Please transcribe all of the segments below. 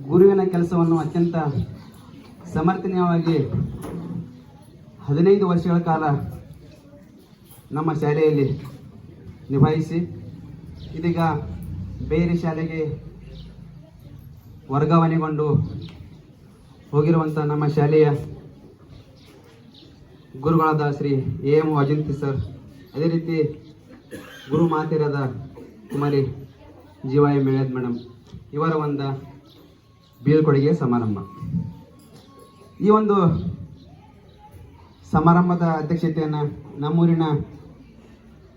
ಗುರುವಿನ ಕೆಲಸವನ್ನು ಅತ್ಯಂತ ಸಮರ್ಥನೀಯವಾಗಿ 15 ವರ್ಷಗಳ ಕಾಲ ನಮ್ಮ ಶಾಲೆಯಲ್ಲಿ ನಿಭಾಯಿಸಿ ಇದೀಗ ಬೇರೆ ಶಾಲೆಗೆ ವರ್ಗಾವಣೆಗೊಂಡು ಹೋಗಿರುವಂಥ ನಮ್ಮ ಶಾಲೆಯ ಗುರುಗಳಾದ ಶ್ರೀ ಎಂ ವಾಜಂತಿ ಸರ್, ಅದೇ ರೀತಿ ಗುರು ಮಾತೆಯರಾದ ಕುಮಾರಿ ಜೀವಾಯ ಮೇಳದ್ ಮೇಡಮ್ ಇವರ ಒಂದು ಬೀಳ್ಕೊಡುಗೆ ಸಮಾರಂಭ. ಈ ಒಂದು ಸಮಾರಂಭದ ಅಧ್ಯಕ್ಷತೆಯನ್ನು ನಮ್ಮೂರಿನ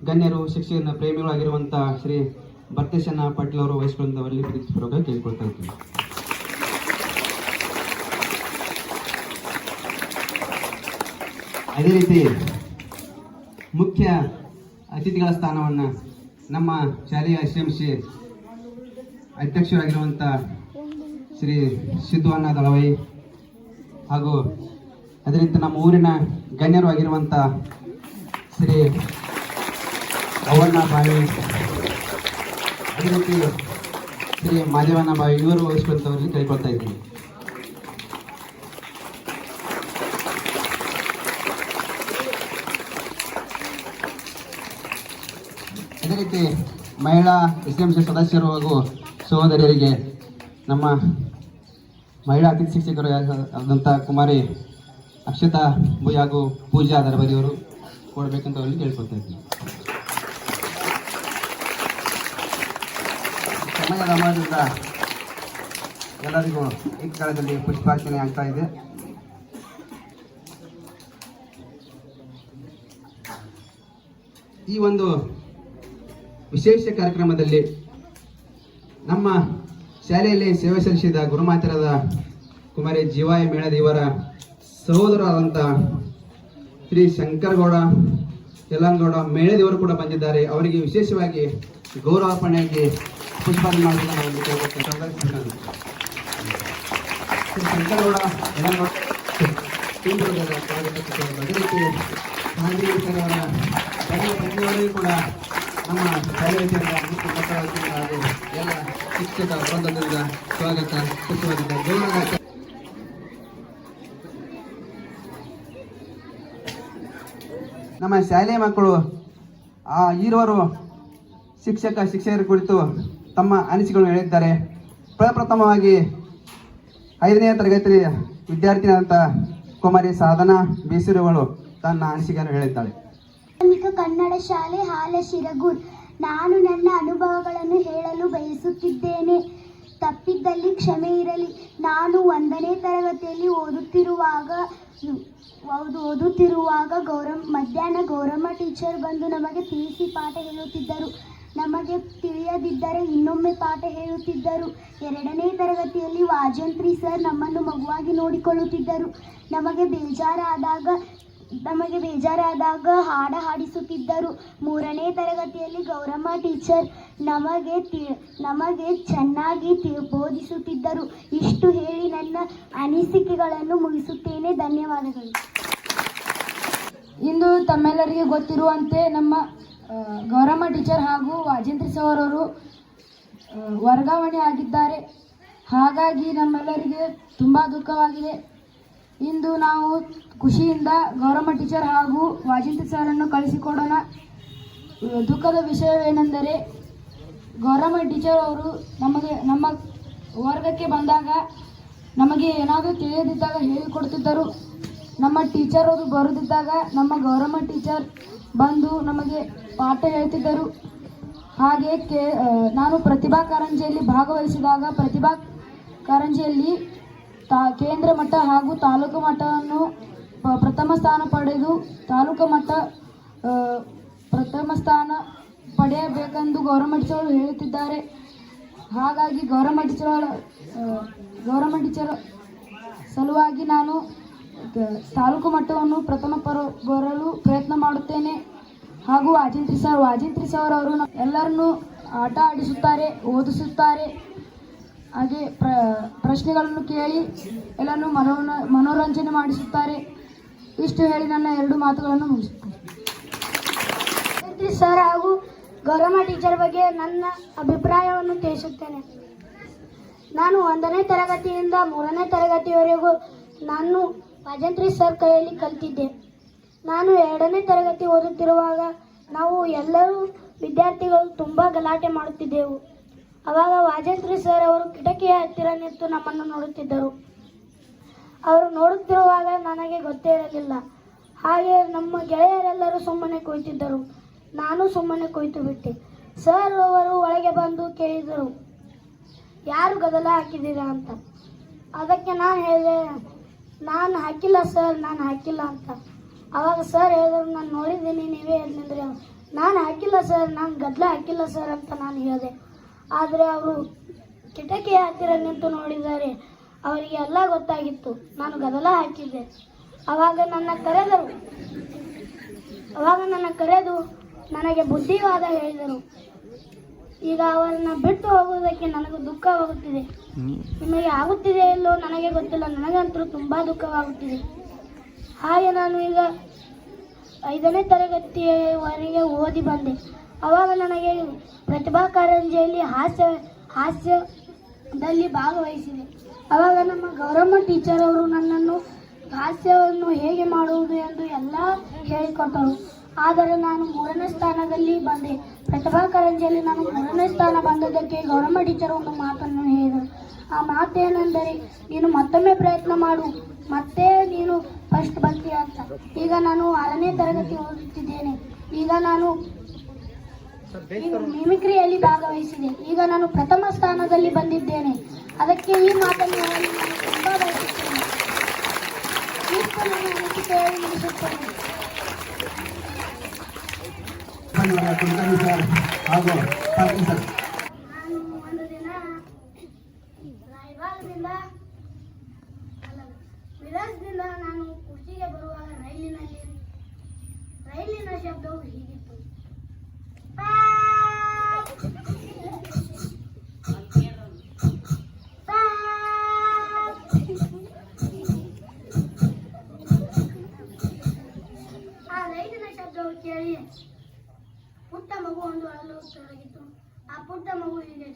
ಗಣ್ಯರು, ಶಿಕ್ಷಕರ ಪ್ರೇಮಿಗಳಾಗಿರುವಂಥ ಶ್ರೀ ಭರ್ತೇಶಣ್ಣ ಪಾಟೀಲ್ ಅವರು ವಹಿಸಿಕೊಂಡವರಲ್ಲಿ ಪ್ರೀತಿಪೂರ್ವಕ ಕೇಳಿಕೊಳ್ತಾ ಇದ್ದೀನಿ. ಅದೇ ರೀತಿ ಮುಖ್ಯ ಅತಿಥಿಗಳ ಸ್ಥಾನವನ್ನು ನಮ್ಮ ಶಾಲೆಯ SMC ಅಧ್ಯಕ್ಷರಾಗಿರುವಂಥ ಶ್ರೀ ಸಿದ್ದು ದಳವಾಯಿ ಹಾಗೂ ಅದೇ ರೀತಿ ನಮ್ಮ ಊರಿನ ಗಣ್ಯರು ಆಗಿರುವಂಥ ಶ್ರೀ ಅವಣ್ಣ ಬಾಯಿ, ಅದೇ ರೀತಿ ಶ್ರೀ ಮಾದೇವಣ್ಣ ಬಾಯಿ ಇವರು ವಹಿಸುವಂಥವರಲ್ಲಿ ಕೈಕೊಳ್ತಾ ಇದ್ದೀನಿ. ಅದೇ ರೀತಿ ಮಹಿಳಾ SMC ಸದಸ್ಯರು ಹಾಗೂ ಸಹೋದರಿಯರಿಗೆ ನಮ್ಮ ಮಹಿಳಾ ಅತಿಥಿ ಶಿಕ್ಷಕರು ಆದಂಥ ಕುಮಾರಿ ಅಕ್ಷತಾ ಬುಯ್ ಹಾಗೂ ಪೂಜಾ ದರಬದಿಯವರು ಕೊಡಬೇಕಂತ ಅವರಲ್ಲಿ ಕೇಳ್ಕೊಳ್ತಾ ಇದ್ದೀನಿ. ಸಮಯದ ಅಭಾವದಿಂದ ಎಲ್ಲರಿಗೂ ಈ ಕಾಲದಲ್ಲಿ ಪುಷ್ಪಾರ್ಚನೆ ಆಗ್ತಾ ಇದೆ. ಈ ಒಂದು ವಿಶೇಷ ಕಾರ್ಯಕ್ರಮದಲ್ಲಿ ನಮ್ಮ ಶಾಲೆಯಲ್ಲಿ ಸೇವೆ ಸಲ್ಲಿಸಿದ ಗುರುಮಾತೆಯರಾದ ಕುಮಾರಿ ಜೀವಾಯ ಮೇಳದ ಇವರ ಸಹೋದರರಾದಂಥ ಶ್ರೀ ಶಂಕರಗೌಡ ಯಲ್ಲನಗೌಡ ಮೇಳದವರು ಕೂಡ ಬಂದಿದ್ದಾರೆ. ಅವರಿಗೆ ವಿಶೇಷವಾಗಿ ಗೌರವಾರ್ಪಣೆಯಾಗಿ ಪುಷ್ಪಾರ್ಚನೆ ಮಾಡಲು ಶ್ರೀ ಶಂಕರಗೌಡ ಯಲ್ಲನಗೌಡ ಕೂಡ ನಮ್ಮ ಶಾಲೆಯ ಹಾಗೂ ಎಲ್ಲ ಶಿಕ್ಷಕ ವೃಂದದಿಂದ ಸ್ವಾಗತ ಸುಸ್ವಾಗತ. ನಮ್ಮ ಶಾಲೆಯ ಮಕ್ಕಳು ಈರುವರು ಶಿಕ್ಷಕರ ಕುರಿತು ತಮ್ಮ ಅನಿಸಿಕೆಗಳನ್ನು ಹೇಳಿದ್ದಾರೆ. ಪ್ರಪ್ರಥಮವಾಗಿ 5ನೇ ತರಗತಿ ವಿದ್ಯಾರ್ಥಿನಿಯಾದಂಥ ಕುಮಾರಿ ಸಾಧನಾ ಬೇಸಿರುವಳು ತನ್ನ ಅನಿಸಿಕೆಯನ್ನು ಹೇಳಿದ್ದಾಳೆ. ಕನ್ನಡ ಶಾಲೆ ಹಾಲಶಿರಗೂರ್. ನಾನು ನನ್ನ ಅನುಭವಗಳನ್ನು ಹೇಳಲು ಬಯಸುತ್ತಿದ್ದೇನೆ. ತಪ್ಪಿದ್ದಲ್ಲಿ ಕ್ಷಮೆ ಇರಲಿ. ನಾನು 1ನೇ ತರಗತಿಯಲ್ಲಿ ಓದುತ್ತಿರುವಾಗ ಮಧ್ಯಾಹ್ನ ಗೌರಮ್ಮ ಟೀಚರ್ ಬಂದು ನಮಗೆ ತಿಳಿಸಿ ಪಾಠ ಹೇಳುತ್ತಿದ್ದರು. ನಮಗೆ ತಿಳಿಯದಿದ್ದರೆ ಇನ್ನೊಮ್ಮೆ ಪಾಠ ಹೇಳುತ್ತಿದ್ದರು. 2ನೇ ತರಗತಿಯಲ್ಲಿ ವಾಜಂತ್ರಿ ಸರ್ ನಮ್ಮನ್ನು ಮಗುವಾಗಿ ನೋಡಿಕೊಳ್ಳುತ್ತಿದ್ದರು. ನಮಗೆ ಬೇಜಾರಾದಾಗ ಹಾಡ ಹಾಡಿಸುತ್ತಿದ್ದರು. 3ನೇ ತರಗತಿಯಲ್ಲಿ ಗೌರಮ್ಮ ಟೀಚರ್ ನಮಗೆ ಚೆನ್ನಾಗಿ ಬೋಧಿಸುತ್ತಿದ್ದರು. ಇಷ್ಟು ಹೇಳಿ ನನ್ನ ಅನಿಸಿಕೆಗಳನ್ನು ಮುಗಿಸುತ್ತೇನೆ. ಧನ್ಯವಾದಗಳು. ಇಂದು ತಮ್ಮೆಲ್ಲರಿಗೆ ಗೊತ್ತಿರುವಂತೆ ನಮ್ಮ ಗೌರಮ್ಮ ಟೀಚರ್ ಹಾಗೂ ವಾಜೇಂದ್ರಿ ಸರ್ ಅವರು ವರ್ಗಾವಣೆ ಆಗಿದ್ದಾರೆ. ಹಾಗಾಗಿ ನಮ್ಮೆಲ್ಲರಿಗೆ ತುಂಬ ದುಃಖವಾಗಿದೆ. ಇಂದು ನಾವು ಖುಷಿಯಿಂದ ಗೌರಮ್ಮ ಟೀಚರ್ ಹಾಗೂ ವಾಜೇಂದ್ರಿ ಸರನ್ನು ಕಳಿಸಿಕೊಡೋಣ. ದುಃಖದ ವಿಷಯವೇನೆಂದರೆ ಗೌರಮ್ಮ ಟೀಚರ್ ಅವರು ನಮ್ಮ ವರ್ಗಕ್ಕೆ ಬಂದಾಗ ನಮಗೆ ಏನಾದರೂ ತಿಳಿಯದಿದ್ದಾಗ ಹೇಳಿಕೊಡ್ತಿದ್ದರು. ನಮ್ಮ ಟೀಚರ್ ಅವರು ಬರುತ್ತಿದ್ದಾಗ ನಮ್ಮ ಗೌರಮ್ಮ ಟೀಚರ್ ಬಂದು ನಮಗೆ ಪಾಠ ಹೇಳ್ತಿದ್ದರು. ಹಾಗೆ ನಾನು ಪ್ರತಿಭಾ ಕಾರಂಜಿಯಲ್ಲಿ ಭಾಗವಹಿಸಿದಾಗ ಪ್ರತಿಭಾ ಕಾರಂಜಿಯಲ್ಲಿ ಕೇಂದ್ರ ಮಟ್ಟ ಹಾಗೂ ತಾಲೂಕು ಮಟ್ಟವನ್ನು ಪ್ರಥಮ ಸ್ಥಾನ ಪಡೆದು ತಾಲೂಕು ಮಟ್ಟ ಪ್ರಥಮ ಸ್ಥಾನ ಪಡೆಯಬೇಕೆಂದು ಗೌರಮ್ಮ ಟೀಚರ್ ಹೇಳುತ್ತಿದ್ದಾರೆ. ಹಾಗಾಗಿ ಗೌರಮ್ಮ ಟೀಚರ್ ಸಲುವಾಗಿ ನಾನು ತಾಲೂಕು ಮಟ್ಟವನ್ನು ಪ್ರಥಮ ಬರಲು ಪ್ರಯತ್ನ ಮಾಡುತ್ತೇನೆ. ಹಾಗೂ ವಾಜಂತ್ರಿ ಸರ್ ಅವರು ಎಲ್ಲರನ್ನೂ ಆಟ ಆಡಿಸುತ್ತಾರೆ, ಓದಿಸುತ್ತಾರೆ. ಹಾಗೆ ಪ್ರಶ್ನೆಗಳನ್ನು ಕೇಳಿ ಎಲ್ಲರನ್ನೂ ಮನೋರಂಜನೆ ಮಾಡಿಸುತ್ತಾರೆ. ಇಷ್ಟು ಹೇಳಿ ನನ್ನ 2 ಮಾತುಗಳನ್ನು ಮುಗಿಸುತ್ತೇನೆ. ವಾಜಂತ್ರಿ ಸರ್ ಹಾಗೂ ಗೌರಮ್ಮ ಟೀಚರ್ ಬಗ್ಗೆ ನನ್ನ ಅಭಿಪ್ರಾಯವನ್ನು ತಿಳಿಸುತ್ತೇನೆ. ನಾನು 1ನೇ ತರಗತಿಯಿಂದ 3ನೇ ತರಗತಿಯವರೆಗೂ ನಾನು ವಾಜಂತ್ರಿ ಸರ್ ಕೈಯಲ್ಲಿ ಕಲಿತಿದ್ದೆ. ನಾನು 2ನೇ ತರಗತಿ ಓದುತ್ತಿರುವಾಗ ನಾವು ಎಲ್ಲರೂ ವಿದ್ಯಾರ್ಥಿಗಳು ತುಂಬ ಗಲಾಟೆ ಮಾಡುತ್ತಿದ್ದೆವು. ಆವಾಗ ವಾಜಂತ್ರಿ ಸರ್ ಅವರು ಕಿಟಕಿಯ ಹತ್ತಿರ ನಿಂತು ನಮ್ಮನ್ನು ನೋಡುತ್ತಿದ್ದರು. ಅವರು ನೋಡುತ್ತಿರುವಾಗ ನನಗೆ ಗೊತ್ತೇ ಇರಲಿಲ್ಲ. ಹಾಗೆ ನಮ್ಮ ಗೆಳೆಯರೆಲ್ಲರೂ ಸುಮ್ಮನೆ ಕುಳಿತಿದ್ದರು. ನಾನು ಸುಮ್ಮನೆ ಕುಳಿತು ಬಿಟ್ಟೆ. ಸರ್ ಅವರು ಒಳಗೆ ಬಂದು ಕೇಳಿದರು, ಯಾರು ಗದ್ದಲ ಹಾಕಿದ್ದೀರಾ ಅಂತ. ಅದಕ್ಕೆ ನಾನು ಹೇಳಿದೆ, ನಾನು ಹಾಕಿಲ್ಲ ಸರ್, ನಾನು ಹಾಕಿಲ್ಲ ಅಂತ. ಆವಾಗ ಸರ್ ಹೇಳಿದ್ರು, ನಾನು ನೋಡಿದ್ದೀನಿ, ನೀವೇ ಹೇಳಿದ್ರೆ. ನಾನು ಹಾಕಿಲ್ಲ ಸರ್, ನಾನು ಗದ್ದಲ ಹಾಕಿಲ್ಲ ಸರ್ ಅಂತ ನಾನು ಹೇಳಿದೆ. ಆದರೆ ಅವರು ಕಿಟಕಿಯ ಹತ್ತಿರ ನಿಂತು ನೋಡಿದ್ದಾರೆ. ಅವರಿಗೆ ಎಲ್ಲ ಗೊತ್ತಾಗಿತ್ತು, ನಾನು ಗದ್ದಲ ಹಾಕಿದ್ದೆ. ಆವಾಗ ನನ್ನ ಕರೆದು ನನಗೆ ಬುದ್ಧಿವಾದ ಹೇಳಿದರು. ಈಗ ಅವರನ್ನು ಬಿಟ್ಟು ಹೋಗುವುದಕ್ಕೆ ನನಗೂ ದುಃಖವಾಗುತ್ತಿದೆ. ನಿಮಗೆ ಆಗುತ್ತಿದೆ ಇಲ್ಲೋ ನನಗೆ ಗೊತ್ತಿಲ್ಲ, ನನಗಂತೂ ತುಂಬ ದುಃಖವಾಗುತ್ತಿದೆ. ಹಾಗೆ ನಾನು ಈಗ 5ನೇ ತರಗತಿಯವರೆಗೆ ಓದಿ ಬಂದೆ. ಆವಾಗ ನನಗೆ ಪ್ರತಿಭಾ ಕಾರಂಜಿಯಲ್ಲಿ ಹಾಸ್ಯದಲ್ಲಿ ಭಾಗವಹಿಸಿದೆ. ಆವಾಗ ನಮ್ಮ ಗೌರಮ್ಮ ಟೀಚರ್ ಅವರು ನನ್ನನ್ನು ಹಾಸ್ಯವನ್ನು ಹೇಗೆ ಮಾಡುವುದು ಎಂದು ಎಲ್ಲ ಹೇಳಿಕೊಟ್ಟರು. ಆದರೆ ನಾನು 3ನೇ ಸ್ಥಾನದಲ್ಲಿ ಬಂದೆ. ಪ್ರತಿಭಾ ಕಾರಂಜಿಯಲ್ಲಿ ನಾನು 3ನೇ ಸ್ಥಾನ ಬಂದದ್ದಕ್ಕೆ ಗೌರಮ್ಮ ಟೀಚರ್ ಒಂದು ಮಾತನ್ನು ಹೇಳಿದರು. ಆ ಮಾತೇನೆಂದರೆ, ನೀನು ಮತ್ತೊಮ್ಮೆ ಪ್ರಯತ್ನ ಮಾಡು, ಮತ್ತೆ ನೀನು ಫಸ್ಟ್ ಬರ್ತೀಯ ಅಂತ. ಈಗ ನಾನು 6ನೇ ತರಗತಿ ಓದುತ್ತಿದ್ದೇನೆ. ಈಗ ನಾನು ಮಿಮಿಕ್ರಿಯಲ್ಲಿ ಭಾಗವಹಿಸಿದೆ. ಈಗ ನಾನು ಪ್ರಥಮ ಸ್ಥಾನದಲ್ಲಿ ಬಂದಿದ್ದೇನೆ. ಅದಕ್ಕೆ ಈ ಮಾತನ್ನು ಹೇಳಿ ನಾನು ತುಂಬ ಬಯಸುತ್ತೇನೆ. ಇಷ್ಟು ನಾನು ಅನಿಸಿಕೆ ಹೇಳಿ ಮುಗಿಸುತ್ತೇನೆ. ಹಾಗೂ ನಾನು ಒಂದು ದಿನ ವಿಲಾಸದಿಂದ ನಾನು ಕುರ್ಚಿಗೆ ಬರುವಾಗ ರೈಲಿನ ಶಬ್ದವು ಹೀಗಿತ್ತು. ಆ ರೈಲಿನ ಶಬ್ದವು ಕೇಳಿ ಪುಟ್ಟ ಮಗು ಒಂದು ಅಳಲು ತೊಡಗಿತ್ತು. ಆ ಪುಟ್ಟ ಮಗು ಹೀಗೆ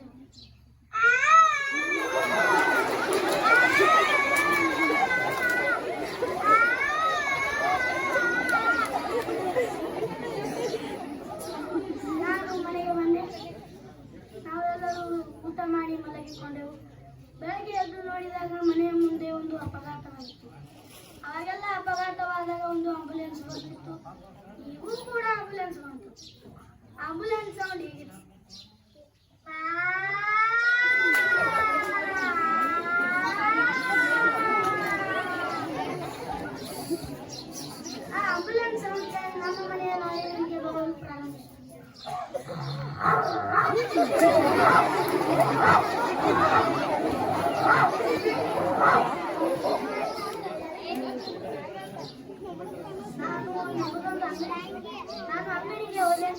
ನಾನು ಮನೆಗೆ ಬಂದೆ. ನಾವೆಲ್ಲರೂ ಊಟ ಮಾಡಿ ಮಲಗಿಕೊಂಡೆವು. ಬೆಳಗ್ಗೆ ಎದ್ದು ನೋಡಿದಾಗ ಮನೆಯ ಮುಂದೆ ಒಂದು ಅಪಘಾತವಾಗಿತ್ತು. ಆಗೆಲ್ಲ ಅಪಘಾತವಾದಾಗ ಒಂದು ಆಂಬುಲೆನ್ಸ್ ಬಂದಿತ್ತು. ಈಗೂ ಕೂಡ ಆಂಬುಲೆನ್ಸ್ ಬಂತು. ಆಂಬುಲೆನ್ಸ್ ಸೌಂಡ್ ಹೀಗಿತ್ತು. ಆ ಆಂಬುಲೆನ್ಸ್ ಸೌಂಡ್ ನಮ್ಮ ಮನೆಯ ನಾಯಿಗೆ ಬರಲು ಪ್ರಾರಂಭಿಸಿತು. ನಾನು ಅಂಗಡಿಗೆ ಹೋದೆ.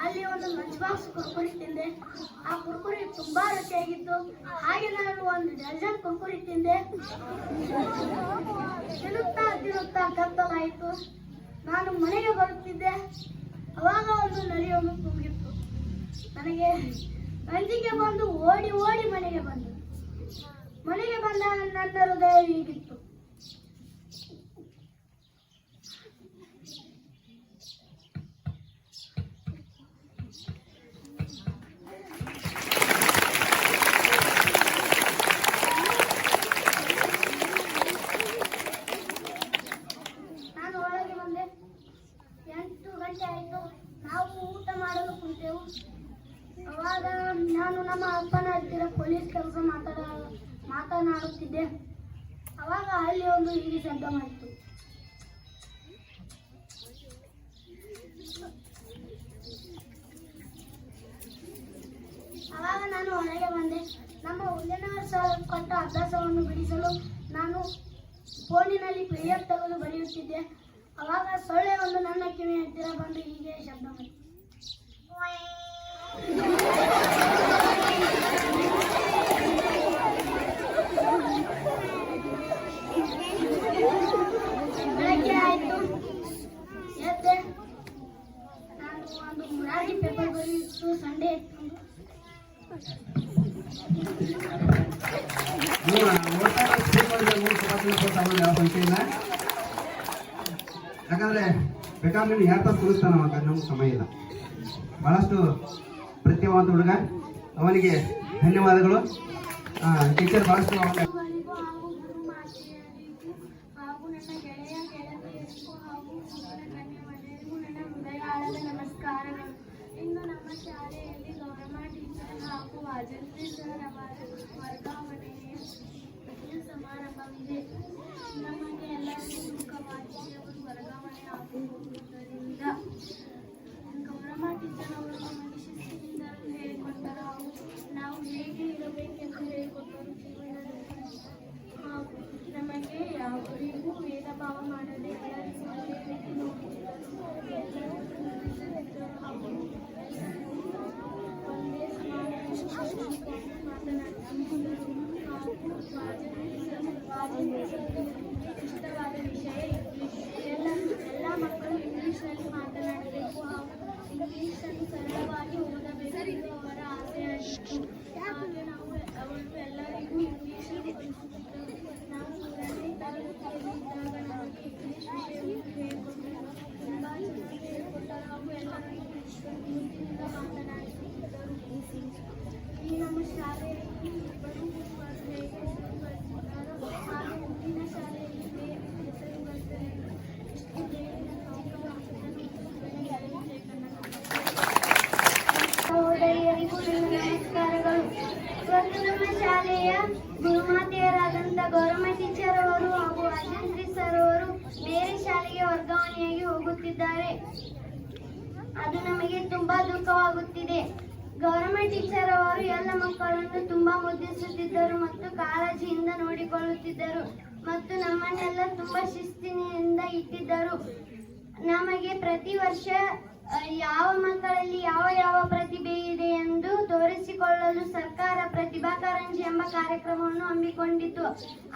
ಅಲ್ಲಿ ಒಂದು ಲಂಚ್ ಬಾಕ್ಸ್ ಕುರ್ಕುರಿ ತಿಂದೆ. ಆ ಕುರ್ಕುರಿ ತುಂಬಾ ರುಚಿಯಾಗಿತ್ತು. ಹಾಗೆ ನಾನು ಒಂದು ಡಜನ್ ಕುರ್ಕುರಿ ತಿಂದೆ. ತಿನ್ನುತ್ತಾ ಕತ್ತಲಾಯಿತು. ನಾನು ಮನೆಗೆ ಬರುತ್ತಿದ್ದೆ. ಅವಾಗ ಒಂದು ನರಿಯನ್ನು ತುಂಬಿತ್ತು. ನನಗೆ ಅಂಜಿಕೆ ಬಂದು ಓಡಿ ಮನೆಗೆ ಬಂದು ನನ್ನ ಹೃದಯ ಹೀಗಿತ್ತು. ನಾನು ಒಳಗೆ ಬಂದೆ. 8 ಗಂಟೆ ಆಯಿತು. ನಾವು ಊಟ ಮಾಡಲು ಕುಂತೆವು. ಅವಾಗ ನಾನು ನಮ್ಮ ಅಪ್ಪನ ಹತ್ತಿರ ಪೊಲೀಸ್ ಕೆಲಸ ಮಾತನಾಡುತ್ತಿದ್ದೆ. ಅವಾಗ ಅಲ್ಲಿ ಒಂದು ಹೀಗೆ ಶಬ್ದ ಮಾಡಿತು. ಅವಾಗ ನಾನು ಹೊರಗೆ ಬಂದೆ. ನಮ್ಮ ಹುಲ್ಲಿನವರ ಸರ್ ಕೊಟ್ಟ ಅಭ್ಯಾಸವನ್ನು ಬಿಡಿಸಲು ನಾನು ಫೋನಿನಲ್ಲಿ PDF ತೆಗೆದು ಬರೆಯುತ್ತಿದ್ದೆ. ಅವಾಗ ಸೊಳ್ಳೆ ಒಂದು ನನ್ನ ಕಿವಿ ಹತ್ತಿರ ಬಂದು ಹೀಗೆ ಶಬ್ದ ಮಾಡಿತು. ಬೆಳಗ್ಗೆ ಆಯಿತು. ಎದ್ದೆ. ನಾನು ಒಂದು ಮುರಾರಿ ಪೇಪರ್ ಬರೆಯಿತ್ತು. ಸಂಡೇ ಇತ್ತು. ನೀವು ನೋಡ್ತಾ ಸ್ಪೀಕ್ ಮಾಡಿದ್ರೆ 3 ಚಪಾತಿನ ಕೊಡ್ತಾವೆ ಯಾವ ಸಂಖ್ಯೆ ಇಲ್ಲ. ಯಾಕಂದ್ರೆ ಬೇಕಾದ್ರೆ ನೀವು ಯಾರು ತಾನು ಕುಳಿಸ್ತಾನ ನಮ್ಗೆ ಸಮಯ ಇಲ್ಲ. ಬಹಳಷ್ಟು ಪ್ರತಿಭಾವಂತ ಹುಡುಗ, ಅವನಿಗೆ ಧನ್ಯವಾದಗಳು. ಟೀಚರ್ ಬಹಳಷ್ಟು ಹಾಗೂ ಗುರು ಮಾತೆಯರಿಗೂ ಹಾಗೂ ನನ್ನ ಗೆಳೆಯ ಗೆಳತಿಯರಿಗೂ ಹಾಗೂ ನನ್ನ ಗಣ್ಯಮಾನ್ಯರಿಗೂ ನನ್ನ ಹೃದಯ ಆಳದ ನಮಸ್ಕಾರಗಳು. ಇಂದು ನಮ್ಮ ಶಾಲೆಯಲ್ಲಿ ಗೌರಮ್ಮ ಟೀಚರ್ ಹಾಗೂ ವಾಜಂತ್ರಿ ಸರ್ ಅವರ ವರ್ಗಾವಣೆಯ ಸಮಾರಂಭವಿದೆ. ನಮಗೆ ಎಲ್ಲರಿಗೂ ದುಃಖವಾಗಿ ಅವರು ವರ್ಗಾವಣೆ ಆಗುವುದರಿಂದ ಗೌರಮ್ಮ ಟೀಚರ್ ಅವರು ನಮಗೆ ಶಿಸ್ತಿನಿಂದ ಹೇಳಿಕೊಟ್ಟರು ಹಾಗೂ ನಾವು ಹೇಗೆ ಇರಬೇಕೆಂದು ಹೇಳಿಕೊಟ್ಟರು. ಜೀವನದಲ್ಲಿ ಹಾಗೂ ನಮಗೆ ಯಾವರಿಗೂ ಭೇದ ಭಾವ ಮಾಡದೆ ಎಲ್ಲರಿಗೂ ಒಂದೇ ರೀತಿ ನೋಡುತ್ತಿದ್ದರು. ಎಲ್ಲರೂ ಪ್ರೀತಿಸುತ್ತಿದ್ದರು ಹಾಗೂ ಒಂದೇ ಸಮಾನ ಮಾತನಾಡುತ್ತಿದ್ದರು. ಹಾಗೂ ಇಷ್ಟವಾದ ವಿಷಯ ಇಂಗ್ಲಿಷ್. ಎಲ್ಲ ಮಕ್ಕಳು ಇಂಗ್ಲಿಷ್ನಲ್ಲಿ ಮಾತನಾಡಬೇಕು ಹಾಗೂ ಇಂಗ್ಲಿಷನ್ನು ಸರಳವಾಗಿ ಓದಬೇಕು ಎಂದು ಅವರ ಆಸೆಯಾಗಿತ್ತು. ಹಾಗೆ ಅವರು ಎಲ್ಲರಿಗೂ ಇಂಗ್ಲಿಷ್ ಕಲಿಸುತ್ತಿದ್ದರು. ನಾವು 2ನೇ ತರಗತಿಯಲ್ಲಿ ಇದ್ದಾಗ ನಮಗೆ ಇಂಗ್ಲಿಷ್ ವಿಷಯವನ್ನು ಹೇಳಿಕೊಟ್ಟರು. ತುಂಬ ಚೆನ್ನಾಗಿ ಹೇಳಿಕೊಟ್ಟರು ಹಾಗೂ ಎಲ್ಲರೂ ಇಂಗ್ಲಿಷ್ನಿಂದ ಮಾತನಾಡುತ್ತಿದ್ದರು. ಈ ನಮ್ಮ ಶಾಲೆಯಲ್ಲಿ ಇಬ್ಬರು ಗುರುಗಳು ಹೇಗೆ ಹೆಸರು ಗಳಿಸಿದ್ದಾರೋ ಹಾಗೆ ಮುಂದಿನ ಶಾಲೆಯಲ್ಲಿ ಬೇರೆ ಹೆಸರು ಗಳಿಸಬೇಕು. ಇಷ್ಟು ಬೇರೆ ಸಹೋದರಿಯರಿಗೂ ನನ್ನ ನಮಸ್ಕಾರಗಳು. ಇವತ್ತು ನಮ್ಮ ಶಾಲೆಯ ಗುರುಮಾತೆಯರಾದಂಥ ಗೌರಮ್ಮ ಟೀಚರ್ ಅವರು ಹಾಗೂ ವಾಜಂತ್ರಿ ಸರ್ ಅವರು ಬೇರೆ ಶಾಲೆಗೆ ವರ್ಗಾವಣೆಯಾಗಿ ಹೋಗುತ್ತಿದ್ದಾರೆ. ಅದು ನಮಗೆ ತುಂಬಾ ದುಃಖವಾಗುತ್ತಿದೆ. ಗೌರಮ್ಮ ಟೀಚರ್ ಅವರು ಎಲ್ಲ ಮಕ್ಕಳನ್ನು ತುಂಬಾ ಮುದ್ದಿಸುತ್ತಿದ್ದರು ಮತ್ತು ಕಾಳಜಿಯಿಂದ ನೋಡಿಕೊಳ್ಳುತ್ತಿದ್ದರು ಮತ್ತು ನಮ್ಮನ್ನೆಲ್ಲ ತುಂಬಾ ಶಿಸ್ತಿನಿಂದ ಇಟ್ಟಿದ್ದರು. ನಮಗೆ ಪ್ರತಿ ವರ್ಷ ಯಾವ ಮಕ್ಕಳಲ್ಲಿ ಯಾವ ಪ್ರತಿಭೆ ಇದೆ ಎಂದು ತೋರಿಸಿಕೊಳ್ಳಲು ಸರ್ಕಾರ ಪ್ರತಿಭಾ ಕಾರಂಜಿ ಎಂಬ ಕಾರ್ಯಕ್ರಮವನ್ನು ಹಮ್ಮಿಕೊಂಡಿತು.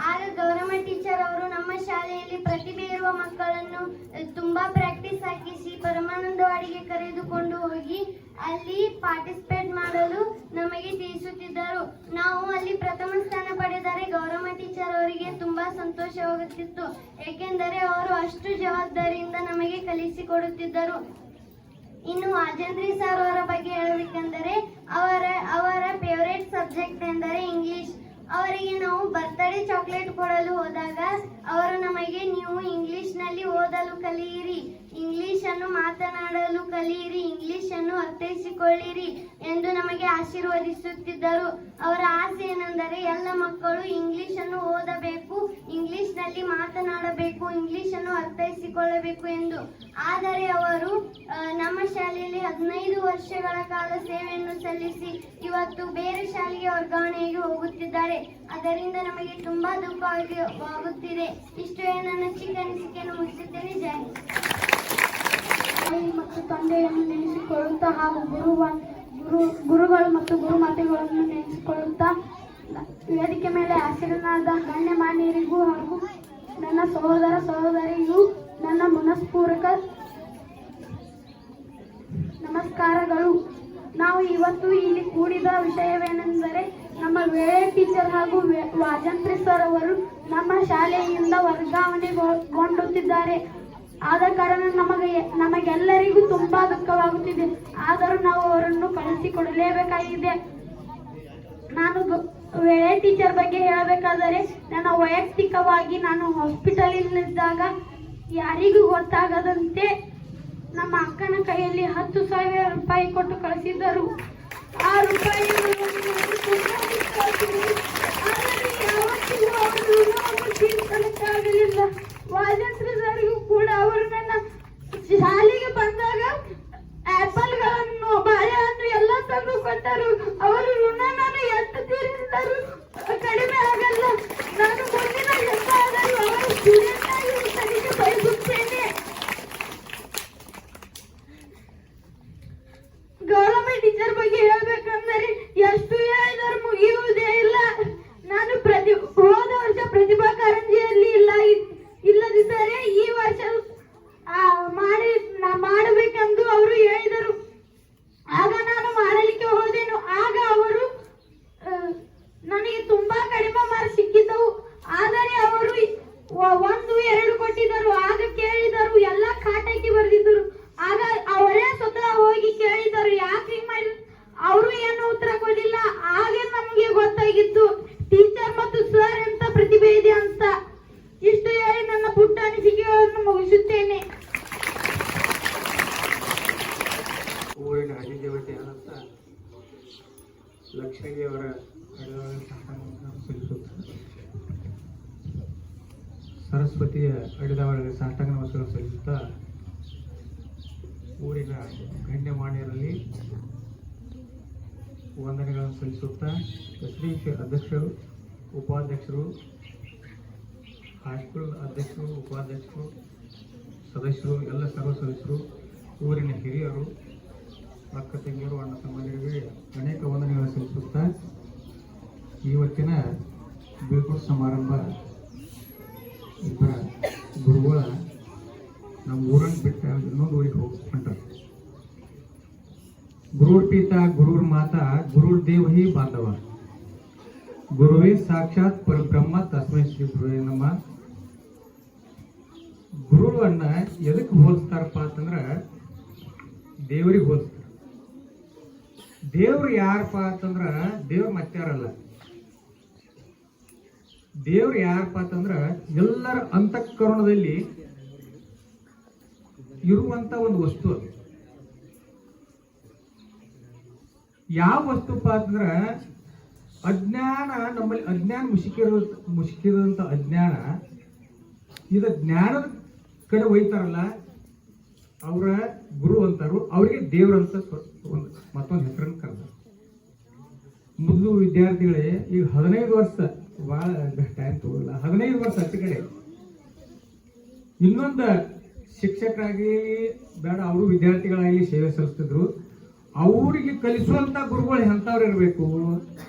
ಆಗ ಗೌರಮ್ಮ ಟೀಚರ್ ಅವರು ನಮ್ಮ ಶಾಲೆಯಲ್ಲಿ ಪ್ರತಿಭೆ ಇರುವ ಮಕ್ಕಳನ್ನು ತುಂಬಾ ಪ್ರಾಕ್ಟೀಸ್ ಹಾಕಿಸಿ ಪರಮಾನಂದವಾಡಿಗೆ ಕರೆದುಕೊಂಡು ಹೋಗಿ ಅಲ್ಲಿ ಪಾರ್ಟಿಸಿಪೇಟ್ ಮಾಡಲು ನಮಗೆ ತಿಳಿಸುತ್ತಿದ್ದರು. ನಾವು ಅಲ್ಲಿ ಪ್ರಥಮ ಸ್ಥಾನ ಪಡೆದರೆ ಗೌರಮ್ಮ ಟೀಚರ್ ಅವರಿಗೆ ತುಂಬಾ ಸಂತೋಷವಾಗುತ್ತಿತ್ತು. ಏಕೆಂದರೆ ಅವರು ಅಷ್ಟು ಜವಾಬ್ದಾರಿಯಿಂದ ನಮಗೆ ಕಲಿಸಿಕೊಡುತ್ತಿದ್ದರು. ಇನ್ನು ವಾಜಂತ್ರಿ ಸರ್ ಅವರ ಬಗ್ಗೆ ಹೇಳಬೇಕೆಂದರೆ ಅವರ ಫೇವರೇಟ್ ಸಬ್ಜೆಕ್ಟ್ ಎಂದರೆ ಇಂಗ್ಲಿಷ್. ಅವರಿಗೆ ನಾವು ಬರ್ತ್ಡೇ ಚಾಕ್ಲೇಟ್ ಕೊಡಲು ಹೋದಾಗ ಅವರು ನಮಗೆ ನೀವು ಇಂಗ್ಲಿಷ್ನಲ್ಲಿ ಓದಲು ಕಲಿಯಿರಿ, ಇಂಗ್ಲಿಷನ್ನು ಮಾತನಾಡಲು ಕಲಿಯಿರಿ, ಇಂಗ್ಲಿಷನ್ನು ಅರ್ಥೈಸಿಕೊಳ್ಳಿರಿ ಎಂದು ನಮಗೆ ಆಶೀರ್ವದಿಸುತ್ತಿದ್ದರು. ಅವರ ಆಸೆ ಏನೆಂದರೆ ಎಲ್ಲ ಮಕ್ಕಳು ಇಂಗ್ಲಿಷನ್ನು ಓದಬೇಕು, ಇಂಗ್ಲಿಷ್ನಲ್ಲಿ ಮಾತನಾಡಬೇಕು, ಇಂಗ್ಲಿಷನ್ನು ಅರ್ಥೈಸಿಕೊಳ್ಳಬೇಕು ಎಂದು. ಆದರೆ ಅವರು ನಮ್ಮ ಶಾಲೆಯಲ್ಲಿ 15 ವರ್ಷಗಳ ಕಾಲ ಸೇವೆಯನ್ನು ಸಲ್ಲಿಸಿ ಇವತ್ತು ಬೇರೆ ಶಾಲೆಗೆ ವರ್ಗಾವಣೆಯಾಗಿ ಹೋಗುತ್ತಿದ್ದಾರೆ. ಅದರಿಂದ ನಮಗೆ ತುಂಬಾ ದುಃಖವಾಗುತ್ತಿದೆ. ಇಷ್ಟು ನನ್ನ ಚಿಕ್ಕ ಅನಿಸಿಕೆಯನ್ನು ಮುಗಿಸುತ್ತೇನೆ. ಜೈ ಹಿಂದ್. ಮತ್ತು ತಂದೆಯನ್ನು ನೆನೆಸಿಕೊಳ್ಳುತ್ತಾ ಹಾಗೂ ಗುರುಗಳು ಮತ್ತು ಗುರುಮಾತೆಗಳನ್ನು ನೆನೆಸಿಕೊಳ್ಳುತ್ತಾ ವೇದಿಕೆ ಮೇಲೆ ಆಸೀನರಾದ ಗಣ್ಯಮಾನ್ಯರಿಗೂ ಹಾಗೂ ನನ್ನ ಸಹೋದರ ಸಹೋದರಿಗೂ ನನ್ನ ಮನಸ್ಪೂರ್ವಕ ನಮಸ್ಕಾರಗಳು. ನಾವು ಇವತ್ತು ಇಲ್ಲಿ ಕೂಡಿದ ವಿಷಯವೇನೆಂದರೆ ನಮ್ಮ ವೇಳೆ ಟೀಚರ್ ಹಾಗೂ ವಾಜಂತ್ರಿ ಸರ್ ಅವರು ನಮ್ಮ ಶಾಲೆಯಿಂದ ವರ್ಗಾವಣೆಗೊಂಡುತ್ತಿದ್ದಾರೆ. ಆದ ಕಾರಣ ನಮಗೆಲ್ಲರಿಗೂ ತುಂಬಾ ದುಃಖವಾಗುತ್ತಿದೆ. ಆದರೂ ನಾವು ಅವರನ್ನು ಕಳಿಸಿಕೊಡಲೇಬೇಕಾಗಿದೆ. ನಾನು ವೇಳೆ ಟೀಚರ್ ಬಗ್ಗೆ ಹೇಳಬೇಕಾದರೆ ನನ್ನ ವೈಯಕ್ತಿಕವಾಗಿ ನಾನು ಹಾಸ್ಪಿಟಲಿನಲ್ಲಿದ್ದಾಗ ಯಾರಿಗೂ ಗೊತ್ತಾಗದಂತೆ ನಮ್ಮ ಅಕ್ಕನ ಕೈಯಲ್ಲಿ 10,000 ರೂಪಾಯಿ ಕೊಟ್ಟು ಕಳಿಸಿದ್ದರು. ಆ ರೂಪಾಯಿಗಳನ್ನು ತೀರ್ಸಲಿಕ್ಕಾಗಲಿಲ್ಲ. ವಾಜಂತ್ರಿ ಸರ್ಗೂ ಕೂಡ ಅವರು ನನ್ನ ಶಾಲೆಗೆ ಬಂದಾಗ ಆಪಲ್ಗಳನ್ನು ಬಾಳೆಹಣ್ಣು ಎಲ್ಲ ತಂದು ಕೊಟ್ಟರು. ಅವರು ಋಣ ನಾನು ಎಷ್ಟು ತೀರಿಸಿದರು ಕಡಿಮೆ ಆಗಲ್ಲ. ನಾನು ಮುಂದಿನ ಎಂದಾದರೂ ಅವರ ಸ್ಟೂಡೆಂಟ್ ಆಗಿ ತನಿಖೆ ಬಯಸುತ್ತೇನೆ. ಗೌರಮ್ಮ ಟೀಚರ್ ಬಗ್ಗೆ ಹೇಳಬೇಕಂದರೆ ಎಷ್ಟು ಹೇಳಿದರೂ ಮುಗಿಯುವುದೇ ಇಲ್ಲ. ನಾನು 2 ಕೊಟ್ಟಿದ್ದರು. ಆಗ ಕೇಳಿದರು, ಎಲ್ಲ ಕಾಟಕ್ಕೆ ಬರೆದಿದ್ದರು. ಆಗ ಅವರೇ ಸ್ವತಃ ಹೋಗಿ ಕೇಳಿದರು, ಯಾಕೆ ಹಿಂಗ್ ಮಾಡಿ? ಅವರು ಏನು ಉತ್ತರ ಕೊಡಲಿಲ್ಲ. ಹಾಗೆ ನಮಗೆ ಗೊತ್ತಾಗಿತ್ತು ಟೀಚರ್ ಮತ್ತು ಸರ್ ಎಂತ ಪ್ರತಿಭೆ ಇದೆ ಅಂತ. ಇಷ್ಟು ಹೇಳಿ ನನ್ನ ಪುಟ್ಟ ಅನಿಸಿಕೆಗಳನ್ನು ಮುಗಿಸುತ್ತೇನೆ. ಊರಿನ ಅಧಿದೇವತೆಯಾದಂಥ ಲಕ್ಷ್ಮೀದೇವರ ಸಲ್ಲಿಸುತ್ತಾರೆ. ಸರಸ್ವತಿಯ ಅಡಿದವರಿಗೆ ಸಾಷ್ಟಾಂಗ ನಮಸ್ಕಾರ ಸಲ್ಲಿಸುತ್ತಾ ಊರಿನ ಗಣ್ಯಮಾನ್ಯರಲ್ಲಿ ವಂದನೆಗಳನ್ನು ಸಲ್ಲಿಸುತ್ತಾ ಎಸ್ಡಿಎಂಸಿ ಅಧ್ಯಕ್ಷರು, ಉಪಾಧ್ಯಕ್ಷರು, ಹೈಸ್ಕೂಲ್ ಅಧ್ಯಕ್ಷರು, ಉಪಾಧ್ಯಕ್ಷರು, ಸದಸ್ಯರು, ಎಲ್ಲ ಸರ್ವ ಸದಸ್ಯರು, ಊರಿನ ಹಿರಿಯರು, ಅಕ್ಕ ತಂಗಿಯರು, ಅಣ್ಣ ತಮ್ಮಂದಿರಿಗೆ ಅನೇಕ ವಂದನೆಗಳನ್ನು ಸಲ್ಲಿಸುತ್ತಾ ಇವತ್ತಿನ ಬೀಳ್ಕೊಡು ಸಮಾರಂಭ ಇಬ್ಬರ ಗುರುಗಳ ನಮ್ಮ ಊರನ್ನು ಬಿಟ್ಟ ಇನ್ನೊಂದು ಊರಿಗೆ ಹೊಂಟಾರ. ಗುರುರ್ ಪಿತಾ ಗುರುರ್ ಮಾತಾ ಗುರುರ್ ದೇವ ಹಿ ಬಾಂಧವ, ಗುರುವೇ ಸಾಕ್ಷಾತ್ ಪರಬ್ರಹ್ಮ ತಸ್ಮೈ ಶ್ರೀ ಗುರುವೇ ನಮಃ. ಗುರುವನ್ನ ಎದಕ್ಕೆ ಹೋಲಿಸ್ತಾರಪ್ಪ ಅಂತಂದ್ರ ದೇವರಿಗೆ ಹೋಲಿಸ್ತಾರೆ. ದೇವ್ರು ಯಾರಪ್ಪ ಅಂತಂದ್ರ ದೇವ್ರು ಮತ್ತಾರಲ್ಲ. ದೇವ್ರು ಯಾರಪ್ಪ ಅಂತಂದ್ರ ಎಲ್ಲರ ಅಂತಃಕರಣದಲ್ಲಿ ಇರುವಂತ ಒಂದು ವಸ್ತು. ಅದು ಯಾವ ವಸ್ತುಪ್ಪ ಅಂತಂದ್ರ ಅಜ್ಞಾನ, ನಮ್ಮಲ್ಲಿ ಅಜ್ಞಾನ ಮುಸುಕಿರುವಂತ ಅಜ್ಞಾನ. ಇದು ಜ್ಞಾನದ ಕಡೆ ಒಯ್ತಾರಲ್ಲ ಅವರ ಗುರು ಅಂತಾರು. ಅವರಿಗೆ ದೇವ್ರಂತ ಒಂದು ಮತ್ತೊಂದು ಹೆಸರನ್ನು ಕರೆದ. ಮೊದಲು ವಿದ್ಯಾರ್ಥಿಗಳೇ ಈಗ 15 ವರ್ಷ ಬಹಳ ಟೈಮ್ ತಗೋಲ್ಲ, 15 ವರ್ಷ ಅಚ್ಚ ಕಡೆ ಇನ್ನೊಂದು ಶಿಕ್ಷಕರಾಗಿ ಬೇಡ, ಅವರು ವಿದ್ಯಾರ್ಥಿಗಳಾಗಿ ಸೇವೆ ಸಲ್ಲಿಸ್ತಿದ್ರು. ಅವರಿಗೆ ಕಲಿಸುವಂತ ಗುರುಗಳು ಎಂಥವ್ರು ಇರಬೇಕು,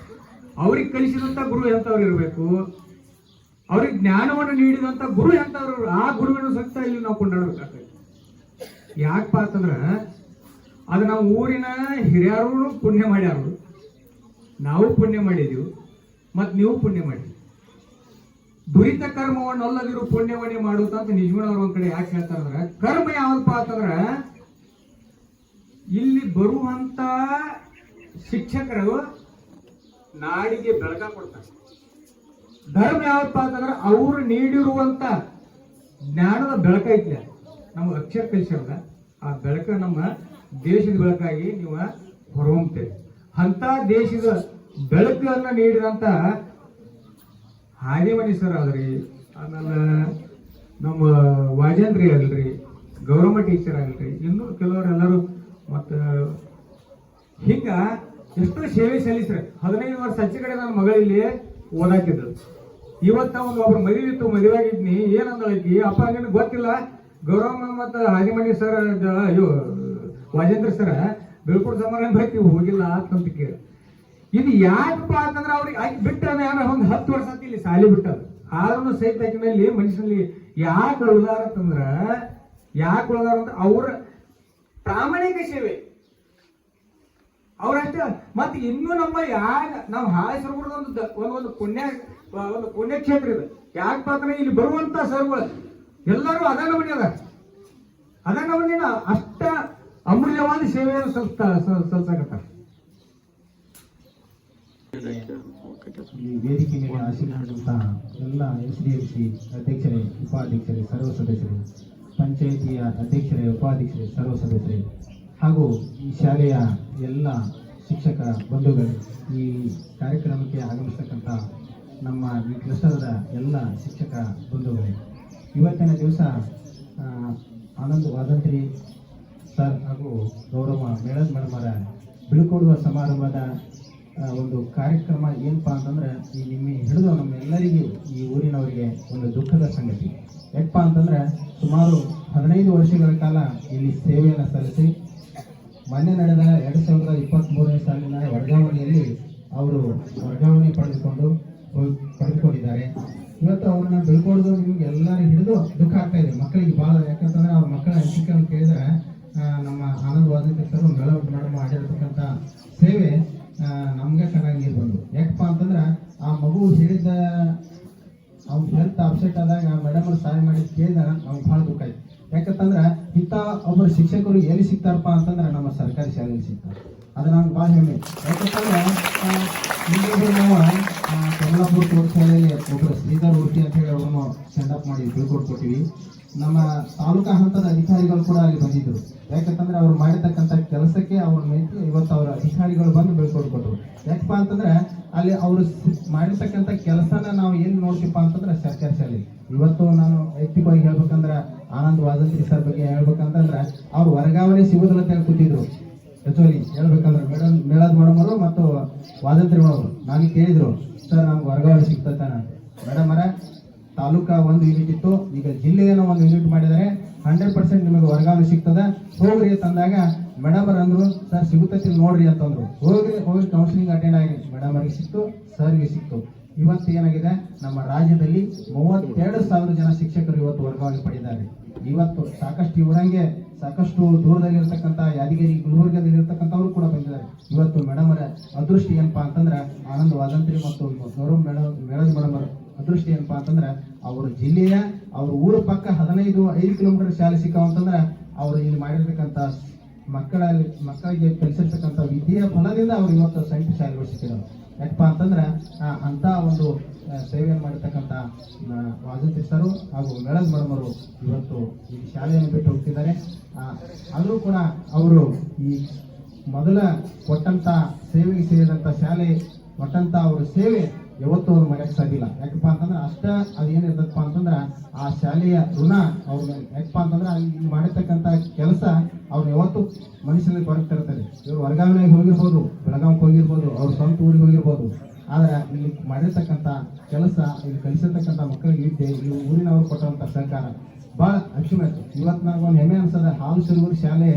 ಅವ್ರಿಗೆ ಕಲಿಸಿದಂತ ಗುರು ಎಂಥವ್ರು ಇರಬೇಕು, ಅವ್ರಿಗೆ ಜ್ಞಾನವನ್ನು ನೀಡಿದಂತ ಗುರು ಎಂಥವ್ರು, ಆ ಗುರುವಿನ ಸಹಿತ ಇಲ್ಲಿ ನಾವು ಕೊಂಡಾಡಬೇಕಾಗ್ತದೆ. ಯಾಕಪ್ಪ ಅಂತಂದ್ರ ಅದು ನಾವು ಊರಿನ ಹಿರಿಯರು ಪುಣ್ಯ ಮಾಡ್ಯಾರು, ನಾವು ಪುಣ್ಯ ಮಾಡಿದೀವಿ, ಮತ್ತು ನೀವು ಪುಣ್ಯ ಮಾಡಿ. ದುರಿತ ಕರ್ಮವನ್ನು ಅಲ್ಲದಿರು ಪುಣ್ಯವನ್ನೇ ಮಾಡುತ್ತಂತ ನಿಜಗುಣವ್ರ ಒಂದ್ ಕಡೆ ಯಾಕೆ ಹೇಳ್ತಾರಂದ್ರ, ಕರ್ಮ ಯಾವಪ್ಪ ಅಂತಂದ್ರ ಇಲ್ಲಿ ಬರುವಂತ ಶಿಕ್ಷಕರು ನಾಡಿಗೆ ಬೆಳಕ ಕೊಡ್ತಾರೆ. ಧರ್ಮ ಯಾವಪ್ಪ ಅಂತಂದ್ರೆ ಅವ್ರು ನೀಡಿರುವಂತ ಜ್ಞಾನದ ಬೆಳಕ ಐತ್ಲ, ನಮ್ಗೆ ಅಕ್ಷರ ಕಲಿಸಿರಲ್ಲ, ಆ ಬೆಳಕ ನಮ್ಮ ದೇಶದ ಬೆಳಕಾಗಿ ನೀವು ಹೊರಹೊಮ್ತೇವೆ. ಅಂತ ದೇಶದ ಬೆಳಕನ್ನ ನೀಡಿದಂತ ಹಾದಿಮನಿ ಸರ್ ಆದ್ರಿ, ಆಮೇಲೆ ನಮ್ಮ ವಾಜೇಂದ್ರಿ ಆಗಲ್ರಿ, ಗೌರಮ್ಮ ಟೀಚರ್ ಆಗಲ್ರಿ, ಇನ್ನೂ ಕೆಲವರೆಲ್ಲರೂ ಮತ್ತ ಹಿಂಗ ಎಷ್ಟೋ ಸೇವೆ ಸಲ್ಲಿಸ್ರೆ. 15 ವರ್ಷ ಹಚ್ಚ ಕಡೆ ನನ್ನ ಮಗಳಲ್ಲಿ ಓದಾಕಿದ್ರು. ಇವತ್ತ ಒಬ್ರು ಮದುವೆ ಇತ್ತು, ಮದುವೆ ಆಗಿದ್ನಿ, ಏನಂದಳಕಿ ಅಪ್ಪ ನಿನಗೆ ಗೊತ್ತಿಲ್ಲ, ಗೌರಮ್ಮ ಮತ್ತು ಹಾದಿಮನಿ ಸರ್, ಅಯ್ಯೋ ವಾಜೇಂದ್ರ ಸರ ಬೀಳ್ಕೊಡು ಸಮಾರಂಭ ಹೋಗಿಲ್ಲ ಅಂತ ಕೇಳಿ. ಇದು ಯಾಕಪ್ಪ ಅಂತಂದ್ರೆ ಅವ್ರಿಗೆ ಆಕಿ ಬಿಟ್ಟದ ಒಂದು 10 ವರ್ಷ ಅಂತ ಇಲ್ಲಿ ಸಾಲಿ ಬಿಟ್ಟದ. ಆದ್ರೂ ಸಹಿತ ಆಕಿನಲ್ಲಿ ಮನುಷ್ಯನಲ್ಲಿ ಯಾಕೆ ಉಳಿದಾರ ಅಂತಂದ್ರ, ಯಾಕೆ ಉಳಿದಾರ ಅಂತ ಅವ್ರ ಪ್ರಾಮಾಣಿಕ ಸೇವೆ ಅವ್ರಷ್ಟೇ. ಮತ್ತೆ ಇನ್ನೂ ನಮ್ಮ ನಾವು ಹಾಳೇಶ್ವರ ಒಂದು ಪುಣ್ಯಕ್ಷೇತ್ರ ಇದೆ. ಯಾಕಪ್ಪ ಅಂದ್ರೆ ಇಲ್ಲಿ ಬರುವಂತ ಸರ್ಗಳು ಎಲ್ಲರೂ ಅದನ್ನ ಅಷ್ಟ ಅಮೂಲ್ಯವಾದ ಸೇವೆಯನ್ನು ಸಲ್ಲಿಸಕತ್ತಾರೆ. ಈ ವೇದಿಕೆ ಮೇಲೆ ಆಶೀರ್ವಾದಂತಹ ಎಲ್ಲ SDMC ಅಧ್ಯಕ್ಷರೇ, ಉಪಾಧ್ಯಕ್ಷರೇ, ಸರ್ವ ಸದಸ್ಯರೇ, ಪಂಚಾಯಿತಿಯ ಅಧ್ಯಕ್ಷರೇ, ಉಪಾಧ್ಯಕ್ಷರೇ, ಸರ್ವ ಸದಸ್ಯರೇ, ಹಾಗೂ ಈ ಶಾಲೆಯ ಎಲ್ಲ ಶಿಕ್ಷಕ ಬಂಧುಗಳು, ಈ ಕಾರ್ಯಕ್ರಮಕ್ಕೆ ಆಗಮಿಸತಕ್ಕಂಥ ನಮ್ಮ ಈ ಕ್ಲಸ್ಟರದ ಎಲ್ಲ ಶಿಕ್ಷಕ ಬಂಧುಗಳೇ, ಇವತ್ತಿನ ದಿವಸ ಆನಂದ್ ವಾದಂತ್ರಿ ಸರ್ ಹಾಗೂ ಗೌರವ ಮೇಳದ ಮೇಡಮರ ಬೀಳ್ಕೊಡುವ ಸಮಾರಂಭದ ಒಂದು ಕಾರ್ಯಕ್ರಮ ಏನಪ್ಪಾ ಅಂತಂದ್ರೆ, ಈ ನಿಮ್ಮ ಹಿಡಿದು ನಮ್ಮೆಲ್ಲರಿಗೂ ಈ ಊರಿನವರಿಗೆ ಒಂದು ದುಃಖದ ಸಂಗತಿ. ಯಾಕಪ್ಪ ಅಂತಂದ್ರೆ ಸುಮಾರು 15 ವರ್ಷಗಳ ಕಾಲ ಇಲ್ಲಿ ಸೇವೆಯನ್ನು ಸಲ್ಲಿಸಿ ಮೊನ್ನೆ ನಡೆದ 2023ನೇ ಸಾಲಿನ ವರ್ಗಾವಣೆಯಲ್ಲಿ ಅವರು ವರ್ಗಾವಣೆ ಪಡೆದುಕೊಂಡಿದ್ದಾರೆ. ಇವತ್ತು ಅವ್ರನ್ನ ಬೀಳ್ಕೊಡೋದು ನಿಮ್ಗೆ ಎಲ್ಲರೂ ಹಿಡಿದು ದುಃಖ ಆಗ್ತಾ ಇದೆ ಮಕ್ಕಳಿಗೆ ಭಾಳ. ಯಾಕಂತಂದ್ರೆ ಅವ್ರ ಮಕ್ಕಳ ಅನಿಸಿಕೆ ಅಂತ ಕೇಳಿದ್ರೆ ನಮ್ಮ ಆನಂದ್ ವಾದಂತ್ರಿ ಸರ್ ಮೇಡಮ್ ಮಾಡಿರ್ತಕ್ಕಂಥ ಸೇವೆ ನಮ್ಗೆ ಚೆನ್ನಾಗಿ ನೀರು ಬಂದು. ಯಾಕಪ್ಪ ಅಂತಂದ್ರೆ ಆ ಮಗು ಹೇಳಿದ ಅವ್ನ ಹೆಲ್ತ್ ಅಪ್ಸೆಟ್ ಆದಾಗ ಮೇಡಮ್ ಅವ್ರು ಸಹಾಯ ಮಾಡಿ ಕೇಳಿದಾಗ ನಮ್ಗೆ ಭಾಳ ದುಃಖ ಆಯ್ತು. ಯಾಕಂತಂದ್ರೆ ಇಂಥ ಒಬ್ಬರು ಶಿಕ್ಷಕರು ಎಲ್ಲಿ ಸಿಗ್ತಾರಪ್ಪ ಅಂತಂದ್ರೆ ನಮ್ಮ ಸರ್ಕಾರಿ ಶಾಲೆಯಲ್ಲಿ ಸಿಗ್ತಾರೆ. ಅದು ನಮ್ಗೆ ಭಾಳ ಹೆಮ್ಮೆ. ಯಾಕಂತಂದ್ರೆ ಹಿಂದೆ ನಾವು ಕಮಲಾಪುರ ಕೋರ್ಟ್ ಶಾಲೆಯಲ್ಲಿ ಒಬ್ಬರು ಶ್ರೀಧರ್ ಉಡುಪಿ ಅಂತ ಹೇಳಿ ಅವ್ರನ್ನು ಸೆಂಡಪ್ ಮಾಡಿ ಬೀಳ್ಕೊಟ್ಕೊಟ್ಟಿವಿ. ನಮ್ಮ ತಾಲೂಕಾ ಹಂತದ ಅಧಿಕಾರಿಗಳು ಕೂಡ ಅಲ್ಲಿ ಬಂದಿದ್ದರು. ಯಾಕಂತಂದ್ರೆ ಅವ್ರು ಮಾಡಿರ್ತಕ್ಕಂಥ ಕೆಲಸಕ್ಕೆ ಅವ್ರ ಮೆಚ್ಚಿ ಇವತ್ತು ಅವರ ಅಧಿಕಾರಿಗಳು ಬಂದು ಬೀಳ್ಕೊಟ್ಕೊಟ್ರು. ಯಾಕಪ್ಪ ಅಂತಂದ್ರೆ ಅಲ್ಲಿ ಅವರು ಮಾಡಿರ್ತಕ್ಕಂಥ ಕೆಲಸನ ನಾವು ಏನು ನೋಡ್ತೀವಪ್ಪ ಅಂತಂದ್ರೆ ಸರ್ಕಾರಿ ಶಾಲೆ. ಇವತ್ತು ನಾನು ವೈಯಕ್ತಿಕವಾಗಿ ಹೇಳ್ಬೇಕಂದ್ರೆ ಆನಂದ್ ವಾದಂತ್ರಿ ಸರ್ ಬಗ್ಗೆ ಹೇಳ್ಬೇಕಂತಂದ್ರೆ ಅವ್ರು ವರ್ಗಾವಣೆ ಸಿಗುದಿಲ್ಲ ಅಂತ ಹೇಳ್ಕೊತಿದ್ರು. ಆಕ್ಚುಲಿ ಹೇಳ್ಬೇಕಂದ್ರೆ ಮೇಳದ ಮೇಡಮರು ಮತ್ತು ವಾದಂತ್ರಿ ಮೇಡಮರು ನನಗೆ ಕೇಳಿದ್ರು, ಸರ್ ನಮ್ಗೆ ವರ್ಗಾವಣೆ ಸಿಗ್ತೈತಾನ? ಮೇಡಮರ ತಾಲೂಕಾ ಒಂದು ಯೂನಿಟ್ ಇತ್ತು, ಈಗ ಜಿಲ್ಲೆಯನ್ನು ಒಂದು ಯೂನಿಟ್ ಮಾಡಿದರೆ 100% ನಿಮಗೆ ವರ್ಗಾವಣೆ ಸಿಗ್ತದ, ಹೋಗ್ರಿ ತಂದಾಗ ಮೇಡಮರ್ ಅಂದ್ರು, ಸರ್ ಸಿಗುತ್ತೈತಿ ನೋಡ್ರಿ ಅಂತಂದ್ರು. ಹೋಗಿ ಕೌನ್ಸಿಲಿಂಗ್ ಅಟೆಂಡ್ ಆಗಿ ಮೇಡಮರಿಗೆ ಸಿಕ್ತು, ಸರ್ಗೆ ಸಿಕ್ತು. ಇವತ್ತು ಏನಾಗಿದೆ, ನಮ್ಮ ರಾಜ್ಯದಲ್ಲಿ 32,000 ಜನ ಶಿಕ್ಷಕರು ಇವತ್ತು ವರ್ಗಾವಣೆ ಪಡೆದಿದ್ದಾರೆ. ಇವತ್ತು ಸಾಕಷ್ಟು ಇವರಂಗೆ ಸಾಕಷ್ಟು ದೂರದಲ್ಲಿರ್ತಕ್ಕಂಥ ಯಾದಗಿರಿ ಗುಲ್ಬರ್ಗದಲ್ಲಿ ಇರ್ತಕ್ಕಂಥವ್ರು ಕೂಡ ಬಂದಿದ್ದಾರೆ. ಇವತ್ತು ಮೇಡಮರ ಅದೃಷ್ಟಿ ಏನಪ್ಪಾ ಅಂತಂದ್ರೆ ಆನಂದ್ ವಾದಂತ್ರಿ ಮತ್ತು ಗೌರವ್ ಮೇಳದ ಮೇಡಮರ್ ಅದೃಷ್ಟಿ ಏನಪ್ಪಾ ಅಂತಂದ್ರೆ ಅವ್ರ ಜಿಲ್ಲೆಯ ಅವ್ರ ಊರ ಪಕ್ಕ 5 ಕಿಲೋಮೀಟರ್ ಶಾಲೆ ಸಿಕ್ಕಾವಂತಂದ್ರೆ ಅವರು ಇಲ್ಲಿ ಮಾಡಿರ್ತಕ್ಕಂಥ ಮಕ್ಕಳಿಗೆ ಕಲಿಸಿರ್ತಕ್ಕಂಥ ವಿದ್ಯೆಯ ಫಲದಿಂದ ಅವ್ರು ಇವತ್ತು ಸೈನ್ಸ್ ಶಾಲೆಗಳು ಸಿಕ್ಕಿದ್ದಾರೆ. ಯಾಕಪ್ಪ ಅಂತಂದ್ರೆ ಅಂತ ಒಂದು ಸೇವೆಯನ್ನು ಮಾಡಿರ್ತಕ್ಕಂಥ ವಾದಂತ್ರಿ ಸರು ಹಾಗೂ ಮೇಳದ ಮೇಡಮರು ಇವತ್ತು ಈ ಶಾಲೆಯನ್ನು ಬಿಟ್ಟು ಹೋಗ್ತಿದ್ದಾರೆ. ಆದರೂ ಕೂಡ ಅವರು ಈ ಮೊದಲ ಕೊಟ್ಟಂತ ಸೇವೆಗೆ ಸೇರಿದಂಥ ಶಾಲೆ ಕೊಟ್ಟಂತ ಅವ್ರ ಸೇವೆ ಯಾವತ್ತೂ ಅವ್ರು ಮರೆಯಕ್ಕೆ ಸಾಧ್ಯ ಇಲ್ಲ. ಯಾಕಪ್ಪ ಅಂತಂದ್ರೆ ಅದೇನಿರ್ತಪ್ಪ ಅಂತಂದ್ರೆ ಆ ಶಾಲೆಯ ಋಣ ಅವ್ರ ಮೇಲೆ. ಯಾಕಪ್ಪ ಅಂತಂದ್ರೆ ಅಲ್ಲಿ ಮಾಡಿರ್ತಕ್ಕಂಥ ಕೆಲಸ ಅವ್ರು ಯಾವತ್ತು ಮನುಷ್ಯನಲ್ಲಿ ಕೊರಗ್ತಾ ಇರ್ತಾರೆ. ಇವರು ವರ್ಗಾವಣೆಗೆ ಹೋಗಿರ್ಬೋದು, ಬೆಳಗಾವಿಗೆ ಹೋಗಿರ್ಬೋದು, ಅವ್ರ ಸ್ವಂತ ಊರಿಗೆ ಹೋಗಿರ್ಬೋದು. ಆದ್ರೆ ಇಲ್ಲಿ ಮಾಡಿರ್ತಕ್ಕಂಥ ಕೆಲಸ, ಇಲ್ಲಿ ಕಲಿಸಿರ್ತಕ್ಕಂಥ ಮಕ್ಕಳಿಗೆ ವಿದ್ಯೆ, ಈ ಊರಿನವ್ರು ಕೊಟ್ಟಂತ ಸಹಕಾರ ಭಾಳ ಅಚ್ಚುಮೆಚ್ಚು. ಇವತ್ತು ನನಗೊಂದು ಹೆಮ್ಮೆ ಅನ್ಸದ, ಹಾಲುಸಿರುಗೂರು ಶಾಲೆ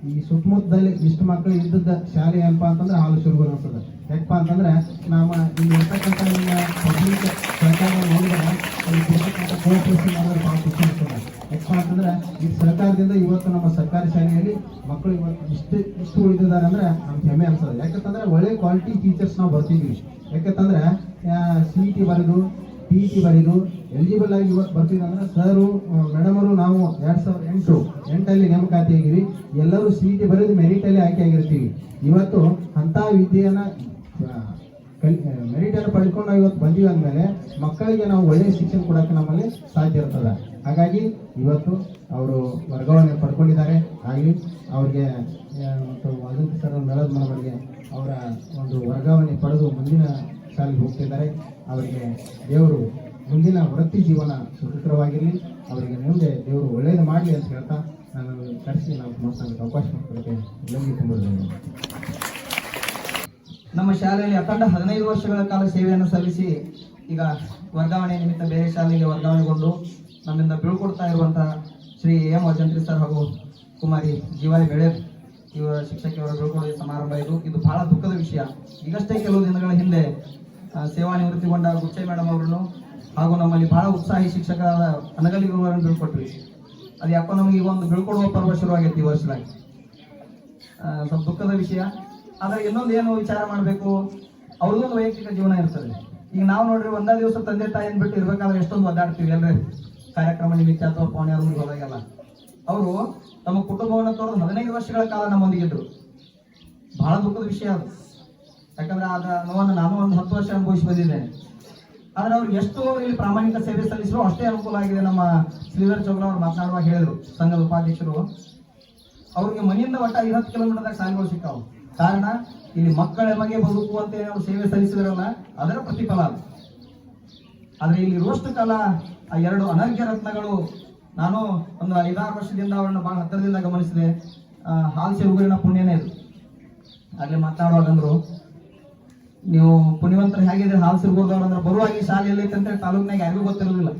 ಈ ಸುತ್ತಮುತ್ತದಲ್ಲಿ ಇಷ್ಟು ಮಕ್ಕಳು ಇದ್ದದ ಶಾಲೆ ಏನಪ್ಪಾ ಅಂತಂದ್ರೆ ಹಾಲುಸಿರುಗೂರು ಅನ್ಸದ. ಯಾಕಪ್ಪ ಅಂತಂದ್ರೆ ನಮ್ಮ ಇಲ್ಲಿ ಇರ್ತಕ್ಕಂಥ ನಿಮ್ಮ ಪಬ್ಲಿಕ್ ಸರ್ಕಾರ ನೋಡಿದ್ರೆ ಅಲ್ಲಿ ಕೊಡ್ತಕ್ಕಂಥ ಕೋಆಪರೇಷನ್ ಮಾಡೋದು ಭಾಳ ಖುಷಿ ಅನ್ಸದ. ಯಾಕಪ್ಪ ಅಂತಂದ್ರೆ ಈ ಸರ್ಕಾರದಿಂದ ಇವತ್ತು ನಮ್ಮ ಸರ್ಕಾರಿ ಶಾಲೆಯಲ್ಲಿ ಮಕ್ಕಳು ಇವತ್ತು ಇಷ್ಟು ಉಳಿದಿದ್ದಾರೆ ಅಂದ್ರೆ ನಮ್ಗೆ ಹೆಮ್ಮೆ ಅನ್ಸದ. ಯಾಕಂತಂದ್ರೆ ಒಳ್ಳೆ ಕ್ವಾಲಿಟಿ ಟೀಚರ್ಸ್ ನಾವು ಬರ್ತಿದ್ವಿ. ಯಾಕಂತಂದ್ರೆ CET ಬರೆದು PET ಬರೆದು ಎಲಿಜಿಬಲ್ ಆಗಿ ಇವತ್ತು ಬರ್ತಿದ್ವಿ ಅಂದ್ರೆ ಸರು ಮೇಡಮರು ನಾವು 2008 ನೇಮಕಾತಿ ಆಗಿರಿ. ಎಲ್ಲರೂ CET ಬರೆದು ಮೆರಿಟಲ್ಲಿ ಆಯ್ಕೆ ಆಗಿರ್ತೀವಿ. ಇವತ್ತು ಅಂಥ ವಿದ್ಯೆಯನ್ನ ಮೆರಿಟನ್ನು ಪಡ್ಕೊಂಡು ನಾವು ಇವತ್ತು ಬಂದೀವಿ ಅಂದಮೇಲೆ ಮಕ್ಕಳಿಗೆ ನಾವು ಒಳ್ಳೆಯ ಶಿಕ್ಷಣ ಕೊಡೋಕ್ಕೆ ನಮ್ಮಲ್ಲಿ ಸಾಧ್ಯ ಇರ್ತದೆ. ಹಾಗಾಗಿ ಇವತ್ತು ಅವರು ವರ್ಗಾವಣೆ ಪಡ್ಕೊಂಡಿದ್ದಾರೆ. ಆಗಲಿ ಅವ್ರಿಗೆ ಮತ್ತು ವಾದಂತ್ರಿ ಸರ್ ಮೇಳದ ಮೇಡಮರಿಗೆ ಅವರ ಒಂದು ವರ್ಗಾವಣೆ ಪಡೆದು ಮುಂದಿನ ಶಾಲೆಗೆ ಹೋಗ್ತಿದ್ದಾರೆ. ಅವರಿಗೆ ದೇವರು ಮುಂದಿನ ವೃತ್ತಿ ಜೀವನ ಸುಖಕರವಾಗಿರಲಿ, ಅವರಿಗೆ ಮುಂದೆ ದೇವರು ಒಳ್ಳೆಯದು ಮಾಡಲಿ ಅಂತ ಹೇಳ್ತಾ ನಾನು ಕರೆಸಿ ನಾವು ಮಾತನಾಡೋಕ್ಕೆ ಅವಕಾಶ ಮಾಡಿಕೊಡುತ್ತೇನೆ. ಎಲ್ಲರಿಗೂ ತುಂಬ ಧನ್ಯವಾದ. ನಮ್ಮ ಶಾಲೆಯಲ್ಲಿ ಅಖಂಡ 15 ವರ್ಷಗಳ ಕಾಲ ಸೇವೆಯನ್ನು ಸಲ್ಲಿಸಿ ಈಗ ವರ್ಗಾವಣೆ ನಿಮಿತ್ತ ಬೇರೆ ಶಾಲೆಗೆ ವರ್ಗಾವಣೆಗೊಂಡು ನಮ್ಮಿಂದ ಬೀಳ್ಕೊಡ್ತಾ ಇರುವಂತಹ ಶ್ರೀ ಎಂ ವಾದಂತ್ರಿ ಸರ್ ಹಾಗೂ ಕುಮಾರಿ ಜೀವಾಯಿ ಬೆಳೆ ಇವರ ಶಿಕ್ಷಕಿಯವರ ಬೀಳ್ಕೊಡುವ ಸಮಾರಂಭ ಇದು ಬಹಳ ದುಃಖದ ವಿಷಯ. ಈಗಷ್ಟೇ ಕೆಲವು ದಿನಗಳ ಹಿಂದೆ ಸೇವಾ ನಿವೃತ್ತಿಗೊಂಡ ಗುಚ್ಚೈ ಮೇಡಮ್ ಅವರನ್ನು ಹಾಗೂ ನಮ್ಮಲ್ಲಿ ಬಹಳ ಉತ್ಸಾಹಿ ಶಿಕ್ಷಕರಾದ ಅನಗಲಿ ಗುರುವರನ್ನು ಬೀಳ್ಕೊಟ್ವಿ. ಅದು ಯಾಕೋ ನಮಗೆ ಈಗ ಒಂದು ಬೀಳ್ಕೊಡುವ ಪರ್ವ ಶುರುವಾಗೈತಿ ಈ ವರ್ಷದಲ್ಲಿ. ಸ್ವಲ್ಪ ದುಃಖದ ವಿಷಯ. ಆದರೆ ಇನ್ನೊಂದು ಏನು ವಿಚಾರ ಮಾಡಬೇಕು, ಅವ್ರದ್ದೊಂದು ವೈಯಕ್ತಿಕ ಜೀವನ ಇರ್ತದೆ. ಈಗ ನಾವು ನೋಡ್ರಿ ಒಂದೇ ದಿವಸ ತಂದೆ ತಾಯಿಯನ್ನು ಬಿಟ್ಟು ಇರ್ಬೇಕಾದ್ರೆ ಎಷ್ಟೊಂದು ಒದ್ದಾಡ್ತೀವಿ ಎಲ್ಲರೂ ಕಾರ್ಯಕ್ರಮ ನಿಮಿತ್ತ ಅಥವಾ ಪೌಣ್ಯರ ಮುಂದೆ ಹೋದಾಗೆಲ್ಲ. ಅವರು ತಮ್ಮ ಕುಟುಂಬವನ್ನು ತೋರಿದು 15 ವರ್ಷಗಳ ಕಾಲ ನಮ್ಮೊಂದಿಗಿದ್ರು. ಬಹಳ ದುಃಖದ ವಿಷಯ ಅದು. ಯಾಕಂದ್ರೆ ಆದ ನೋವನ್ನು ನಾನು ಒಂದು 10 ವರ್ಷ ಅನುಭವಿಸಿ ಬಂದಿದ್ದೇನೆ. ಆದ್ರೆ ಅವ್ರಿಗೆ ಎಷ್ಟು ಇಲ್ಲಿ ಪ್ರಾಮಾಣಿಕ ಸೇವೆ ಸಲ್ಲಿಸಲು ಅಷ್ಟೇ ಅನುಕೂಲ ಆಗಿದೆ. ನಮ್ಮ ಶ್ರೀಧರ್ ಚೌಗ್ಲ ಅವರು ಮಾತನಾಡುವಾಗ ಹೇಳಿದ್ರು, ಸಂಘದ ಉಪಾಧ್ಯಕ್ಷರು, ಅವ್ರಿಗೆ ಮನೆಯಿಂದ ಒಟ್ಟ 20 ಕಿಲೋಮೀಟರ್ದಾಗ ಶಾಲೆಗಳು ಸಿಕ್ಕಾವು. ಕಾರಣ ಇಲ್ಲಿ ಮಕ್ಕಳ ನಮಗೆ ಬದುಕುವಂತೆ ನಾವು ಸೇವೆ ಸಲ್ಲಿಸಿದ್ರಲ್ಲ ಅದರ ಪ್ರತಿಫಲ ಅದು. ಆದ್ರೆ ಇಲ್ಲಿ ರೋಷ್ಟು ಕಾಲ ಆ 2 ಅನರ್ಘ್ಯ ರತ್ನಗಳು, ನಾನು ಒಂದು 5-6 ವರ್ಷದಿಂದ ಅವರನ್ನು ಬಹಳ ಹತ್ತಿರದಿಂದ ಗಮನಿಸಿದೆ. ಹಾಲುಸಿರುಗೂರಿನ ಪುಣ್ಯನೇ ಇದು. ಅಲ್ಲಿ ಮಾತನಾಡುವಾಗಂದ್ರು, ನೀವು ಪುಣ್ಯವಂತರು ಹೇಗಿದ್ರೆ ಹಾಲುಸಿರುಗೂರದವ್ರು ಅಂದ್ರೆ ಬರುವಾಗ ಈ ಶಾಲೆ ಎಲ್ಲೈತೆ ಅಂತ ತಾಲೂಕಿನಾಗ ಯಾರಿಗೂ ಗೊತ್ತಿರೋದಿಲ್ಲ.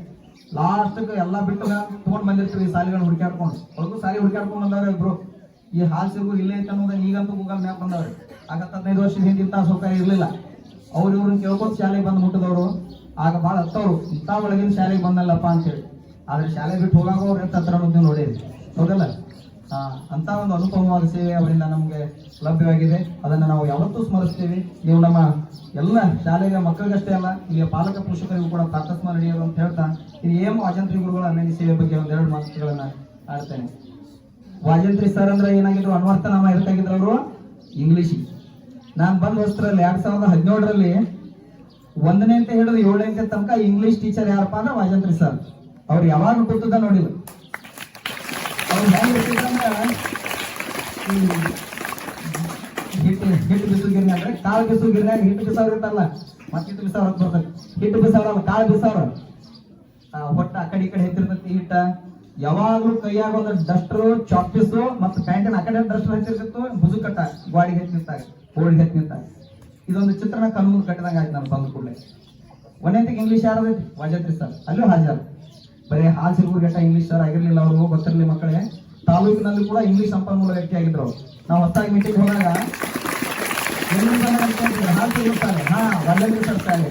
ಲಾಸ್ಟ್ಗೆ ಎಲ್ಲ ಬಿಟ್ಟು ತೊಗೊಂಡು ಬಂದಿರ್ತೀವಿ ಶಾಲೆಗಳನ್ನ ಹುಡುಕಾಡ್ಕೊಂಡು. ಅವ್ರಿಗೂ ಶಾಲೆ ಹುಡುಕಾಡ್ಕೊಂಡು ಬಂದವ್ರೆ ಇಬ್ರು. ಈ ಹಾಲುಸಿರುಗೂರು ಇಲ್ಲೇ ಐತೆ ಅನ್ನೋದು ಈಗಂತೂ ಗೂಗಲ್ ಮ್ಯಾಪ್ ಬಂದವ್ರೆ. ಆಗ 15 ವರ್ಷದ ಹಿಂದೆ ಇಂಥ ಸೌಕರ್ಯ ಇರಲಿಲ್ಲ. ಅವ್ರು ಇವ್ರನ್ನ ಕೇಳ್ಕೊಂಡು ಶಾಲೆಗೆ ಬಂದು ಮುಟ್ಟಿದವರು. ಆಗ ಭಾಳ ಹತ್ತವ್ರು ಇಂಥ ಒಳಗಿನ ಶಾಲೆಗೆ ಬಂದಲ್ಲಪ್ಪ ಅಂತೇಳಿ. ಆದ್ರೆ ಶಾಲೆ ಬಿಟ್ಟು ಹೋಗಾಗ ಅವ್ರು ಎಷ್ಟು ಹತ್ರ ಅನ್ನೋದು ನೋಡಿರಿ, ಹೌದಲ್ಲ? ಅಂತ ಒಂದು ಅನುಪಮವಾದ ಸೇವೆ ಅವರಿಂದ ನಮಗೆ ಲಭ್ಯವಾಗಿದೆ. ಅದನ್ನು ನಾವು ಯಾವತ್ತೂ ಸ್ಮರಿಸ್ತೀವಿ. ನೀವು ನಮ್ಮ ಎಲ್ಲ ಶಾಲೆಯ ಮಕ್ಕಳಿಗಷ್ಟೇ ಅಲ್ಲ, ಇಲ್ಲಿಯ ಪಾಲಕ ಪೋಷಕರಿಗೂ ಕೂಡ ಪ್ರಾತಸ್ಮ ನಡೆಯೋದು ಅಂತ ಹೇಳ್ತಾ ಇದು ಏನು ವಾಜಂತ್ರಿ ಗುರುಗಳ ಅನನ್ಯ ಸೇವೆ ಬಗ್ಗೆ ಒಂದೆರಡು ಮಾತುಗಳನ್ನ ಆಡ್ತೇನೆ. ವಾಜಂತ್ರಿ ಸರ್ ಅಂದ್ರೆ ಏನಾಗಿದ್ರು, ಅನ್ವರ್ಥನಾಮ ಎದಕ್ಕಾಗಿದ್ರು ಅವರು? ಇಂಗ್ಲಿಷಿಗೆ. ನಾನು ಬಂದ ವರ್ಷದಲ್ಲಿ 2017ರಲ್ಲಿ 1ನೇ ಅಂತ ಹಿಡಿದು 7ನೇ ತನಕ ಇಂಗ್ಲಿಷ್ ಟೀಚರ್ ಯಾರಪ್ಪ ಅಂದ್ರೆ ವಾಜಂತ್ರಿ ಸರ್. ಅವ್ರು ಯಾವಾಗ ಗೊತ್ತದ ನೋಡಿಲ್ಲ. ಅವ್ರು ಹೆಂಗಿರ್ತಿದ್ರಂದ್ರೆ ಹಿಟ್ಟು ಬಿಸುಗಿರ್ನ ಅಂದ್ರೆ ಕಾಳು ಬಿಸುಗಿರ್ನಾಗ ಹಿಟ್ಟು ಬಿಸಾವ್ರು ಇರ್ತಲ್ಲ, ಮತ್ತೆ ಹಿಟ್ಟು ಬಿಸಾವ್ರ ಅಂತ ಬರ್ತದೆ. ಹಿಟ್ಟು ಬಿಸಾವ್ರಲ್ಲ, ಕಾಳು ಬಿಸಾವ್ರ. ಹೊಟ್ಟ ಆ ಕಡೆ ಈ ಕಡೆ ಹೆಚ್ಚಿರ್ತೈತಿ ಹಿಟ್ಟ. ಯಾವಾಗ್ಲೂ ಕೈಯಾಗ ಒಂದು ಡಸ್ಟರು, ಚಾಪೀಸು ಮತ್ತು ಪ್ಯಾಂಟಿನ ಆ ಕಡೆ ಡಸ್ಟರ್ ಹಚ್ಚಿರ್ತಿತ್ತು, ಭುಜು ಕಟ್ಟ ಗಾಡಿಗೆ ಹೆಚ್ಚು ನಿಂತಾಗ, ಹೋಳಿಗೆ ಹೆಚ್ಚು ನಿಂತಾಗ. ಇದೊಂದು ಚಿತ್ರಣ ಕಣ್ಮುಂದ್ ಕಟ್ಟಿದಂಗ ಆಯ್ತು ನಾನು ಬಂದ ಕೂಡಲೇ. 1ನೇಂತಿಗೆ ಇಂಗ್ಲಿಷ್ ಯಾರದೈತಿ? ವಾಜಂತ್ರಿ ಸರ್. ಅಲ್ಲೂ ಹಾಜರ್. ಬರೀ ಹಾಲ್ ಸಿಲ್ಗುರ್ಗಟ್ಟ ಇಂಗ್ಲಿಷ್ ಸರ್ ಆಗಿರ್ಲಿಲ್ಲ, ಅವರು ಗೊತ್ತಿರಲಿ ಮಕ್ಕಳೇ. ತಾಲೂಕಿನಲ್ಲಿ ಕೂಡ ಇಂಗ್ಲಿಷ್ ಸಂಪನ್ಮೂಲ ವ್ಯಕ್ತಿ ಆಗಿದ್ರು ಅವರು. ನಾವು ಹೊಸದಾಗಿ ಮೀಟಿಂಗ್ ಹೋದಾಗ ಹಾಲ್ ಸಿಗುತ್ತಾರೆ, ವಾಜಂತ್ರಿ ಸರ್ ಶಾಲೆ.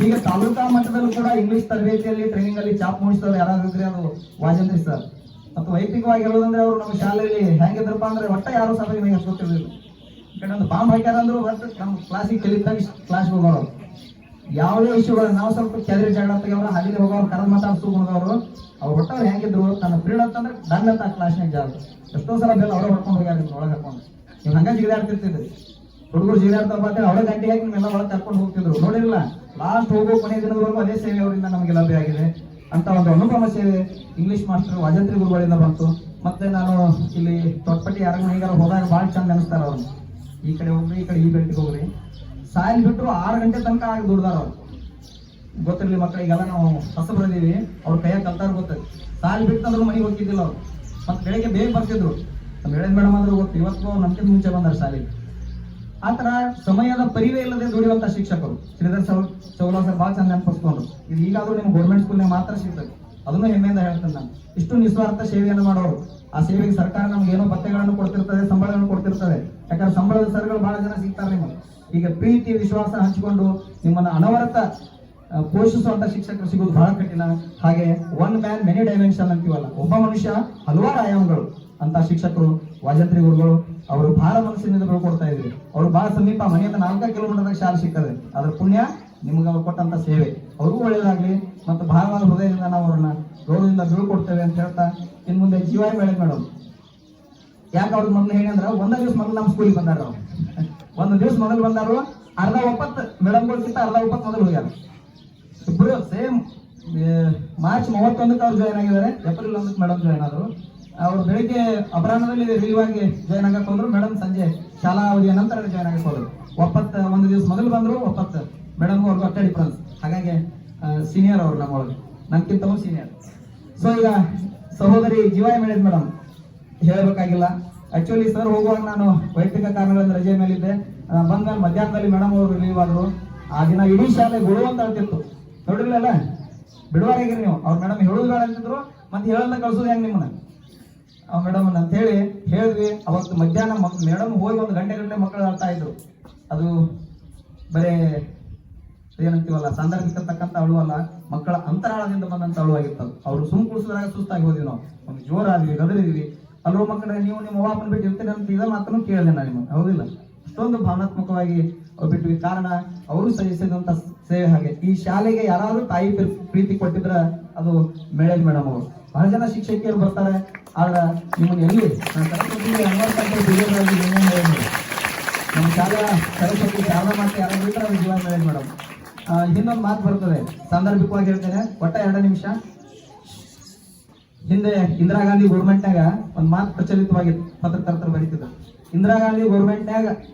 ಈಗ ತಾಲೂಕಾ ಮಟ್ಟದಲ್ಲೂ ಕೂಡ ಇಂಗ್ಲಿಷ್ ತರಬೇತಿಯಲ್ಲಿ ಟ್ರೈನಿಂಗ್ ಅಲ್ಲಿ ಚಾಪ್ ಮೂಡಿಸಿದವರು ಯಾರಾದ್ರೂ ಇದ್ರೆ ಅದು ವಾಜಂತ್ರಿ ಸರ್. ಮತ್ತು ವೈಯಕ್ತಿಕವಾಗಿ ಹೇಳೋದಂದ್ರೆ ಅವರು ನಮ್ಮ ಶಾಲೆಯಲ್ಲಿ ಹೆಂಗಿದ್ರಪ್ಪ ಅಂದ್ರೆ ಒಟ್ಟ ಯಾರು ಸಭೆಗೆ ನನಗೆ ಗೊತ್ತಿರಲಿಲ್ಲ. ಈ ಕಡೆ ಒಂದು ಬಾಂಬ್ ಹಾಕ್ಯಾರಂದ್ರು ಒಟ್ಟು ನಮ್ಮ ಕ್ಲಾಸಿಗೆ ಕಲಿತಾಗ ಕ್ಲಾಸ್ಗೆ ಹೋಗೋರು. ಯಾವುದೇ ವಿಷಯಗಳು ನಾವು ಸ್ವಲ್ಪ ಕೆದರಿ ಜಗಳ ತೆಗೆಯವರು, ಹಾಗೆ ಹೋಗೋರು, ಕರೆದು ಮಾತಾಡ್ಸು ಗುಣದವರು. ಅವ್ರು ಒಟ್ಟವ್ರು ಹೆಂಗಿದ್ರು, ತನ್ನ ಫ್ರೀಡ್ ಅಂತಂದ್ರೆ ದಂಡ ಅಂತ ಕ್ಲಾಸ್ನಾಗ ಜಾಗ ಎಷ್ಟೋ ಸಲ ಬೆಲ್ಲ ಅವರೇ ಹೊಡ್ಕೊಂಡು ಹೋಗ್ಯಾರ ಒಳಗೆ ಹಾಕೊಂಡು. ನೀವು ಹಂಗ ಜಿಗಿದಾಡ್ತಿರ್ತಿದ್ರಿ, ಹುಡುಗರು ಜಿಗಿದಾಡ್ತಾ ಬರ್ತಾರೆ, ಅವರೇ ಗಂಟೆ ಹಾಕಿ ನಿಮ್ಮೆಲ್ಲ ಒಳಗೆ ಕರ್ಕೊಂಡು ಹೋಗ್ತಿದ್ರು. ನೋಡಿರಲ್ಲ, ಲಾಸ್ಟ್ ಹೋಗೋ ಕೊನೆಯ ದಿನದವರೆಗೂ ಅದೇ ಸೇವೆ ಅವರಿಂದ ನಮಗೆ ಲಭ್ಯ ಆಗಿದೆ. ಅಂತ ಒಂದು ಅನುಪಮ ಸೇವೆ ಇಂಗ್ಲಿಷ್ ಮಾಸ್ಟರ್ ವಾಜಂತ್ರಿ ಗುರುಗಳಿಂದ ಬಂತು. ಮತ್ತೆ ನಾನು ಇಲ್ಲಿ ತೊಟ್ಪಟ್ಟಿ ಯಾರು ಹಿಂಗಾರ ಹೋದಾಗ ಭಾಳ ಚಂದ ಅನಿಸ್ತಾರ ಅವ್ರು. ಈ ಕಡೆ ಹೋಗ್ರಿ, ಈ ಕಡೆ ಈ ಬೆಲ್ಟಿಗೆ ಹೋಗ್ರಿ. ಸಾಯಲ್ ಬಿಟ್ಟರು 6 ಗಂಟೆ ತನಕ ಆಗಿ ದುಡ್ದಾರ ಅವ್ರು. ಗೊತ್ತಿರಲಿ ಮಕ್ಕಳಿಗೆಲ್ಲ ನಾವು ಹೊಸಬರದೀವಿ, ಅವ್ರ ಕೈಯಾಗ ಕಲ್ತಾರ ಗೊತ್ತದ. ಸಾಯಲ್ ಬಿಟ್ಟಂದ್ರು ಮನೆಗೆ ಹೋಗ್ತಿದ್ದಿಲ್ಲ ಅವ್ರು. ಮತ್ತೆ ಬೆಳಗ್ಗೆ ಬೇಗ ಬರ್ತಿದ್ರು. ನಮ್ಮ ಹೇಳದ್ ಮೇಡಮ್ ಅಂದ್ರೆ ಗೊತ್ತು, ಇವತ್ತು ನಮ್ಗಿಂತ ಮುಂಚೆ ಬಂದಾರ ಶಾಲೆಗೆ. ಆತರ ಸಮಯದ ಪರಿವೇ ಇಲ್ಲದೆ ದುಡಿಯುವಂತ ಶಿಕ್ಷಕರು ಶ್ರೀಧರ್ ಚೌಲಾ ಸರ್ ಭಾಳ ಚಂದ ನೆನಪಿಸ್ಕೊಂಡ್ರು. ಇದು ಈಗಾದ್ರೂ ನಿಮ್ಮ ಗೌರ್ಮೆಂಟ್ ಸ್ಕೂಲ್ನಾಗ ಮಾತ್ರ ಸಿಗ್ತದೆ. ಅದನ್ನು ಹೆಮ್ಮೆಯಿಂದ ಹೇಳ್ತೇನೆ ನಾನು. ಇಷ್ಟು ನಿಸ್ವಾರ್ಥ ಸೇವೆಯನ್ನು ಮಾಡೋರು. ಆ ಸೇವೆಗೆ ಸರ್ಕಾರ ನಮ್ಗೆ ಏನೋ ಭತ್ಯೆಗಳನ್ನು ಕೊಡ್ತಿರ್ತದೆ, ಸಂಬಳಗಳನ್ನು ಕೊಡ್ತಿರ್ತದೆ. ಯಾಕಂದ್ರೆ ಸಂಬಳದ ಸರ್ಗಳು ಬಹಳ ಜನ ಸಿಗ್ತಾರೆ ನಿಮಗೆ. ಈಗ ಪ್ರೀತಿ ವಿಶ್ವಾಸ ಹಂಚಿಕೊಂಡು ನಿಮ್ಮನ್ನ ಅನವರತ ಪೋಷಿಸುವಂತ ಶಿಕ್ಷಕರು ಸಿಗೋದು ಬಹಳ ಕಠಿಣ. ಹಾಗೆ ಒನ್ ಮ್ಯಾನ್ ಮೆನಿ ಡೈಮೆನ್ಷನ್ ಅಂತೀವಲ್ಲ, ಒಬ್ಬ ಮನುಷ್ಯ ಹಲವಾರು ಆಯಾಮಗಳು ಅಂತ ಶಿಕ್ಷಕರು ವಾಜಂತ್ರಿ ಗುರುಗಳು. ಅವರು ಬಹಳ ಮನಸ್ಸಿನಿಂದ ಬೆಳ್ಕೊಡ್ತಾ ಇದ್ರಿ. ಅವ್ರು ಬಹಳ ಸಮೀಪ, ಮನೆಯಿಂದ 4 ಕಿಲೋಮೀಟರ್ ಶಾಲೆ ಸಿಗ್ತದೆ. ಅದ್ರ ಪುಣ್ಯ ನಿಮ್ಗೆ ಅವ್ರು ಕೊಟ್ಟಂತ ಸೇವೆ. ಅವ್ರಿಗೂ ಒಳ್ಳೇದಾಗ್ಲಿ. ಮತ್ತು ಬಹಳ ಹೃದಯದಿಂದ ನಾವು ಅವ್ರನ್ನ ಗೌರವದಿಂದ ಬೀಳ್ಕೊಡ್ತೇವೆ ಅಂತ ಹೇಳ್ತಾ, ಇನ್ ಮುಂದೆ ಜೀವಾಯಿ ಬೆಳೆದ್ ಮೇಡಮ್. ಯಾಕೆ ಅವ್ರಿಗೆ ಮೊದಲು ಏನಂದ್ರೆ, ಒಂದೇ ದಿವಸ ಮೊದಲು ನಮ್ಮ ಸ್ಕೂಲಿಗೆ ಬಂದಾರ ಅವ್ರು. ಒಂದು ದಿವಸ ಮೊದಲು ಬಂದಾರು. ಅರ್ಧ ಒಪ್ಪತ್ತು ಮೇಡಮ್ಗಳಿಗಿಂತ ಅರ್ಧ ಒಪ್ಪತ್ತು ಮೊದಲು ಹೋಗ್ಯಾರ. ಇಬ್ರು ಸೇಮ್ ಮಾರ್ಚ್ 31ಕ್ಕೆ ಅವ್ರು ಜಾಯ್ನ್ ಆಗಿದ್ದಾರೆ. ಏಪ್ರಿಲ್ 1ಕ್ಕೆ ಮೇಡಮ್ ಜಾಯ್ನ್ ಆದ್ರು. ಅವ್ರು ಬೆಳಿಗ್ಗೆ ಅಪರಾಹ್ನದಲ್ಲಿ ರಿಲೀವ್ ಆಗಿ ಜಾಯ್ನ್ ಆಗಕ್ಕೆ ಹೋದ್ರು. ಮೇಡಮ್ ಸಂಜೆ ಶಾಲಾ ಅವಧಿಯ ನಂತರ ಜಾಯ್ನ್ ಆಗಕ್ಕೆ ಹೋದ್ರು. ಒಂದು ದಿವಸ ಮೊದಲು ಬಂದ್ರು, ಮೇಡಮ್ ಅವ್ರಿಗೂ ಅಷ್ಟೇ ಡಿಫ್ರೆನ್ಸ್. ಹಾಗಾಗಿ ಸೀನಿಯರ್ ಅವ್ರು ನಮ್ಮೊಳಗೆ, ನನ್ಕಿಂತಲೂ ಸೀನಿಯರ್. ಸೊ ಈಗ ಸಹೋದರಿ ಜೀವಾಯಿ ಮೇಳದ್ ಮೇಡಮ್ ಹೇಳಬೇಕಾಗಿಲ್ಲ. ಆಕ್ಚುಲಿ ಸರ್ ಹೋಗುವಾಗ ನಾನು ವೈಯಕ್ತಿಕ ಕಾರಣಗಳಿಂದ ರಜೆ ಮೇಲಿದ್ದೆ. ಬಂದ್ಮೇಲೆ ಮಧ್ಯಾಹ್ನದಲ್ಲಿ ಮೇಡಮ್ ಅವರು ರಿಲೀವ್ ಆದ್ರು. ಆ ದಿನ ಇಡೀ ಶಾಲೆ ಗುಳು ಅಂತ ಹೇಳ್ತಿತ್ತು. ನೋಡಿರ್ಲಿಲ್ಲ, ಬಿಡುವಾರಾಗಿರಿ ನೀವು. ಅವ್ರು ಮೇಡಮ್ ಹೇಳುದು ಬೇಡ ಅಂತಿದ್ರು, ಮತ್ತೆ ಹೇಳಲ್ಲ ಕಳ್ಸೋದು ಹೆಂಗ್ ನಿಮ್ಮನ್ನ ಮೇಡಮ್ ಅಂತ ಹೇಳಿ ಹೇಳಿದ್ವಿ. ಅವತ್ತು ಮಧ್ಯಾಹ್ನ ಮೇಡಮ್ ಹೋಗಿ 1 ಗಂಟೆ ಮಕ್ಕಳು ಆಡ್ತಾ ಇದ್ರು. ಅದು ಬರೇ ಏನಂತೀವಲ್ಲ, ಸಾಂದರ್ಭಿಕತಕ್ಕಂಥ ಅಳುವಲ್ಲ, ಮಕ್ಕಳ ಅಂತರಾಳದಿಂದ ಬಂದಂತ ಅಳುವಾಗಿರ್ತದೆ. ಅವ್ರು ಕುಳಿಸಿದಾಗ ಸುಸ್ತಾಗಿ ಹೋದ್ವಿ ನಾವು. ಒಂದು ಜೋರಾದ್ವಿ, ಗದರಿದ್ವಿ. ಅಲ್ವ ಮಕ್ಕಳೇ, ನೀವು ನಿಮ್ಮ ವಾಪನ ಬಿಟ್ಟು ಇರ್ತೀರಿ ಅಂತ ಇದ ಮಾತನ್ನು ಕೇಳಿದೆ ನಾನು ನಿಮಗೆ. ಹೌದಿಲ್ಲ? ಅಷ್ಟೊಂದು ಭಾವನಾತ್ಮಕವಾಗಿ ಬಿಟ್ವಿ. ಕಾರಣ ಅವರು ಸಲ್ಲಿಸಿದಂತ ಸೇವೆ ಹಾಗೆ. ಈ ಶಾಲೆಗೆ ಯಾರಾದ್ರೂ ತಾಯಿ ಪ್ರೀತಿ ಕೊಟ್ಟಿದ್ರ ಅದು ಮೇಳದ್ ಮೇಡಮ್ ಅವರು. ಬಹಳ ಜನ ಶಿಕ್ಷಕಿಯರು ಬರ್ತಾರೆ, ಆದ್ರೆ ನಿಮ್ಮನ್ನು ಎಲ್ಲಿ ನಮ್ಮ ಶಾಲೆಯ ಸರಸ್ವತಿ ಶಾರದಾ ಮಾತೆ ಯಾರಾದ್ರೂ ಇದ್ರೆ ಅದು ಜೀವನ ಮೇಳದ್ ಮೇಡಮ್. ಹಿಂದೊಂದು ಮಾತು ಬರ್ತದೆ, ಸಾಂದರ್ಭಿಕವಾಗಿ ಹೇಳ್ತೇನೆ, ಒಟ್ಟ 2 ನಿಮಿಷ. ಹಿಂದೆ ಇಂದಿರಾ ಗಾಂಧಿ ಗೌರ್ಮೆಂಟ್ನಾಗ ಒಂದು ಮಾತು ಪ್ರಚಲಿತವಾಗಿತ್ತು, ಪತ್ರಕರ್ತರು ಬರೀತಿದ್ರು. ಇಂದಿರಾ ಗಾಂಧಿ ಗೌರ್ಮೆಂಟ್ನಾಗ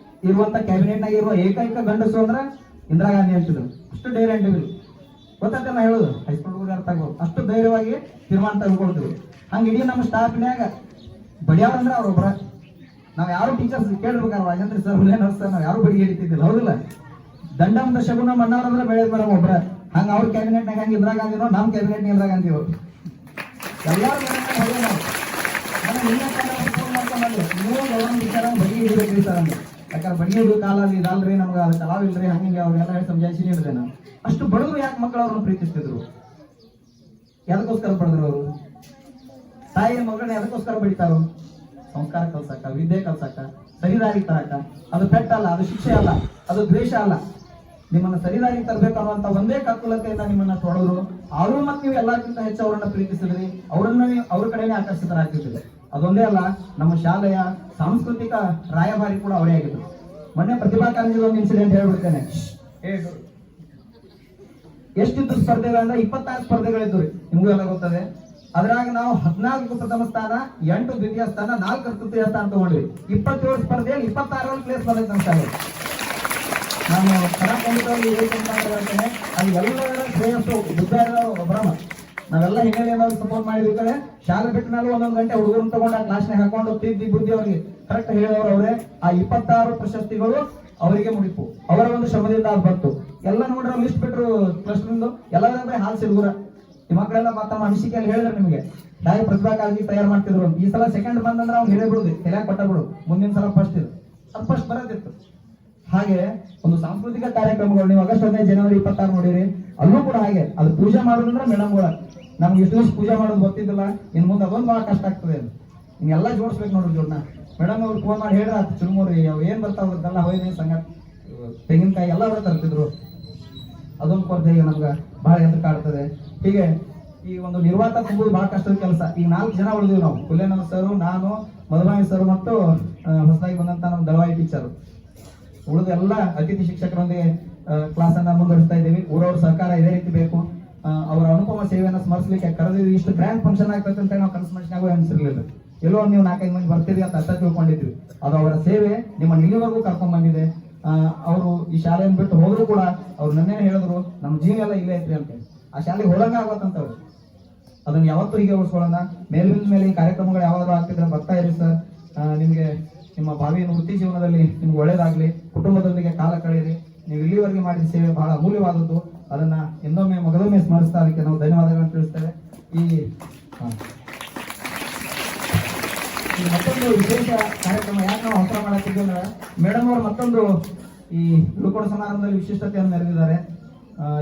ಇರುವಂತ ಕ್ಯಾಬಿನೆಟ್ನಾಗ ಇರುವ ಏಕೈಕ ಗಂಡಸು ಅಂದ್ರೆ ಇಂದಿರಾ ಗಾಂಧಿ ಅಂತಿದ್ರು. ಅಷ್ಟು ಧೈರ್ಯ ಅಂಟಿದ್ರು. ಗೊತ್ತಾಗ್ತದೆ ನಾ ಹೇಳುದು, ಹೈಸ್ಕೂಲ್ ಅರ್ಥ ಆಗ್ಬೋದು. ಅಷ್ಟು ಧೈರ್ಯವಾಗಿ ತೀರ್ಮಾನ ತೆಗೆದುಕೊಳ್ತೀವಿ. ಹಂಗೆ ಇಡೀ ನಮ್ಮ ಸ್ಟಾಫ್ನ್ಯಾಗ ಬಡಿಯಾರಂದ್ರೆ ಅವ್ರೊಬ್ಬರ. ನಾವ್ ಯಾರು ಟೀಚರ್ಸ್ ಕೇಳಿರ್ಬೇಕಾದ್ರೆ ವಾಜಂತ್ರಿ ಸರ್, ಹುಲ್ಲೇನರ್ ಸರ್, ನಾವ್ ಯಾರು ಬಡಿ ಹಿಡಿತಿದ್ದಿಲ್ಲ. ಹೌದಿಲ್ಲ? ದಂಡಂ ಶಗುನ ಮಣ್ಣವ್ರಂದ್ರೆ ಬೆಳೆದ್ ಮೇಡಮ್ ಒಬ್ರ. ಹಂಗ ಅವ್ರ ಕ್ಯಾಬಿನೆಟ್ನಾಗ ಹಂಗೆ ಇಂದಿರಾ ಗಾಂಧಿನೋ, ನಮ್ಮ ಕ್ಯಾಬಿನೆಟ್ ಇಂದಿರಾ ಗಾಂಧಿ ಅವರು ಎಲ್ಲಾರು ನೀವು ಗೌರವ ವಿಚಾರ ಬಡಿ ಹಿಡಿಬೇಕ್ರಿ ಸರ್ ಅಂದ್ರೆ. ಯಾಕಂದ್ರೆ ಬಡಿ ಹಿಡಿದು ಕಾಲ ಇದಲ್ರಿ, ನಮ್ಗೆ ಅದು ಕಲಾವಿಲ್ರಿ, ಹಂಗೆ ಅವ್ರಿಗೆಲ್ಲ ಹೇಳಿ ಸಮಜಾಯಿಸಿ ನೀಡಿದೆ ನಾನು. ಅಷ್ಟು ಬಡದ್ರು ಯಾಕೆ ಮಕ್ಕಳು ಅವ್ರನ್ನ ಪ್ರೀತಿಸ್ತಿದ್ರು? ಎದಕ್ಕೋಸ್ಕರ ಬಡದ್ರು ಅವರು? ತಾಯಿಯ ಮಗಳನ್ನ ಎದಕ್ಕೋಸ್ಕರ ಬಡಿತಾರೋ? ಸಂಸ್ಕಾರ ಕಲ್ಸಕ್ಕ, ವಿದ್ಯೆ ಕಲ್ಸಕ್ಕ, ಸರಿದಾರಿ ತರಕ. ಅದು ಪೆಟ್ಟ ಅಲ್ಲ, ಅದು ಶಿಕ್ಷೆ ಅಲ್ಲ, ಅದು ದ್ವೇಷ ಅಲ್ಲ. ನಿಮ್ಮನ್ನ ಸರಿದಾರಿ ತರಬೇಕು ಅನ್ನುವಂತ ಒಂದೇ ಕಲ್ಪುಲತೆಯಿಂದ ನಿಮ್ಮನ್ನ ತೊಳೆದ್ರು. ಆದ್ರೂ ಮತ್ತೆ ನೀವು ಎಲ್ಲಕ್ಕಿಂತ ಹೆಚ್ಚು ಅವರನ್ನ ಪ್ರೀತಿಸಿದ್ರಿ, ಅವ್ರ ಕಡೆನೇ ಆಕರ್ಷಿತರಾಗ್ತಿದ್ರಿ. ಅದೊಂದೇ ಅಲ್ಲ, ನಮ್ಮ ಶಾಲೆಯ ಸಾಂಸ್ಕೃತಿಕ ರಾಯಭಾರಿ ಕೂಡ ಅವರೇ ಆಗಿದ್ರು. ಮೊನ್ನೆ ಪ್ರತಿಭಾ ಕಾಲೇಜಲ್ಲಿ ಒಂದು ಇನ್ಸಿಡೆಂಟ್ ಹೇಳ್ಬಿಡ್ತೇನೆ. ಎಷ್ಟಿದ್ದು ಸ್ಪರ್ಧೆಗಳಂದ್ರೆ 26 ಸ್ಪರ್ಧೆಗಳಿದ್ವು. ನಿಮಗೂ ಎಲ್ಲ ಗೊತ್ತದೆ. ಅದ್ರಾಗ ನಾವು 14 ಪ್ರಥಮ ಸ್ಥಾನ, 8 ದ್ವಿತೀಯ ಸ್ಥಾನ, 4 ತೃತೀಯ ಸ್ಥಾನ ತಗೊಂಡ್ವಿ. 27 ಸ್ಪರ್ಧೆಯಲ್ಲಿ 26 ಪ್ಲೇಸ್ ಬಂದೈತೆ ನಮ್ಮ ಶಾಲೆ. ನಾನು ಕಲಾಕಂಠದಲ್ಲಿ ಹೇಳ್ತೇನೆ, ಅದು ಎಲ್ಲರ ಶ್ರೇಯಸ್ಸು ವಿದ್ಯಾರ್ಥಿಗಳು ಒಬ್ಬರಮ್ಮ. ನಾವೆಲ್ಲ ಹಿನ್ನೆಲೆಯಲ್ಲಿ ಸಪೋರ್ಟ್ ಮಾಡಿದ್ವಿ. ಕಡೆ ಶಾಲೆ ಬಿಟ್ಟ ಮೇಲೆ 1 ಗಂಟೆ ಹುಡುಗರನ್ನ ತಗೊಂಡು ಆ ಕ್ಲಾಸ್ನಾಗ ಹಾಕೊಂಡು ತಿದ್ದಿ ಬುದ್ಧಿ ಅವರಿಗೆ ಕರೆಕ್ಟ್ ಹೇಳೋರು ಅವರೇ. ಆ 26 ಪ್ರಶಸ್ತಿಗಳು ಅವರಿಗೆ ಮುಡಿಪು, ಅವರ ಒಂದು ಶ್ರಮದಿಂದ ಅದು ಬಂತು. ಎಲ್ಲ ನೋಡ್ರ ಲಿಸ್ಟ್ ಬಿಟ್ರು ಕ್ಲಸ್ಟರ್ದು ಎಲ್ಲರ ಹಾಲ್ ಸಿಡುಗುರ. ಈ ಮಕ್ಕಳೆಲ್ಲ ತಮ್ಮ ಅನಿಸಿಕೆಯಲ್ಲಿ ಹೇಳಿದ್ರೆ ನಿಮಗೆ ಹೇಗೆ ಪ್ರತಿಭಾ ಕಾಳಜಿ ತಯಾರು ಮಾಡ್ತಿದ್ರು. ಈ ಸಲ ಸೆಕೆಂಡ್ ಬಂದಂದ್ರೆ ಅವ್ನು ಹೇಳಿಬಿಡುದು, ತಲೆಯಾಗ ಕೊಟ್ಟಬಿಡು. ಮುಂದಿನ ಸಲ ಫಸ್ಟ್ ಇದು, ಅದು ಫಸ್ಟ್ ಬರೋದಿತ್ತು. ಹಾಗೆ ಒಂದು ಸಾಂಸ್ಕೃತಿಕ ಕಾರ್ಯಕ್ರಮಗಳು ನೀವು ಆಗಸ್ಟ್ 15 ಜನವರಿ 26 ನೋಡಿರಿ, ಅಲ್ಲೂ ಕೂಡ ಹಾಗೆ. ಅದು ಪೂಜೆ ಮಾಡೋದಂದ್ರೆ ಮೇಡಮ್ಗಳ ನಮ್ಗೆ ಇಷ್ಟು ದಿವಸ ಪೂಜೆ ಮಾಡೋದು ಗೊತ್ತಿದ್ದಿಲ್ಲ. ಇನ್ ಮುಂದೆ ಅದೊಂದು ಬಹಳ ಕಷ್ಟ ಆಗ್ತದೆ. ಹಿಂಗೆಲ್ಲ ಜೋಡಿಸ್ಬೇಕು ನೋಡ್ರಿ ಜೋಡಣ. ಮೇಡಮ್ ಅವ್ರು ಫೋನ್ ಮಾಡಿ ಹೇಳ್ರ ಚುರುಮುರಿ ಅವ್ ಏನ್ ಬರ್ತಾವ್ರದ್ದೆಲ್ಲ ಹೋಯ್ದೆ ಸಂಗ ತೆಂಗಿನಕಾಯಿ ಎಲ್ಲ ಅವ್ರ ತರ್ತಿದ್ರು. ಅದೊಂದು ಕೊರತೆ ಈಗ ನಮ್ಗೆ ಬಹಳ ಎದ್ದು ಕಾಡ್ತದೆ. ಹೀಗೆ ಈ ಒಂದು ನಿರ್ವಾತ ತುಂಬುದು ಬಹಳ ಕಷ್ಟದ ಕೆಲಸ. ಈಗ 4 ಜನ ಉಳಿದಿವಿ ನಾವು, ಕುಲ್ಲೇನಂದ ಸರ್, ನಾನು, ಮಧುಬಾಯಿ ಸರ್ ಮತ್ತು ಹೊಸದಾಗಿ ಬಂದಂತ ನಮ್ಮ ದಳವಾಯಿ ಟೀಚರ್. ಉಳಿದ ಎಲ್ಲ ಅತಿಥಿ ಶಿಕ್ಷಕರೊಂದಿಗೆ ಕ್ಲಾಸ್ ಅನ್ನ ಮುಂದುವರಿಸ್ತಾ ಇದ್ದೀವಿ. ಊರವ್ರ ಸಹಕಾರ ಇದೇ ರೀತಿ ಬೇಕು. ಅವರ ಅನುಪಮ ಸೇವೆಯನ್ನು ಸ್ಮರಿಸಲಿಕ್ಕೆ ಕರೆದಿದ್ವಿ. ಇಷ್ಟು ಗ್ರ್ಯಾಂಡ್ ಫಂಕ್ಷನ್ ಆಗ್ತದೆ ಅಂತ ನಾವು ಕನಸು ಮನುಷ್ಯನಾಗೂ ಅನಿಸಿರ್ಲಿಲ್ಲ. ಎಲ್ಲೋ ನೀವು 4-5 ಮಂದಿ ಬರ್ತೀರಿ ಅಂತ ಅರ್ಥ ತಿಳ್ಕೊಂಡಿದ್ವಿ. ಅದು ಅವರ ಸೇವೆ ನಿಮ್ಮ ಇಲ್ಲಿವರೆಗೂ ಕರ್ಕೊಂಡ್ ಬಂದಿದೆ. ಅವರು ಈ ಶಾಲೆಯನ್ನು ಬಿಟ್ಟು ಹೋದ್ರು ಕೂಡ ಅವ್ರು ನನ್ನೇ ಹೇಳಿದ್ರು, ನಮ್ಮ ಜೀವ ಎಲ್ಲ ಇಲ್ಲೇ ಐತ್ರಿ ಅಂತ. ಆ ಶಾಲೆಗೆ ಹೋಗಂಗ ಆಗತ್ತಂತವ್ರು. ಅದನ್ನ ಯಾವತ್ತೂ ಹೀಗೆ ಉಳಿಸ್ಕೊಳ್ಳೋಣ. ಮೇಲಿನ ಮೇಲೆ ಈ ಕಾರ್ಯಕ್ರಮಗಳು ಯಾವಾದ್ರೂ ಆಗ್ತಿದ್ರೆ ಬರ್ತಾ ಇರಿ ಸರ್. ನಿಮ್ಗೆ ನಿಮ್ಮ ಭಾವಿ ವೃತ್ತಿ ಜೀವನದಲ್ಲಿ ನಿಮ್ಗೆ ಒಳ್ಳೇದಾಗ್ಲಿ. ಕುಟುಂಬದೊಂದಿಗೆ ಕಾಲ ಕಳೆಯಿರಿ. ನೀವು ಇಲ್ಲಿವರೆಗೆ ಮಾಡಿದ ಸೇವೆ ಬಹಳ ಅಮೂಲ್ಯವಾದದ್ದು. ಅದನ್ನ ಇನ್ನೊಮ್ಮೆ ಮಗದೊಮ್ಮೆ ಸ್ಮರಿಸ್ತಾ ಅದಕ್ಕೆ ನಾವು ಧನ್ಯವಾದಗಳನ್ನು ತಿಳಿಸ್ತೇವೆ. ಈ ಮತ್ತೊಂದು ವಿಶೇಷ ಕಾರ್ಯಕ್ರಮ ಯಾಕೆ ನಾವು ಹತ್ರ ಮಾಡತ್ತಿದ್ವಿ ಅಂದ್ರೆ, ಮೇಡಮ್ ಅವರು ಮತ್ತೊಂದು ಈ ಉಳ್ಕೊಡ ಸಮಾರಂಭದಲ್ಲಿ ವಿಶಿಷ್ಟತೆಯನ್ನು ಮೆರೆದಿದ್ದಾರೆ.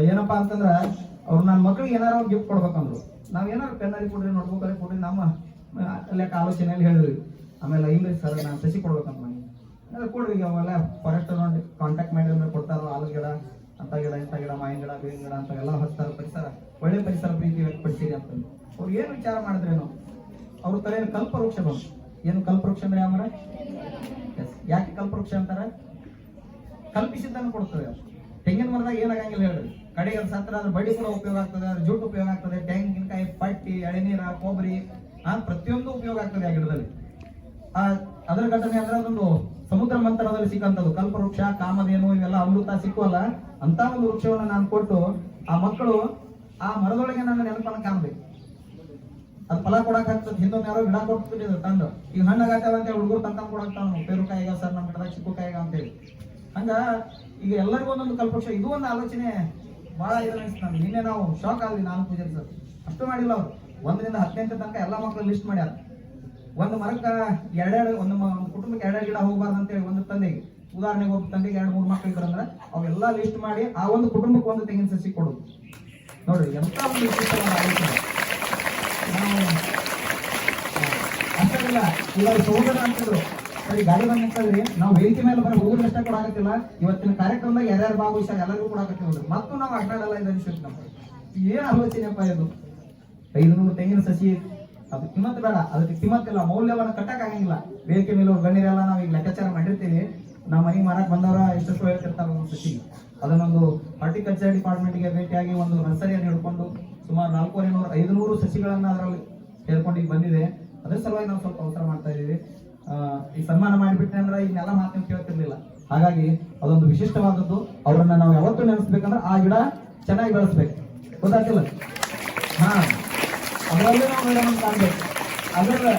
ಏನಪ್ಪಾ ಅಂತಂದ್ರೆ, ಅವ್ರು ನನ್ನ ಮಕ್ಕಳಿಗೆ ಏನಾರು ಗಿಫ್ಟ್ ಕೊಡ್ಬೇಕಂದ್ರು. ನಾವ್ ಏನಾರು ಪೆನ್ನರಿ ಕೊಡ್ರಿ, ನೋಟ್ಬುಕ್ ಕೊಡ್ರಿ, ನಮ್ಮ ಲೆಕ್ಕ ಆಲೋಚನೆಯಲ್ಲಿ ಹೇಳಿದ್ವಿ. ಆಮೇಲೆ ಇಲ್ರಿ ಸರ್ ನಾನು ಸಸಿ ಕೊಡ್ಬೇಕಂತ ಮನೆ ಕೊಡ್ರಿ. ಅವೆಲ್ಲ ಫಾರೆಸ್ಟ್ ಕಾಂಟ್ಯಾಕ್ಟ್ ಮಾಡಿ ಅಂದ್ರೆ ಕೊಡ್ತಾರ. ಆಲದ ಗಿಡ, ಅಂತ ಗಿಡ, ಇಂಥ ಗಿಡ, ಮಾವಿನ ಗಿಡ, ಬೇವಿನ ಗಿಡ ಅಂತ ಎಲ್ಲ ಹಚ್ತಾರ. ಪರಿಸರ ಒಳ್ಳೆ ಪರಿಸರ ಪ್ರೀತಿ ವ್ಯಕ್ತಪಡಿಸಿರಿ ಅಂತಂದು ಅವ್ರು ಏನು ವಿಚಾರ ಮಾಡಿದ್ರೇನು, ಅವ್ರ ತಲೆಯಲ್ಲಿ ಕಲ್ಪವೃಕ್ಷ ಬಂತು. ಏನು ಕಲ್ಪವೃಕ್ಷ ಅಂದ್ರೆ ಯಾವ? ಯಾಕೆ ಕಲ್ಪವೃಕ್ಷ ಅಂತಾರೆ? ಕಲ್ಪಿಸಿದ್ದನ್ನು ಕೊಡ್ತದೆ. ತೆಂಗಿನ ಮರದಾಗ ಏನಾಗಂಗಿಲ್ಲ ಹೇಳ್ರಿ, ಕಡೆಗೆ ಅದು ಸತ್ರ ಅದ್ರ ಬಡಿ ಕೂಡ ಉಪಯೋಗ ಆಗ್ತದೆ, ಅದ್ರ ಜುಟ್ಟು ಉಪಯೋಗ ಆಗ್ತದೆ, ತೆಂಗಿನಕಾಯಿ, ಪಟ್ಟಿ, ಎಳೆನೀರ, ಕೊಬ್ಬರಿ, ಪ್ರತಿಯೊಂದು ಉಪಯೋಗ ಆಗ್ತದೆ ಆ ಗಿಡದಲ್ಲಿ. ಅದರ ಘಟನೆ ಅಂದ್ರೆ ಅದೊಂದು ಸಮುದ್ರ ಮಂಥನದಲ್ಲಿ ಸಿಕ್ಕಂಥದ್ದು ಕಲ್ಪವೃಕ್ಷ, ಕಾಮಧೇನು, ಇವೆಲ್ಲ ಅಮೃತ ಸಿಕ್ಕುವಲ್ಲ ಅಂತ ಒಂದು ವೃಕ್ಷವನ್ನು ನಾನು ಕೊಟ್ಟು ಆ ಮಕ್ಕಳು ಆ ಮರದೊಳಗೆ ನನ್ನ ನೆನಪನ್ನು ಕಾಣಬೇಕು. ಅದು ಫಲ ಕೊಡಕ್ ಆಗ್ತದೆ. ಹಿಂದೊಂದು ಯಾರೋ ಗಿಡ ಕೊಟ್ಬಿಟ್ಟಿದ್ರು ತಂದು, ಈಗ ಹಣ್ಣಾಗತ್ತೇವ ಅಂತ ಹುಡುಗರು ತಂದು ಕೊಡಾಕ್ತಾವ. ಪೇರುಕಾಯಿಗ ಸರ್ ನಮ್ಮ ಗಿಡದಾಗ ಚಿಕ್ಕಕಾಯಿಗ ಅಂತೇಳಿ. ಹಂಗ ಈಗ ಎಲ್ಲರಿಗೂ ಒಂದೊಂದು ಕಲ್ಪವೃಕ್ಷ. ಇದು ಒಂದು ಆಲೋಚನೆ ಬಹಳ ಅನಿಸ್ತು ನಮ್ಗೆ. ನಿನ್ನೆ ನಾವು ಶಾಕ್ ಆದ್ವಿ. ನಾನು ಪೂಜಾರಿ ಸರ್ ಅಷ್ಟು ಮಾಡಿಲ್ಲ. ಅವ್ರು 1ರಿಂದ 10ನೇ ತನಕ ಎಲ್ಲ ಮಕ್ಕಳು ಲಿಸ್ಟ್ ಮಾಡ್ಯಾರ. ಒಂದು ಮರಕ್ಕ ಒಂದು ಕುಟುಂಬಕ್ಕೆ 2 ಗಿಡ ಹೋಗಬಾರ್ದು ಅಂತೇಳಿ ಒಂದು ತಂದೆಗೆ, ಉದಾಹರಣೆಗೆ ಒಬ್ಬ ತಂದೆಗೆ 2-3 ಮಕ್ಕಳು ಇದ್ರಂದ್ರೆ ಅವೆಲ್ಲ ಲಿಸ್ಟ್ ಮಾಡಿ ಆ ಒಂದು ಕುಟುಂಬಕ್ಕೆ ಒಂದು ತೆಂಗಿನ ಸಸಿ ಕೊಡೋದು. ನೋಡ್ರಿ ಎಂತ ಒಂದು ವಿಶಿಷ್ಟವಾದ ಆಲೋಚನೆ. ನಾವು ಅಷ್ಟಿಲ್ಲ, ಇವಾಗ ಸಹೋದರ ಅಂತಿದ್ರು. ಸರಿ ಗಾಡಿ ಬಂದು ನಿಂತದ್ರಿ, ನಾವು ವೇದಿಕೆ ಮೇಲೆ ಬರೀ ಹೋಗೋದು ಅಷ್ಟೇ ಕೊಡಾಕತ್ತಿಲ್ಲ, ಇವತ್ತಿನ ಕಾರ್ಯಕ್ರಮದಾಗ ಯಾರ್ಯಾರು ಭಾಗವಹಿಸಾಗ ಎಲ್ಲರಿಗೂ ಕೊಡಾಕತ್ತೀವಿ ನೋಡ್ರಿ. ಮತ್ತು ನಾವು ಅಡ್ಡಾಡಲ್ಲ ಇದು ಅನಿಸುತ್ತೆ ನಮ್ಗೆ. ಏನ್ ಆಲೋಚನೆಯಪ್ಪ ಇದು? 500 ತೆಂಗಿನ ಸಸಿ, ಅದು ಕಿಮ್ಮತ್ ಬೇಡ, ಅದಕ್ಕೆ ಕಿಮ್ಮತ್ತಿಲ್ಲ, ಮೌಲ್ಯವನ್ನು ಕಟ್ಟಕ್ ಆಗಂಗಿಲ್ಲ. ವೇದಿಕೆ ಮೇಲೆ ಗಣ್ಯರೆಲ್ಲ ನಾವು ಈಗ ಲೆಕ್ಕಾಚಾರ ಮಾಡಿರ್ತೀವಿ. ನಾವು ಮನೆಗೆ ಮಾರಕ್ ಬಂದವರ ಎಷ್ಟೆಷ್ಟು ಹೇಳ್ತಿರ್ತಾರ ಒಂದು ಸಸಿ. ಅದನ್ನೊಂದು ಹಾರ್ಟಿಕಲ್ಚರ್ ಡಿಪಾರ್ಟ್ಮೆಂಟ್ಗೆ ಭೇಟಿಯಾಗಿ ಒಂದು ನರ್ಸರಿಯನ್ನು ಹಿಡ್ಕೊಂಡು ಸುಮಾರು 400-500 ಸಸಿಗಳನ್ನ ಅದರಲ್ಲಿ ಹೇಳ್ಕೊಂಡು ಈಗ ಬಂದಿದೆ. ಅದ್ರ ಸಲುವಾಗಿ ನಾವು ಸ್ವಲ್ಪ ಅವಸರ ಮಾಡ್ತಾ ಇದೀವಿ. ಈ ಸನ್ಮಾನ ಮಾಡಿಬಿಟ್ಟೆ ಅಂದ್ರೆ ಇದನ್ನೆಲ್ಲ ಮಾತನ್ನು ಕೇಳ್ತಿರ್ಲಿಲ್ಲ. ಹಾಗಾಗಿ ಅದೊಂದು ವಿಶಿಷ್ಟವಾದದ್ದು. ಅವರನ್ನ ನಾವು ಯಾವತ್ತೂ ನೆನೆಸ್ಬೇಕಂದ್ರೆ ಆ ಗಿಡ ಚೆನ್ನಾಗಿ ಬೆಳೆಸ್ಬೇಕು. ಗೊತ್ತಾಗ್ತಿಲ್ಲ? ಅದರಲ್ಲೇ ನಾವು ಮೇಡಮ್ ಕಾಣ್ಬೇಕು. ಅದರ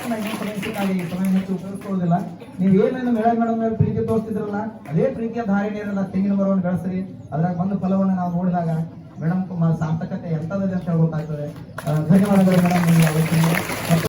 ಸಮಯ ಹೆಚ್ಚು ಉಪಯೋಗಿಸ್ಕೊಳ್ಳೋದಿಲ್ಲ. ನೀವು ಏನೇನು ಮೇಡಮ್ ಮೇಲೆ ಪ್ರೀತಿ ತೋರಿಸ್ತಿದ್ರಲ್ಲ, ಅದೇ ಪ್ರೀತಿಯ ಧಾರಣೆ ಇರಲ್ಲ. ತೆಂಗಿನ ಮರವನ್ನು ಬೆಳೆಸ್ರಿ, ಅದ್ರಾಗ ಬಂದ ಫಲವನ್ನು ನಾವು ನೋಡಿದಾಗ ಮೇಡಮ್ ಸಾರ್ಥಕತೆ ಎಂತದಿದೆ ಅಂತ ಗೊತ್ತಾಗ್ತದೆ. ಧನ್ಯವಾದಗಳು ಮೇಡಮ್.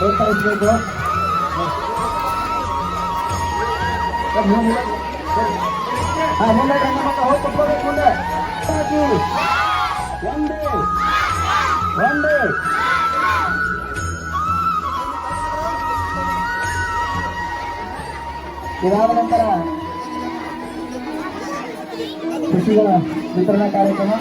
ಪ್ರೋತ್ಸಾಹಿಸಬೇಕು. ಮುಂದೆ ರಂಗಮಕ್ಕ ಹೋಗಿ ಕುತ್ಕೋಬೇಕು. ಮುಂದೆ ಒಂದೇ ಇದಾದ ನಂತರ ಕೃಷಿಗಳ ವಿತರಣಾ ಕಾರ್ಯಕ್ರಮ.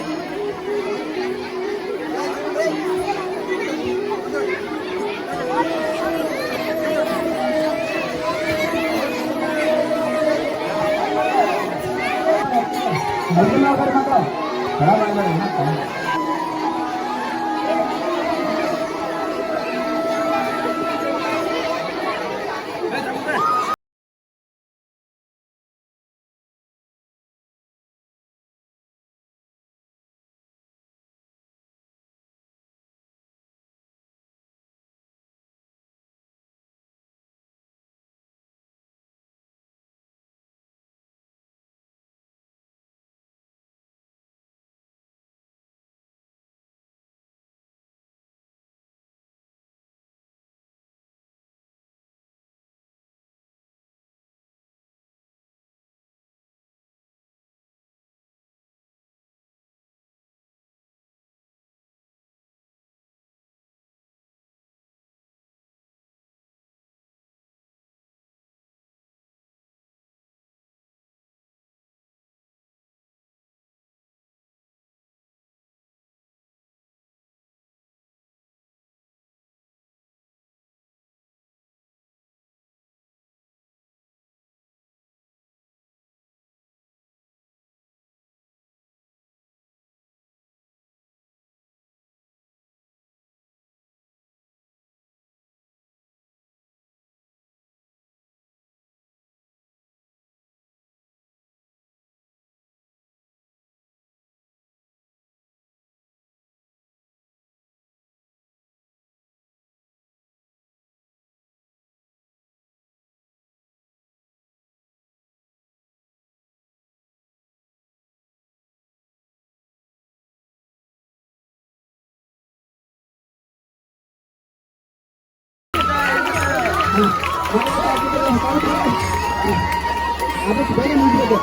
ಅದಕ್ಕೆ ಬೇಗ ಮುಗಿಬೇಕು.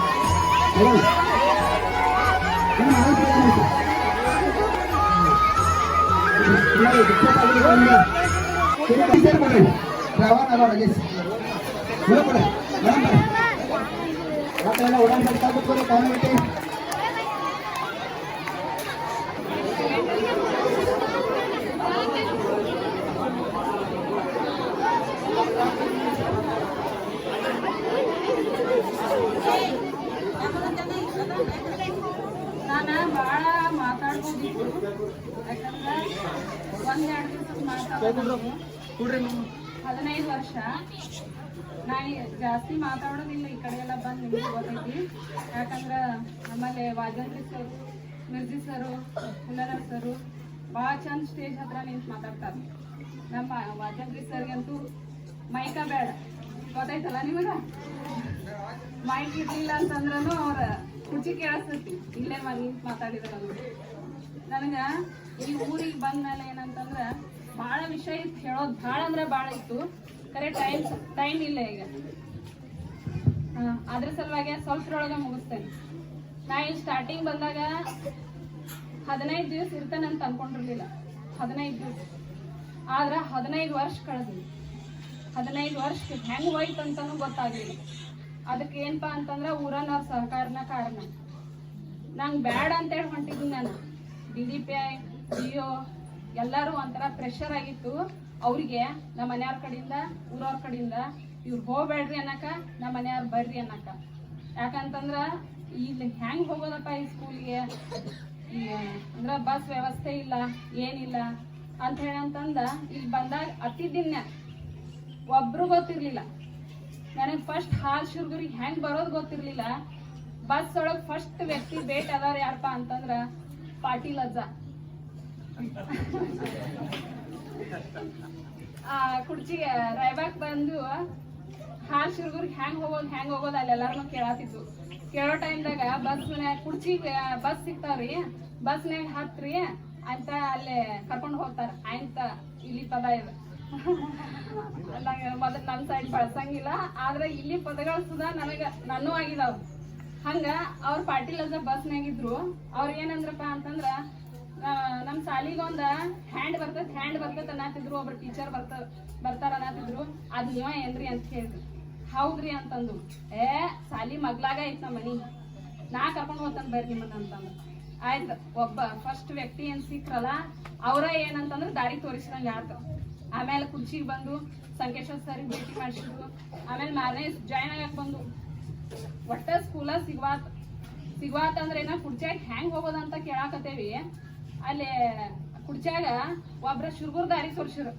ಮಕ್ಕಳೆಲ್ಲ ಓಡಾಡ್ತಾ ಕೂತ್ಕೊಂಡು ಕಾಣುತ್ತೆ. ನಾನು ಭಾಳ ಮಾತಾಡ್ಬೋದಿತ್ತು, ಯಾಕಂದ್ರೆ ಒಂದೆರಡು ದಿವಸ ಮಾತಾಡೋದು 15 ವರ್ಷ ನಾ ಜಾಸ್ತಿ ಮಾತಾಡೋದಿಲ್ಲ. ಈ ಕಡೆ ಎಲ್ಲ ಬಂದು ನಿಮಗೆ ಗೊತ್ತೈತಿ. ಯಾಕಂದ್ರೆ ಆಮೇಲೆ ವಾಜಂತ್ರಿ ಸರ್, ಮಿರ್ಜಿ ಸರು, ಹುಲ್ಲರ ಸರು ಭಾಳ ಚಂದ ಸ್ಟೇಜ್ ಹತ್ರ ನಿಂತು ಮಾತಾಡ್ತಾರೆ. ನಮ್ಮ ವಾಜಂತ್ರಿ ಸರ್ಗಂತೂ ಮೈಕ ಬೇಡ, ಗೊತ್ತಾಯ್ತಲ್ಲ ನಿಮಗೆ. ಮೈಕ್ ಇರ್ಲಿಲ್ಲ ಅಂತಂದ್ರೂ ಅವ್ರ ಕುರ್ಚಿ ಕೇಳಿಸ್ತೈತಿ, ಇಲ್ಲೇ ನಿಂತು ಮಾತಾಡಿದ್ರ. ನನಗೆ ಈ ಊರಿಗೆ ಬಂದ ಮೇಲೆ ಏನಂತಂದ್ರೆ ಭಾಳ ವಿಷಯ ಇತ್ತು ಹೇಳೋದು, ಭಾಳ ಅಂದ್ರೆ ಭಾಳ ಇತ್ತು. ಕರೆ ಟೈಮ್ ಇಲ್ಲ ಈಗ. ಅದ್ರ ಸಲುವಾಗಿ ಸ್ವಲ್ಪರೊಳಗೆ ಮುಗಿಸ್ತೇನೆ. ನಾ ಇಲ್ಲಿ ಸ್ಟಾರ್ಟಿಂಗ್ ಬಂದಾಗ 15 ದಿವಸ ಇರ್ತೇನೆ ಅಂತ ಅನ್ಕೊಂಡಿರ್ಲಿಲ್ಲ. 15 ದಿವಸ ಆದ್ರೆ 15 ವರ್ಷ ಕಳೆದ್ವಿ. 15 ವರ್ಷ ಹೆಂಗೆ ಹೋಯ್ತು ಅಂತನೂ ಗೊತ್ತಾಗಲಿಲ್ಲ. ಅದಕ್ಕೆ ಏನಪ್ಪ ಅಂತಂದ್ರೆ ಊರನ್ನವ್ರ ಸಹಕಾರನ ಕಾರಣ. ನಂಗೆ ಬ್ಯಾಡ ಅಂತೇಳಿ ಹೊಂಟಿದ್ದೀನಿ ನಾನು. DDPI ಜಿಯೋ ಎಲ್ಲರೂ ಒಂಥರ ಪ್ರೆಷರ್ ಆಗಿತ್ತು ಅವ್ರಿಗೆ. ನಮ್ಮ ಮನೆಯವ್ರ ಕಡೆಯಿಂದ, ಊರವ್ರ ಕಡೆಯಿಂದ ಇವ್ರು ಹೋಗ್ಬೇಡ್ರಿ ಅನ್ನಕ, ನಮ್ಮ ಮನೆಯವ್ರು ಬರ್ರಿ ಅನ್ನಕ. ಯಾಕಂತಂದ್ರೆ ಇಲ್ಲಿ ಹೆಂಗೆ ಹೋಗೋದಪ್ಪ ಈ ಸ್ಕೂಲ್ಗೆ, ಅಂದ್ರೆ ಬಸ್ ವ್ಯವಸ್ಥೆ ಇಲ್ಲ, ಏನಿಲ್ಲ ಅಂತ ಹೇಳಂತಂದ ಇಲ್ಲಿ ಬಂದಾಗ ಹತ್ತಿದ್ದಿನ ಒಬ್ರು ಗೊತ್ತಿರ್ಲಿಲ್ಲ ನನಗೆ. ಫಸ್ಟ್ ಹಾಲ್ಶುರ್ಗುರಿಗೆ ಹೆಂಗೆ ಬರೋದು ಗೊತ್ತಿರ್ಲಿಲ್ಲ. ಬಸ್ ಒಳಗೆ ಫಸ್ಟ್ ವ್ಯಕ್ತಿ ಭೇಟಿ ಅದಾರ ಯಾರಪ್ಪ ಅಂತಂದ್ರ ಪಾಟೀಲ್ ಅಜ್ಜ. ಕುರ್ಚಿಗೆ ರಾಯಬಾಗ್ ಬಂದು ಹಾಲ್ಶುರ್ಗುರಿಗೆ ಹೆಂಗೆ ಹೋಗೋದು ಅಲ್ಲೆಲ್ಲಾರು ಕೇಳತ್ತಿತ್ತು. ಕೇಳೋ ಟೈಮ್ದಾಗ ಕುರ್ಚಿಗೆ ಬಸ್ ಸಿಗ್ತಾವ್ರಿ, ಬಸ್ನಾಗ ಹತ್ರಿ ಅಂತ ಅಲ್ಲೇ ಕರ್ಕೊಂಡು ಹೋಗ್ತಾರ ಅಂತ ಇಲ್ಲಿ ಪದ ಇದೆ. ನಂಗೆ ಮೊದಲು ನಮ್ಮ ಸೈಡ್ ಬಳಸಂಗಿಲ್ಲ, ಆದ್ರೆ ಇಲ್ಲಿ ಪದಗಳು ಸುಧಾ ನನ್ನೂ ಆಗಿದಾವ್. ಹಂಗ ಅವ್ರ ಪಾಟೀಲ್ ಬಸ್ನಾಗಿದ್ರು. ಅವ್ರ ಏನಂದ್ರಪ್ಪ ಅಂತಂದ್ರ, ನಮ್ಮ ಸಾಲಿಗೊಂದ ಹ್ಯಾಂಡ್ ಬರ್ತೈತೆ ಅನ್ನತ್ತಿದ್ರು. ಒಬ್ರು ಟೀಚರ್ ಬರ್ತಾರ ಅನ್ನತ್ತಿದ್ರು. ಅದ್ ನೀವ ಏನ್ರಿ ಅಂತ ಹೇಳಿದ್ರು. ಹೌದ್ರಿ ಅಂತಂದು, ಸಾಲಿ ಮಗ್ಲಾಗ ಐತ್ ನಮ್ಮ ಮನಿ, ನಾ ಕರ್ಕೊಂಡು ಹೋಗ್ತಾನೆ ಬರ್ರಿ ನಿಮ್ಮನ್ನ ಅಂತಂದ್ರು. ಆಯ್ತು, ಒಬ್ಬ ಫಸ್ಟ್ ವ್ಯಕ್ತಿ ಏನ್ ಸಿಕ್ರಲ್ಲ ಅವ್ರ ಏನಂತಂದ್ರ ದಾರಿ ತೋರಿಸಿದಂಗ ಆಯ್ತು. ಆಮೇಲೆ ಕುರ್ಚಿಗೆ ಬಂದು ಸಂಕೇಶ್ವರ್ ಸರ್ ಭೇಟಿ ಮಾಡಿಸಿದ್ರು. ಆಮೇಲೆ ಮಾರನೇ ಜಾಯ್ನ್ ಆಗಕ್ ಬಂದು ಒಟ್ಟ ಸ್ಕೂಲ ಸಿಗ್ವಾತ್ ಅಂದ್ರೆ ಏನ ಕುರ್ಚಿಯಾಗ ಹೆಂಗ್ ಹೋಗೋದಂತ ಕೇಳಾಕತ್ತೇವಿ. ಅಲ್ಲಿ ಕುರ್ಚಿಯಾಗ ಒಬ್ರ ಶುರ್ಗುರ್ ದಾರಿ ತೋರ್ಸಿರು.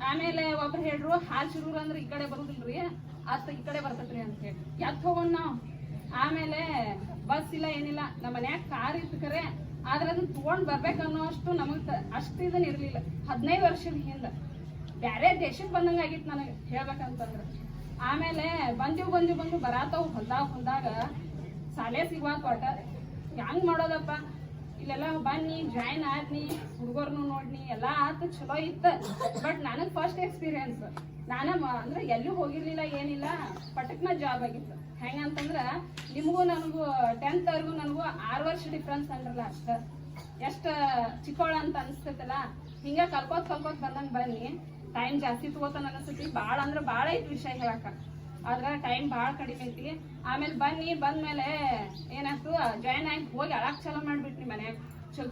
ಆಮೇಲೆ ಒಬ್ರು ಹೇಳ್ರು ಹಾಲ್ ಶುರ್ಗುರ್ ಅಂದ್ರೆ ಈ ಕಡೆ ಬರುದಿಲ್ರಿ, ಅತ್ತ ಈ ಕಡೆ ಬರ್ತೈತ್ರಿ ಅಂತ ಹೇಳಿ ಎತ್ ಹೋಗೋಣ ನಾವು. ಆಮೇಲೆ ಬಸ್ ಇಲ್ಲ ಏನಿಲ್ಲ, ನಮ್ಮ ಮನ್ಯಾಗ ಕಾರ್ ಇತ್ತು ಕರೆ, ಆದ್ರೆ ಅದನ್ನ ತಗೊಂಡ್ ಬರ್ಬೇಕನ್ನೋ ಅಷ್ಟು ನಮಗ್ ಅಷ್ಟು ಇದನ್ ಇರ್ಲಿಲ್ಲ. 15 ವರ್ಷದ ಹಿಂದ ಬ್ಯಾರೆ ದೇಶಕ್ಕೆ ಬಂದಂಗ ಆಗಿತ್ತು ನನಗೆ ಹೇಳ್ಬೇಕಂತಂದ್ರ. ಆಮೇಲೆ ಬಂದು ಬರಾತವ್ ಹೊಲ್ದಾಗ ಸಾಲೆ ಸಿಗ್ವಾತ. ಒಟ್ಟ ಹೆಂಗ್ ಮಾಡೋದಪ್ಪ, ಇಲ್ಲೆಲ್ಲ ಬನ್ನಿ ಜಾಯ್ನ್ ಆದ್ನಿ, ಹುಡುಗರ್ನು ನೋಡ್ನಿ, ಎಲ್ಲಾ ಆತ ಚಲೋ ಇತ್ತ. ಬಟ್ ನನಗ್ ಫಸ್ಟ್ ಎಕ್ಸ್ಪೀರಿಯನ್ಸ್, ಅಂದ್ರೆ ಎಲ್ಲೂ ಹೋಗಿರ್ಲಿಲ್ಲ ಏನಿಲ್ಲ, ಪಟಕ್ನ ಜಾಬ್ ಆಗಿತ್ತು. ಹೆಂಗಂತಂದ್ರ ನಿಮಗೂ ನನಗೂ 10th ವರೆಗೂ ನನಗೂ 6 ವರ್ಷ ಡಿಫ್ರೆನ್ಸ್ ಅಂದ್ರಲ್ಲ, ಅಷ್ಟ ಎಷ್ಟ ಚಿಕ್ಕೋಳ ಅಂತ ಅನಿಸ್ತೈತಲ್ಲ. ಹಿಂಗ ಕಲ್ಕೋತ್ ಬಂದಂಗ ಬನ್ನಿ. ಟೈಮ್ ಜಾಸ್ತಿ ತಗೋತಾನ ಅನಿಸ್ತೈತಿ, ಭಾಳ ಅಂದ್ರೆ ಭಾಳ ಐತಿ ವಿಷಯ ಹೇಳಕ, ಆದ್ರ ಟೈಮ್ ಭಾಳ ಕಡಿಮೆ ಐತಿ. ಆಮೇಲೆ ಬಂದ್ಮೇಲೆ ಏನಾಯ್ತು, ಜಾಯ್ನ್ ಆಗಿ ಹೋಗಿ ಅಳಾಕ್ ಚಲೋ ಮಾಡ್ಬಿಟ್ರಿ ಮನ್ಯಾಗ.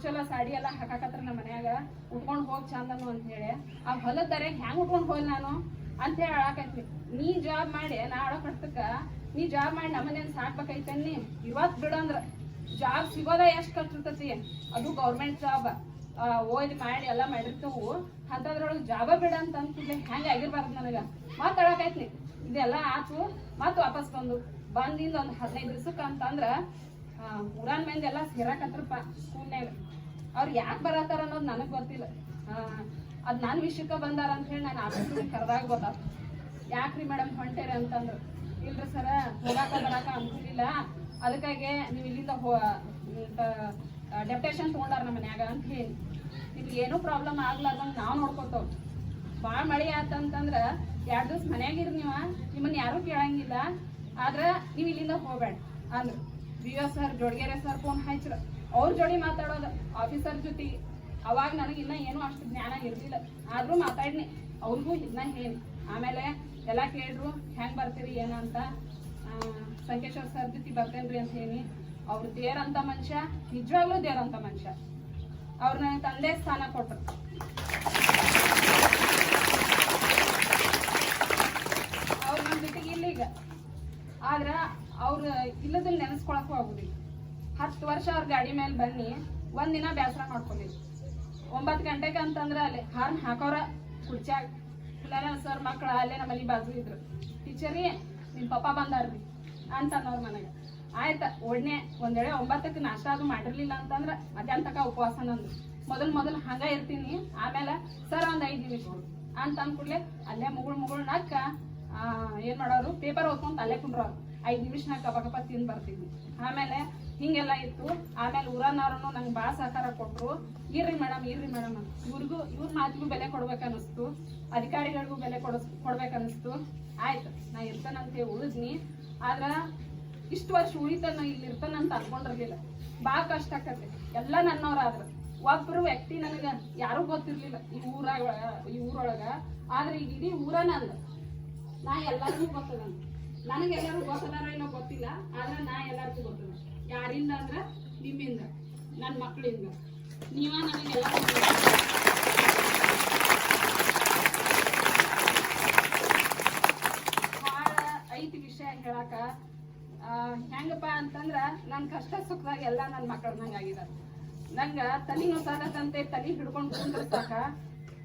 ಚಲೋ ಸಾಡಿ ಎಲ್ಲ ಹಾಕಾಕತ್ರ ನಮ್ಮ ಮನ್ಯಾಗ, ಉಟ್ಕೊಂಡ್ ಹೋಗಿ ಚಂದನು ಅಂತ ಹೇಳಿ. ಆ ಹೊಲದ ದರೆಗೆ ಹೆಂಗ್ ಉಟ್ಕೊಂಡ್ ಹೋಗಿ ನಾನು ಅಂತ ಹೇಳಿ ಅಳಾಕೈತಿ. ನೀ ಜಾಬ್ ಮಾಡಿ ನಾ ಆಡೋ ಕಷ್ಟಕ್ಕ ನೀ ಜಾಬ್ ಮಾಡಿ ನಮ್ಮನೇನ್ ಸಾಕ್ಬೇಕೈತನ್ನಿ. ಇವತ್ ಬಿಡಂದ್ರ ಜಾಬ್ ಸಿಗೋದ ಎಷ್ಟ್ ಕಷ್ಟ ಇರ್ತೈತಿ, ಅದು ಗೌರ್ಮೆಂಟ್ ಜಾಬ್. ಓದಿ ಮಾಡಿ ಎಲ್ಲ ಮಾಡಿರ್ತವು, ಅಂತದ್ರೊಳಗೆ ಜಾಬ ಬಿಡ ಅಂತ ಅಂದ್ಕೂಡ್ಲೆ ಹೆಂಗ ಆಗಿರ್ಬಾರ್ದು ನನಗ. ಮತ್ ಅಳಾಕೈತ್ನಿ. ಇದೆಲ್ಲ ಆತು. ಮತ್ ವಾಪಸ್ ಬಂದಿಂದ ಒಂದ್ 15 ದಿವ್ಸಕ್ಕ ಅಂತಂದ್ರ ಊರಾನ್ ಮಂದಿ ಎಲ್ಲ ಸೇರಾಕತ್ರಪ್ಪ ಸ್ಕೂಲ್ನಾಗ. ಅವ್ರು ಯಾಕೆ ಬರತ್ತಾರ ಅನ್ನೋದು ನನಗ್ ಗೊತ್ತಿಲ್ಲ. ಅದ್ ನನ್ ವಿಷಯಕ್ಕ ಬಂದಾರ ಅಂತ ಹೇಳಿ ನಾನು ಆಫೀಸ್ಗೆ ಕರೆದಾಗ ಗೊತ್ತಾಯ್ತು. ಯಾಕ್ರಿ ಮೇಡಮ್ ಹೊಂಟೇರಿ ಅಂತಂದ್ರು. ಇಲ್ರಿ ಸರ ಹೋಗಾಕ ಬರಾಕ ಅನ್ಕೂಲಿಲ್ಲ, ಅದಕ್ಕಾಗಿ ನೀವು ಇಲ್ಲಿಂದ ಡೆಪ್ಟೇಷನ್ ತಗೊಂಡಾರ ನಮ್ಮ ಮನ್ಯಾಗ ಅಂತ ಹೇಳಿ. ನಿಮ್ಗೆ ಏನೂ ಪ್ರಾಬ್ಲಮ್ ಆಗ್ಲಾರ್ದಂಗ ನಾವು ನೋಡ್ಕೊತವ್. ಭಾಳ ಮಳೆ ಆತಂತಂದ್ರ 2 ದಿವ್ಸ ಮನ್ಯಾಗಿರಿ ನಿಮ್ಮನ್ನ ಯಾರೂ ಕೇಳಂಗಿಲ್ಲ, ಆದ್ರ ನೀವು ಇಲ್ಲಿಂದ ಹೋಗ್ಬೇಡ ಅಂದ್ರು. BO ಸರ್, ಜೋಡ್ಗೆರೆ ಸರ್ ಫೋನ್ ಹಚ್ಚಿರ. ಅವ್ರ ಜೋಡಿ ಮಾತಾಡೋದು ಆಫೀಸರ್ ಜೊತೆಗೆ. ಅವಾಗ ನನಗೆ ಇನ್ನ ಏನೂ ಅಷ್ಟು ಜ್ಞಾನ ಇರ್ಲಿಲ್ಲ, ಆದ್ರೂ ಮಾತಾಡ್ನಿ ಅವ್ರಿಗೂ ಇದನ್ನ ಹೇಳಿ. ಆಮೇಲೆ ಎಲ್ಲ ಕೇಳ್ರು ಹೆಂಗ್ ಬರ್ತೀರಿ ಏನಂತ. ಸಂಕೇಶ್ವರ್ ಸರ್ ಜೊತೆ ಬರ್ತೇನ್ರಿ ಅಂತ ಹೇಳಿ. ಅವ್ರು ದೇವ್ರಂತ ಮನುಷ್ಯ, ನಿಜವಾಗ್ಲೂ ದೇವ್ರಂತ ಮನುಷ್ಯ. ಅವ್ರು ನನಗೆ ತಂದೆ ಸ್ಥಾನ ಕೊಟ್ರು. ಅವ್ರು ನನ್ನ ಜೊತೆಗೆ ಇಲ್ಲ ಈಗ, ಆದ್ರ ಅವ್ರು ಇಲ್ಲದಲ್ಲಿ ನೆನೆಸ್ಕೊಳಕ್ಕೂ ಆಗುದಿಲ್ಲ. 10 ವರ್ಷ ಅವ್ರ ಗಾಡಿ ಮೇಲೆ ಬನ್ನಿ, ಒಂದಿನ ಬೇಸರ ಮಾಡ್ಕೊಂಡಿದ್ರು. 9 ಗಂಟೆಗೆ ಅಂತಂದ್ರ ಅಲ್ಲಿ ಹಾರ್ನ್ ಹಾಕೋರ ಕುರ್ಚಾಗ. ಇಲ್ಲ ಸರ್ ಮಕ್ಳ ಅಲ್ಲೇ ನಮ್ಮ ಮನೆ ಬಾಜು ಇದ್ರು. ಟೀಚರಿ ನಿಮ್ ಪಪ್ಪ ಬಂದಾರ್ರಿ ಅಂತ ಅನ್ನೋರು ನನಗೆ. ಆಯ್ತಾ ಒಡ್ನೆ ಒಂದ್ ವೇಳೆ 9ಕ್ಕೆ ನಾಷ್ಟ ಅದು ಮಾಡಿರ್ಲಿಲ್ಲ ಅಂತಂದ್ರ ಮಧ್ಯಾಹ್ನ ತಕ ಉಪವಾಸ ನಂದು. ಮೊದಲು ಹಂಗ ಇರ್ತೀನಿ. ಆಮೇಲೆ ಸರ್ ಒಂದ್ 5 ನಿಮಿಷ ಅಂತ ಅಂದ್ಕೂಡ್ಲೆ ಅಲ್ಲೇ ಮುಗುಳ್ ನಕ್ಕ ಏನ್ ಮಾಡೋರು, ಪೇಪರ್ ಓದ್ಕೊಂತ ಅಲ್ಲೇ ಕುಂಡ್ರೋರು. 5 ನಿಮಿಷ ನಾ ಕಬ ತಿಂದು ಬರ್ತಿದ್ವಿ. ಆಮೇಲೆ ಹಿಂಗೆಲ್ಲ ಇತ್ತು. ಆಮೇಲೆ ಊರನ್ನವ್ರನ್ನು ನಂಗೆ ಭಾಳ ಸಹಕಾರ ಕೊಟ್ರು. ಇರ್ರಿ ಮೇಡಮ್ ಇವ್ರ ಮಾತಿಗೂ ಬೆಲೆ ಕೊಡ್ಬೇಕನ್ನಿಸ್ತು, ಅಧಿಕಾರಿಗಳಿಗೂ ಬೆಲೆ ಕೊಡ್ಬೇಕನ್ನಿಸ್ತು. ಆಯ್ತು, ನಾ ಇರ್ತಾನಂತೆ ಉಳಿದ್ನಿ. ಆದ್ರ ಇಷ್ಟು ವರ್ಷ ಉಳಿತಾನ ಇಲ್ಲಿ ಇರ್ತಾನಂತ ಅನ್ಕೊಂಡಿರ್ಲಿಲ್ಲ. ಭಾಳ ಕಷ್ಟ ಆಕತಿ. ಎಲ್ಲ ನನ್ನವ್ರಾದ್ರ. ಒಬ್ರು ವ್ಯಕ್ತಿ ನನಗ ಯಾರು ಗೊತ್ತಿರ್ಲಿಲ್ಲ ಈ ಊರೊಳಗ. ಆದ್ರೆ ಈಗ ಇಡೀ ಊರ ನಂದ. ನಾ ಎಲ್ಲರಿಗೂ ಗೊತ್ತದ. ನನಗೆಲ್ಲರೂ ಗೊತ್ತದಾರ ಏನೋ ಗೊತ್ತಿಲ್ಲ, ಆದ್ರೆ ನಾ ಎಲ್ಲರಿಗೂ ಗೊತ್ತದ. ಯಾರಿಂದ ಅಂದ್ರ ನಿಮ್ಮಿಂದ, ನನ್ನ ಮಕ್ಕಳಿಂದ. ನೀವ ನನಗೆಲ್ಲ ಭಾಳ ಐತಿ ವಿಷಯ ಹೇಳಾಕ. ಹೆಂಗಪ್ಪ ಅಂತಂದ್ರ ನನ್ ಕಷ್ಟ ಸುಖದಾಗ ಎಲ್ಲ ನನ್ನ ಮಕ್ಕಳು ನಂಗಾಗಿದಾರ. ನಂಗ ತಲೆ ನುಸಾದತಂತೆ ತಲೆ ಹಿಡ್ಕೊಂಡು ಕುಂದ್ರ ಸಾಕ.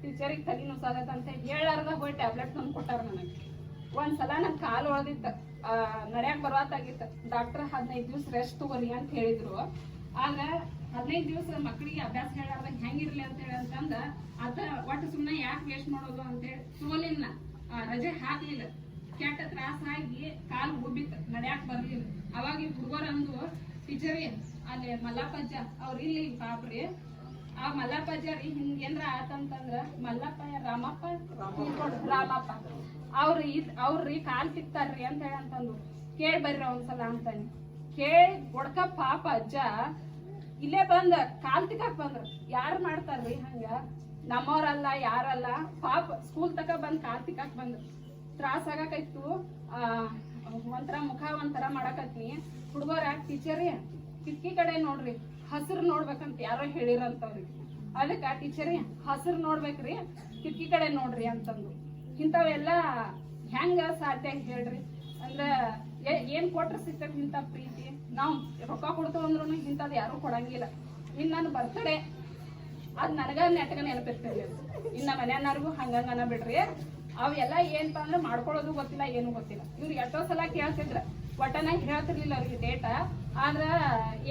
ಟೀಚರಿಗೆ ತಲೆ ನುಸಾದತಂತೆ ಹೇಳಾರ್ದ ಹೋಗಿ ಟ್ಯಾಬ್ಲೆಟ್ ತಂದು ಕೊಟ್ಟಾರ ನನಗೆ. ಒಂದ್ಸಲ ನನ್ ಕಾಲು ಒಳದಿತ್ತ, ನಡ್ಯಾಕ್ ಬರುವತ್ತಾಗಿತ್ತು. ಡಾಕ್ಟರ್ 15 ದಿವ್ಸ ರೆಸ್ಟ್ ತಗೋರಿ ಅಂತ ಹೇಳಿದ್ರು. ಆದ್ರೆ 15 ದಿವಸ ಮಕ್ಕಳಿಗೆ ಅಭ್ಯಾಸ ಹೇಳಾರ್ದಾಗ ಹೆಂಗಿರ್ಲಿ ಅಂತ ಹೇಳಿ ಅಂತಂದ ಅದ ಒಟ್ಟು ಸುಮ್ಮನೆ ಯಾಕೆ ವೇಸ್ಟ್ ಮಾಡೋದು ಅಂತೇಳಿ ತಗೋಲಿಲ್ಲ, ರಜೆ ಹಾಕ್ಲಿಲ್ಲ. ಕೆಟ್ಟ ತ್ರಾಸಾಗಿ ಕಾಲು ಗುಬ್ಬಿತ್ತು, ನಡ್ಯಾಕ್ ಬರ್ಲಿಲ್ಲ. ಅವಾಗ ಈ ಹುಡುಗರಂದು ಟೀಚರಿ ಅಲ್ಲಿ ಮಲ್ಲಪ್ಪಜ್ಜ ಅವ್ರು ಇಲ್ಲಿ ಪಾಪ್ರಿ ಆ ಮಲ್ಲಪ್ಪ ಅಜ್ಜಾರಿ ಹಿಂಗೇನ್ರ ಆತಂತಂದ್ರ ಮಲ್ಲಪ್ಪ ರಾಮಪ್ಪ ಅವ್ರಿ ಕಾಲ್ ಸಿಕ್ತಾರ್ರಿ ಅಂತ ಹೇಳಿ ಅಂತಂದು ಕೇಳಿ ಬರ್ರಿ ಒಂದ್ಸಲ ಅಂತಾನೆ. ಕೇಳಿ ಒಡ್ಕ ಪಾಪ ಅಜ್ಜ ಇಲ್ಲೇ ಬಂದ ಕಾಲ್ ತಿಕ್ಕಾಕ್ ಬಂದ್ರ. ಯಾರು ಮಾಡ್ತಾರ್ರಿ ಹಂಗ? ನಮ್ಮವ್ರಲ್ಲ ಯಾರಲ್ಲ, ಪಾಪ ಸ್ಕೂಲ್ ತಕ ಬಂದ್ ಕಾಲ್ ತಿಕ್ಕಾಕ್ ಬಂದ್ರ. ತ್ರಾಸ ಆಗಾಕೈತು. ಒಂಥರ ಮುಖ ಒಂಥರ ಮಾಡಾಕತ್ನಿ. ಹುಡುಗರ ಟೀಚರ್ ಕಿಟಕಿ ಕಡೆ ನೋಡ್ರಿ, ಹಸಿರು ನೋಡ್ಬೇಕಂತ ಯಾರೋ ಹೇಳಿರಂತವ್ರಿಗೆ. ಅದಕ್ಕ ಟೀಚರ್ ಹಸಿರು ನೋಡ್ಬೇಕ್ರಿ, ಕಿಟಕಿ ಕಡೆ ನೋಡ್ರಿ ಅಂತಂದು. ಇಂಥವೆಲ್ಲ ಹೆಂಗ ಸಾಧ್ಯ ಹೇಳ್ರಿ? ಅಂದ್ರ ಏನ್ ಕೊಟ್ರ ಸಿಗ್ತೈತಿ ಇಂಥ ಪ್ರೀತಿ? ನಾವ್ ರೊಕ್ಕ ಕೊಡ್ತೇವ ಅಂದ್ರೂ ಇಂಥದ್ ಯಾರು ಕೊಡಂಗಿಲ್ಲ. ಇನ್ ನನ್ನ ಬರ್ತಡೇ ಅದ್ ನನಗ ನೆಟ್ಗ ನೆನಪಿರ್ತೇವೆ. ಇನ್ನ ಮನ್ಯಾನವ್ರಿಗೂ ಹಂಗಂಗನ ಬಿಡ್ರಿ. ಅವೆಲ್ಲ ಏನಪ್ಪ ಅಂದ್ರೆ ಮಾಡ್ಕೊಳ್ಳೋದು ಗೊತ್ತಿಲ್ಲ, ಏನು ಗೊತ್ತಿಲ್ಲ. ಇವ್ರು ಎಷ್ಟೋ ಸಲ ಕೇಳ್ತಿದ್ರ, ಒಟ್ಟನ ಹೇಳ್ತಿರ್ಲಿಲ್ಲ ಅವ್ರಿಗೆ ಡೇಟ. ಆದ್ರ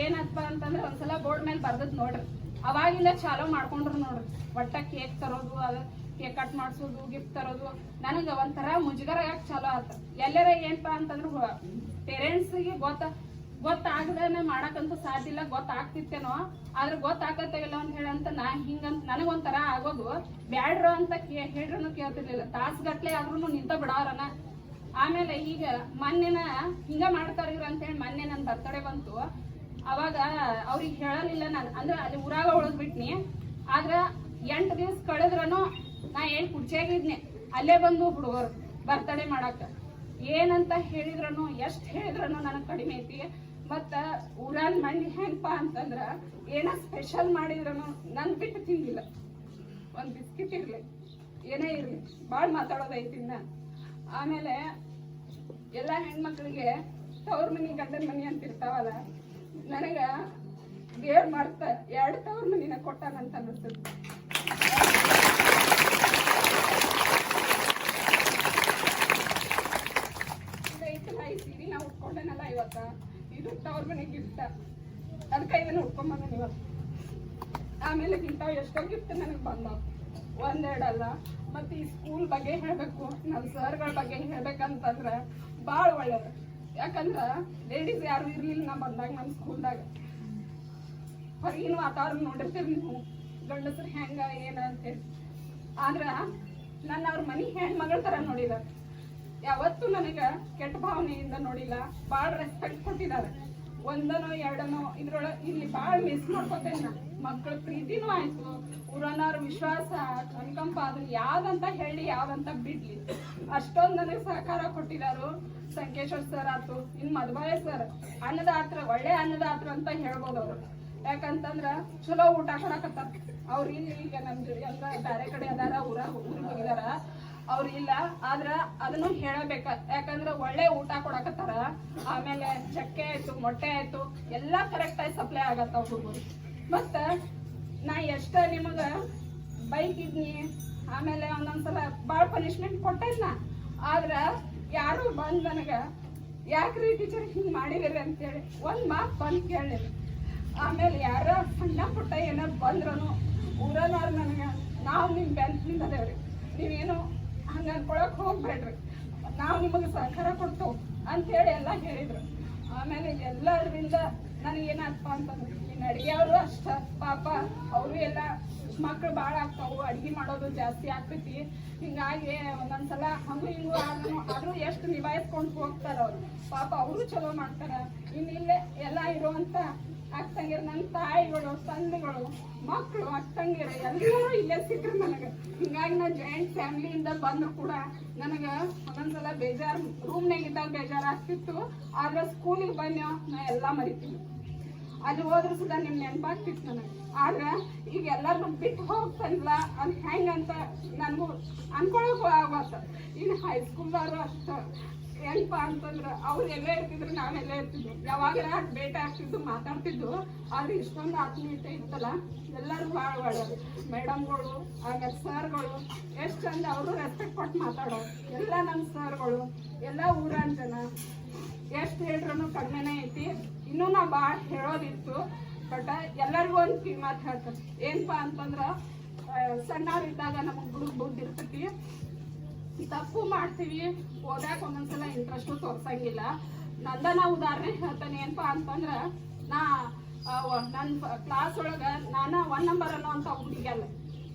ಏನಪ್ಪ ಅಂತಂದ್ರೆ ಒಂದ್ಸಲ ಬೋರ್ಡ್ ಮೇಲೆ ಬರ್ದದ್ ನೋಡ್ರಿ, ಅವಾಗಿಂದ ಚಾಲೋ ಮಾಡ್ಕೊಂಡ್ರು ನೋಡ್ರಿ. ಒಟ್ಟ ಕೇಕ್ ತರೋದು, ಅದ ಕೇಕ್ ಕಟ್ ಮಾಡ್ಸೋದು, ಗಿಫ್ಟ್ ತರೋದು. ನನಗ ಒಂಥರ ಮುಜುಗರ ಯಾಕೆ ಚಾಲೋ ಆತ. ಎಲ್ಲರ ಏನಪ್ಪ ಅಂತಂದ್ರೆ ಪೇರೆಂಟ್ಸ್ಗೆ ಗೊತ್ತಾಗದೇನೆ ಮಾಡಕ್ಕಂತೂ ಸಾಧ್ಯ ಇಲ್ಲ. ಗೊತ್ತಾಗ್ತಿತ್ತೇನೋ, ಆದ್ರೆ ಗೊತ್ತಾಗತ್ತೇವಿಲ್ಲ ಅಂತ ಹೇಳಂತ ಹಿಂಗಂತ ನನಗೊಂಥರ ಆಗೋದು. ಬ್ಯಾಡ್ರು ಅಂತ ಹೇಳ್ರೂ ಕೇಳ್ತಿರ್ಲಿಲ್ಲ. ತಾಸುಗಟ್ಲೆ ಆದ್ರೂ ನಿಂತ ಬಿಡೋರನ. ಆಮೇಲೆ ಈಗ ಮೊನ್ನೆನ ಹಿಂಗ ಮಾಡ್ತಾರಿವ್ರ ಅಂತ ಹೇಳಿ ಮೊನ್ನೆ ನನ್ ಬರ್ತಡೇ ಬಂತು. ಅವಾಗ ಅವ್ರಿಗೆ ಹೇಳಲಿಲ್ಲ ನಾನು. ಅಂದ್ರೆ ಅಲ್ಲಿ ಊರಾಗ ಉಳಿದ್ಬಿಟ್ನಿ. ಆದ್ರ 8 ದಿವ್ಸ ಕಳೆದ್ರನು ನಾ ಏನ್ ಕುರ್ಚಿಯಾಗಿದ್ನಿ, ಅಲ್ಲೇ ಬಂದು ಹುಡುಗರು ಬರ್ತಡೇ ಮಾಡಾಕ. ಏನಂತ ಹೇಳಿದ್ರನು, ಎಷ್ಟ್ ಹೇಳಿದ್ರನು ನನಗ್ ಕಡಿಮೆ ಐತಿ. ಮತ್ತ ಊರಾನ್ ಮಂದಿ ಹೆಂಗಪ್ಪ ಅಂತಂದ್ರ ಏನ ಸ್ಪೆಷಲ್ ಮಾಡಿದ್ರನು ನನ್ ಬಿಟ್ಟು ತಿಂದಿಲ್ಲ. ಒಂದ್ ಬಿಸ್ಕಿಟ್ ಇರ್ಲಿ, ಏನೇ ಇರ್ಲಿ, ಬಾಳ್ ಮಾತಾಡೋದೈತಿ. ಆಮೇಲೆ ಎಲ್ಲಾ ಹೆಣ್ಮಕ್ಳಿಗೆ ತವ್ರ ಮನಿ ಗಂಡನ ಮನಿ ಅಂತ ಇರ್ತಾವಲ್ಲ, ನನಗ ದೇವ್ರ ಮಾಡ್ತಾ 2 ತವ್ರ ಮನಿನ ಕೊಟ್ಟಾನಂತ ಅನಿಸ್ತದೆ. ಈ ಸೀರೆ ನಾ ಉಟ್ಕೊಂಡೇನಲ್ಲ ಇವತ್ತ, ಇದು ತವ್ರ ಮನೆ ಗಿಫ್ಟ್. ಅದಕ್ಕೆ ಇದನ್ನ ಉಟ್ಕೊಂಬಂದ ಇವತ್ತು. ಆಮೇಲೆ ಇಂಥವು ಎಷ್ಟೋ ಗಿಫ್ಟ್ ನನಗೆ ಬಂದಾವ, 1-2 ಅಲ್ಲ. ಮತ್ತೆ ಈ ಸ್ಕೂಲ್ ಬಗ್ಗೆ ಹೇಳ್ಬೇಕು, ನಮ್ಮ ಸರ್ಗಳ ಬಗ್ಗೆ ಹೇಳ್ಬೇಕಂತಂದ್ರ ಭಾಳ ಒಳ್ಳೇದು. ಯಾಕಂದ್ರ ಲೇಡೀಸ್ ಯಾರು ಇರ್ಲಿಲ್ಲ ನಾ ಬಂದಾಗ ನಮ್ಮ ಸ್ಕೂಲ್ದಾಗ. ಹೊರಗಿನ ವಾತಾವರಣ ನೋಡಿರ್ತೀರಿ ನೀವು, ಗಂಡಸರು ಹೆಂಗ ಏನ ಅಂತೇಳಿ. ಆದ್ರ ನನ್ನ ಅವ್ರ ಮನಿ ಹೆಣ್ಮಗಳ ತರ ನೋಡಿಲ್ಲ. ಯಾವತ್ತೂ ನನಗ ಕೆಟ್ಟ ಭಾವನೆಯಿಂದ ನೋಡಿಲ್ಲ. ಭಾಳ ರೆಸ್ಪೆಕ್ಟ್ ಕೊಟ್ಟಿದ್ದಾರೆ. 1-2 ಇಲ್ಲಿ ಭಾಳ ಮಿಸ್ ಮಾಡ್ಕೊತೇನೆ ನಾ. ಮಕ್ಕಳ ಪ್ರೀತಿನೂ ಆಯ್ತು, ಊರನವ್ರ ವಿಶ್ವಾಸ, ಅನುಕಂಪ, ಅದನ್ನ ಯಾವ್ದಂತ ಹೇಳಿ ಯಾವ್ದಂತ ಬಿಡ್ಲಿ ಅಷ್ಟೊಂದು ನನಗೆ ಸಹಕಾರ ಕೊಟ್ಟಿದಾರು. ಸಂಕೇಶ್ವರ್ ಸರ್ ಆತು, ಇನ್ ಮಧುಬಾಯಿ ಸರ್ ಅನ್ನದಾತ್ರ, ಒಳ್ಳೆ ಅನ್ನದಾತ್ರ ಅಂತ ಹೇಳ್ಬೋದು ಅವ್ರು. ಯಾಕಂತಂದ್ರ ಚಲೋ ಊಟ ಕೊಡಕತ್ತಾರ. ಅವ್ರು ಇಲ್ಲಿ ಈಗ ನಮ್ದು ಎಲ್ಲ ಬೇರೆ ಕಡೆ ಅದಾರ, ಊರಿಗೆ ಹೋಗಿದಾರ. ಅವ್ರು ಇಲ್ಲ, ಆದ್ರ ಅದನ್ನು ಹೇಳಬೇಕ. ಯಾಕಂದ್ರ ಒಳ್ಳೆ ಊಟ ಕೊಡಕತ್ತಾರ. ಆಮೇಲೆ ಚಕ್ಕೆ ಆಯ್ತು, ಮೊಟ್ಟೆ ಆಯ್ತು, ಎಲ್ಲಾ ಕರೆಕ್ಟ್ ಆಗಿ ಸಪ್ಲೈ ಆಗತ್ತಾವ ಹುಡುಗರು. ಮತ್ತ ನಾ ಎಷ್ಟ ನಿಮಗ ಬೈಕಿದ್ನಿ, ಆಮೇಲೆ ಒಂದೊಂದ್ಸಲ ಭಾಳ ಪನಿಷ್ಮೆಂಟ್ ಕೊಟ್ಟೇನ. ಆದ್ರ ಯಾರು ಬಂದ್ ನನಗ ಯಾಕ್ರಿ ಟೀಚರ್ ಹಿಂಗ್ ಮಾಡಿರಿ ಅಂತೇಳಿ ಒಂದ್ ಮಾತು ಬಂದ್ ಕೇಳಿಲ್ಲ. ಆಮೇಲೆ ಯಾರ ಸಣ್ಣ ಪುಟ್ಟ ಏನಾರು ಬಂದ್ರೂ ಊರನವ್ರು ನನಗ ನಾವು ನಿಮ್ ಬೆಂಚ್ನಿಂದ ಅದೇವ್ರಿ, ನೀವೇನು ಹಂಗ ಅನ್ಕೊಳಕ್ ಹೋಗ್ಬೇಡ್ರಿ, ನಾವು ನಿಮಗೆ ಸಹಕಾರ ಕೊಡ್ತೇವೆ ಅಂತೇಳಿ ಎಲ್ಲ ಹೇಳಿದ್ರು. ಆಮೇಲೆ ಎಲ್ಲರಿಂದ ನನಗೇನಪ್ಪ ಅಂತಂದ್ರೆ, ಇನ್ನು ಅಡಿಗೆಯವರು ಅಷ್ಟ ಪಾಪ, ಅವರು ಎಲ್ಲ ಮಕ್ಳು ಭಾಳ ಆಗ್ತಾವು, ಅಡ್ಗೆ ಮಾಡೋದು ಜಾಸ್ತಿ ಆಗ್ತೈತಿ. ಹಿಂಗಾಗಿ ಒಂದೊಂದ್ಸಲ ಹಂಗು ಹಿಂಗು ಆದ್ರೂ ಎಷ್ಟು ನಿಭಾಯಿಸ್ಕೊಂಡು ಹೋಗ್ತಾರ ಅವ್ರು. ಪಾಪ ಅವರು ಚಲೋ ಮಾಡ್ತಾರ. ಇನ್ನಿಲ್ಲೇ ಎಲ್ಲ ಇರುವಂತ ಅಕ್ಕಂಗಿರು, ನನ್ನ ತಾಯಿಗಳು, ತಂದೆಗಳು, ಮಕ್ಕಳು, ಅಕ್ಕಂಗಿರು ಎಲ್ಲರೂ ಇಲ್ಲೇ ಸಿಕ್ಕ್ರು ನನಗೆ. ಹಿಂಗಾಗಿ ನಾ ಜಾಯಿಂಟ್ ಫ್ಯಾಮಿಲಿಯಿಂದ ಬಂದ್ರು ಕೂಡ ನನಗೆ ಒಂದೊಂದ್ಸಲ ಬೇಜಾರು, ರೂಮ್ನಾಗ ಇದ್ದಾಗ ಬೇಜಾರು ಆಗ್ತಿತ್ತು. ಆದ್ರೆ ಸ್ಕೂಲಿಗೆ ಬಂದ್ಯೋ ನಾ ಎಲ್ಲ ಮರಿತೀನಿ. ಅಲ್ಲಿ ಹೋದ್ರು ಸುಧಾ ನಿಮ್ ನೆನಪಾಗ್ತಿತ್ತು ನನಗೆ. ಆದ್ರೆ ಈಗ ಎಲ್ಲರೂ ಬಿಟ್ಟು ಹೋಗ್ತಾನಿಲ್ಲ ಅದು ಹೆಂಗಂತ ನನಗೂ ಅನ್ಕೊಳಕ್ ಆಗತ್ತ. ಇನ್ನು ಹೈಸ್ಕೂಲ್ದವರು ಅಷ್ಟ ಏನಪ್ಪ ಅಂತಂದ್ರೆ ಅವ್ರು ಎಲ್ಲೇ ಇರ್ತಿದ್ರು, ನಾವೆಲ್ಲೇ ಇರ್ತಿದ್ವಿ. ಯಾವಾಗ ಭೇಟಿ ಆಗ್ತಿದ್ದು, ಮಾತಾಡ್ತಿದ್ದು. ಆದ್ರೆ ಇಷ್ಟೊಂದು ಆತ್ಮೀಯತೆ ಇತ್ತಲ್ಲ, ಎಲ್ಲರೂ ಭಾಳ ಒಳ್ಳೆಯದು. ಮೇಡಮ್ಗಳು, ಆಗ ಸರ್ಗಳು ಎಷ್ಟು ಚಂದ, ಅವರು ರೆಸ್ಪೆಕ್ಟ್ ಕೊಟ್ಟು ಮಾತಾಡೋರು. ಎಲ್ಲ ನಮ್ಮ ಸರ್ಗಳು, ಎಲ್ಲ ಊರಾನ ಜನ ಎಷ್ಟು ಹೇಳ್ರೂ ಕಡಿಮೆನೇ ಐತಿ. ಇನ್ನೂ ನಾ ಭಾಳ ಹೇಳೋದಿತ್ತು. ಬಟ್ ಎಲ್ಲರಿಗೂ ಒಂದು ಕಿವಿ ಮಾತು ಹೇಳ್ತಾರೆ. ಏನಪ್ಪ ಅಂತಂದ್ರೆ, ಸಣ್ಣವ್ರಿದ್ದಾಗ ನಮಗೆ ಬುದ್ಧಿ ಇರ್ತೈತಿ, ತಪ್ಪು ಮಾಡ್ತೀವಿ, ಓದಾಕ ಒಂದೊಂದ್ಸಲ ಇಂಟ್ರೆಸ್ಟು ತೋರ್ಸಂಗಿಲ್ಲ. ನಂದನ ಉದಾಹರಣೆ ಹೇಳ್ತಾನೆ. ಏನಪ್ಪಾ ಅಂತಂದ್ರ, ನಾ ನನ್ನ ಕ್ಲಾಸ್ ಒಳಗೆ ನಾನು 1 ನಂಬರ್ ಅನ್ನೋ ಅಂತ ಹುಡುಗಿಯಲ್ಲ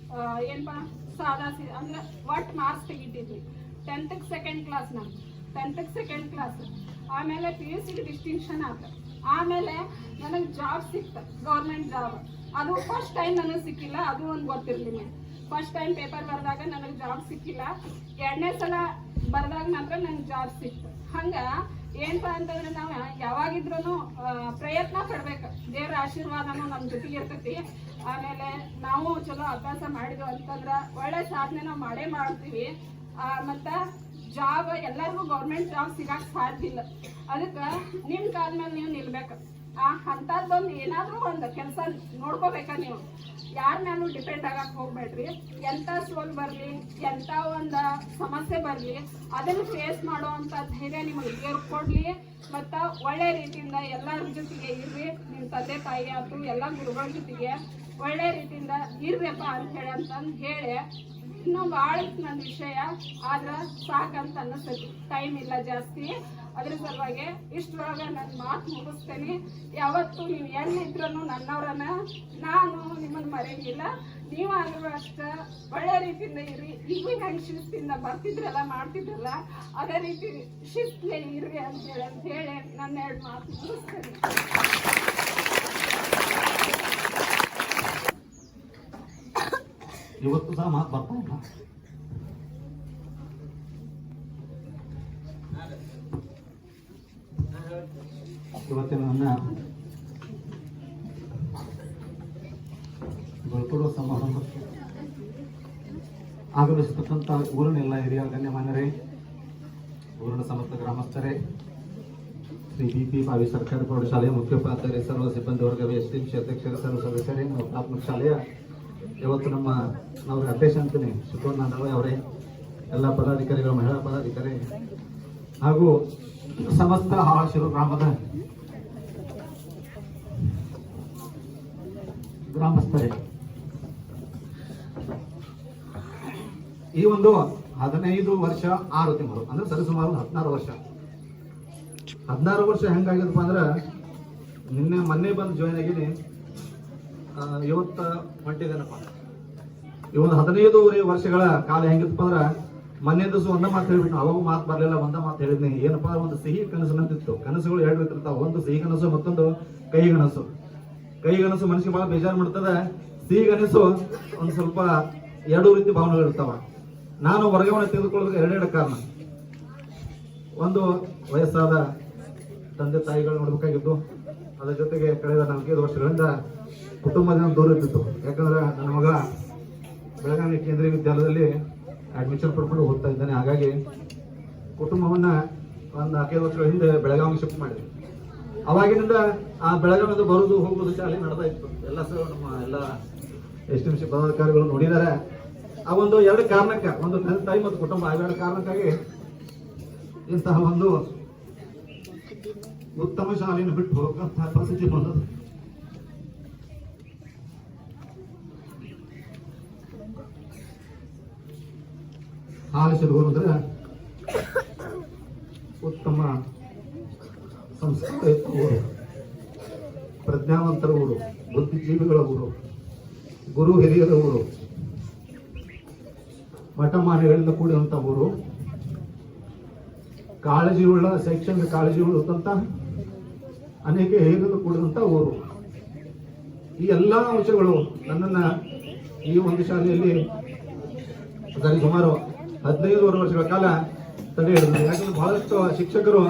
ಏನಪ್ಪ ಸಾದಾ ಅಂದ್ರೆ ಒಟ್ಟು ಮಾರ್ಕ್ಸ್ ತೆಗಿತಿದ್ವಿ 10th ಸೆಕೆಂಡ್ ಕ್ಲಾಸ್ ನಾನು 10th ಸೆಕೆಂಡ್ ಕ್ಲಾಸ್. ಆಮೇಲೆ PUC ಡಿಸ್ಟಿಂಕ್ಷನ್ ಆಯ್ತು. ಆಮೇಲೆ ನನಗೆ ಜಾಬ್ ಸಿಕ್ತು, ಗೌರ್ಮೆಂಟ್ ಜಾಬ್. ಅದು ಫಸ್ಟ್ ಟೈಮ್ ನನಗೆ ಸಿಕ್ಕಿಲ್ಲ, ಅದು ಒಂದು ಗೊತ್ತಿರಲಿಲ್ಲ. ಫಸ್ಟ್ ಟೈಮ್ ಪೇಪರ್ ಬರೆದಾಗ ನನಗೆ ಜಾಬ್ ಸಿಕ್ಕಿಲ್ಲ, 2ನೇ ಸಲ ಬರೆದಾಗ ಮಾತ್ರ ನನಗೆ ಜಾಬ್ ಸಿಕ್ತು. ಹಂಗೆ ಏನಪ್ಪ ಅಂತಂದ್ರೆ ನಾವು ಯಾವಾಗಿದ್ರೂ ಪ್ರಯತ್ನ ಪಡ್ಬೇಕು. ದೇವ್ರ ಆಶೀರ್ವಾದನೂ ನಮ್ಮ ಜೊತೆಗೆ ಇರ್ತೈತಿ. ಆಮೇಲೆ ನಾವು ಚಲೋ ಅಭ್ಯಾಸ ಮಾಡಿದ್ವು ಅಂತಂದ್ರೆ ಒಳ್ಳೆ ಸಾಧನೆ ನಾವು ಮಾಡೇ ಮಾಡ್ತೀವಿ. ಮತ್ತು ಜಾಬ್ ಎಲ್ಲರಿಗೂ ಗೌರ್ಮೆಂಟ್ ಜಾಬ್ ಸಿಗಕ್ಕೆ ಸಾಧ್ಯ ಇಲ್ಲ. ಅದಕ್ಕೆ ನಿಮ್ಮ ಕಾಲ ಮೇಲೆ ನೀವು ನಿಲ್ಬೇಕು. ಅಂಥದ್ದೊಂದು ಏನಾದರೂ ಒಂದು ಕೆಲಸ ನೋಡ್ಕೋಬೇಕ. ನೀವು ಯಾರ ಮೇಲೂ ಡಿಪೆಂಡ್ ಆಗಕ್ಕೆ ಹೋಗ್ಬೇಡ್ರಿ. ಎಂಥ ಸೋಲ್ ಬರಲಿ, ಎಂಥ ಒಂದು ಸಮಸ್ಯೆ ಬರಲಿ, ಅದನ್ನು ಫೇಸ್ ಮಾಡುವಂಥ ಧೈರ್ಯ ನಿಮಗೆ ದೇವ್ರು ಕೊಡಲಿ. ಮತ್ತು ಒಳ್ಳೆ ರೀತಿಯಿಂದ ಎಲ್ಲರ ಜೊತೆಗೆ ಇರ್ರಿ. ನಿಮ್ಮ ತಂದೆ ತಾಯಿ ಆಯ್ತು ಎಲ್ಲ ಗುರುಗಳ ಜೊತೆಗೆ ಒಳ್ಳೆ ರೀತಿಯಿಂದ ಇರ್ರಿಯಪ್ಪ ಅಂತಂದು ಹೇಳಿ ಇನ್ನೂ ಭಾಳ ನನ್ನ ವಿಷಯ ಆದ್ರೆ ಸಾಕಂತ ಅನ್ನಿಸ್ತೈತಿ. ಟೈಮ್ ಇಲ್ಲ ಜಾಸ್ತಿ, ಅದ್ರ ಸಲುವಾಗಿ ಇಷ್ಟರೊಳಗೆ ನನ್ನ ಮಾತು ಮುಗಿಸ್ತೇನೆ. ಯಾವತ್ತೂ ನೀವು ಎಲ್ಲಿದ್ರೂ ನನ್ನವ್ರನ್ನ ನಾನು ನಿಮ್ಮನ್ನು ಮರೆಯಂಗಿಲ್ಲ. ನೀವಾದರೂ ಅಷ್ಟೇ ಒಳ್ಳೆ ರೀತಿಯಿಂದ ಇರ್ರಿ. ಈಗೂ ಹೆಂಗೆ ಶಿಸ್ತಿಂದ ಬರ್ತಿದ್ರಲ್ಲ ಮಾಡ್ತಿದ್ರಲ್ಲ ಅದೇ ರೀತಿ ಶಿಸ್ತಲೇ ಇರ್ರಿ ಅಂತೇಳಿ ನನ್ನ 2 ಮಾತು ಮುಗಿಸ್ತೇನೆ. ಇವತ್ತು ಸಹ ಮಾತು ಬರ್ತಾ ಇಲ್ಲ. ಇವತ್ತಿನ ನನ್ನ ಬಳ್ಕೊಡುವ ಸಮಾರಂಭಕ್ಕೆ ಆಗಮಿಸತಕ್ಕಂಥ ಊರಿನ ಎಲ್ಲ ಹಿರಿಯ ಗಣ್ಯಮಾನ್ಯರೇ, ಊರಿನ ಸಮಸ್ತ ಗ್ರಾಮಸ್ಥರೇ, ಶ್ರೀ BP ಭಾವಿ ಸರ್ಕಾರಿ ಪ್ರೌಢಶಾಲೆಯ ಮುಖ್ಯೋಪಾಧ್ಯಾಯರೇ, ಸರ್ವ ಸಿಬ್ಬಂದಿ ವರ್ಗವೇ, STMC ಅಧ್ಯಕ್ಷರೇ, ಸರ್ವ ಸದಸ್ಯರೇ, ಪ್ರಾಥಮಿಕ ಶಾಲೆಯ ಇವತ್ತು ನಾವು ಅಧ್ಯಕ್ಷ ಅಂತೀನಿ ಸುಖವರ್ಣಾಂದವ ಅವರೇ, ಎಲ್ಲ ಪದಾಧಿಕಾರಿಗಳು, ಮಹಿಳಾ ಪದಾಧಿಕಾರಿ ಹಾಗೂ ಸಮಸ್ತ ಹಾಳಶಿರು ಗ್ರಾಮದ ಗ್ರಾಮಸ್ಥರೇ, ಈ ಒಂದು 15 ವರ್ಷ 6 ತಿಂಗಳು ಅಂದ್ರೆ ಸರಿಸುಮಾರು 16 ವರ್ಷ. 16 ವರ್ಷ ಹೆಂಗಾಗಿದಪ್ಪ ಅಂದ್ರೆ ಮೊನ್ನೆ ಬಂದು ಜಾಯ್ನ್ ಆಗೀನಿ, ಇವತ್ತ ಹೊಂಟಿದ್ದೇನಪ್ಪ. ಈ ಒಂದು 15 ವರ್ಷಗಳ ಕಾಲ ಹೆಂಗಿತ್ತಪ್ಪ ಅಂದ್ರೆ ಮೊನ್ನೆ ದಿವಸ ಒಂದ ಮಾತು ಹೇಳ್ಬಿಟ್ಟು, ಅವಾಗ ಮಾತು ಬರ್ಲಿಲ್ಲ, ಒಂದ ಮಾತು ಹೇಳಿದ್ನಿ. ಏನಪ್ಪಾ, ಒಂದು ಸಿಹಿ ಕನಸು ನಂತಿತ್ತು. ಕನಸುಗಳು 2 ಇರ್ತಾವ, ಒಂದು ಸಿಹಿ ಕನಸು, ಮತ್ತೊಂದು ಕೈಗನಸು. ಕೈಗನಸು ಮನಸ್ಸಿಗೆ ಬಹಳ ಬೇಜಾರು ಮಾಡ್ತದೆ, ಸಿಹಿ ಕನಸು ಒಂದ್ ಸ್ವಲ್ಪ 2 ರೀತಿ ಭಾವನೆಗಳು ಇರ್ತಾವ. ನಾನು ವರ್ಗಾವಣೆ ತೆಗೆದುಕೊಳ್ಳೋದಕ್ಕೆ 2 ಕಾರಣ. ಒಂದು ವಯಸ್ಸಾದ ತಂದೆ ತಾಯಿಗಳು ನೋಡ್ಬೇಕಾಗಿದ್ದು, ಅದರ ಜೊತೆಗೆ ಕಳೆದ 4-5 ವರ್ಷಗಳಿಂದ ಕುಟುಂಬದಿಂದ ದೂರ ಇದ್ದಿತ್ತು. ಯಾಕಂದ್ರೆ ನನ್ನ ಮಗ ಬೆಳಗಾವಿ ಕೇಂದ್ರೀಯ ವಿದ್ಯಾಲಯದಲ್ಲಿ ಅಡ್ಮಿಷನ್ ಪಡ್ಕೊಂಡು ಹೋಗ್ತಾ ಇದ್ದಾನೆ. ಹಾಗಾಗಿ ಕುಟುಂಬವನ್ನ ಒಂದು 4-5 ವರ್ಷಗಳ ಹಿಂದೆ ಬೆಳಗಾವಿಗೆ ಶಿಫ್ಟ್ ಮಾಡಿದ್ವಿ. ಅವಾಗಿನಿಂದ ಆ ಬೆಳಗಾವಿಯಿಂದ ಬರುವುದು ಹೋಗುವುದು ಶಾಲೆ ನಡೆದ ಇತ್ತು. ಎಲ್ಲ ನಮ್ಮ ಎಲ್ಲ STMC ಪದಾಧಿಕಾರಿಗಳು ನೋಡಿದ್ದಾರೆ. ಆ ಒಂದು 2 ಕಾರಣಕ್ಕೆ, ಒಂದು ತಂದೆ ತಾಯಿ ಮತ್ತು ಕುಟುಂಬ, ಆ 2 ಕಾರಣಕ್ಕಾಗಿ ಇಂತಹ ಒಂದು ಉತ್ತಮ ಶಾಲೆಯನ್ನು ಬಿಟ್ಟು ಹೋಗಂತಹ ಪರಿಸ್ಥಿತಿ ಬಂದದ್ದು. ಹಾಲಶಿರೂರು ಅಂದ್ರೆ ಉತ್ತಮ ಸಂಸ್ಕೃತ ಊರು, ಪ್ರಜ್ಞಾವಂತರ ಊರು, ಬುದ್ಧಿಜೀವಿಗಳ ಊರು, ಗುರು ಹಿರಿಯರ ಊರು, ಮಠಮಾನ್ಯಗಳಿಂದ ಕೂಡಿದಂಥ ಊರು, ಕಾಳಜಿಯುಳ್ಳ ಶೈಕ್ಷಣಿಕ ಕಾಳಜಿಯುಳ್ಳಂತ ಅನೇಕ ಹಿರಿಯರಿಂದ ಕೂಡಿದಂಥ ಊರು. ಈ ಎಲ್ಲ ಅಂಶಗಳು ನನ್ನನ್ನ ಈ ಒಂದು ಶಾಲೆಯಲ್ಲಿ ಸುಮಾರು 15 ವರ್ಷಗಳ ಕಾಲ ತಡೆ ಹಿಡಿದ್ರು. ಯಾಕಂದ್ರೆ ಬಹಳಷ್ಟು ಶಿಕ್ಷಕರು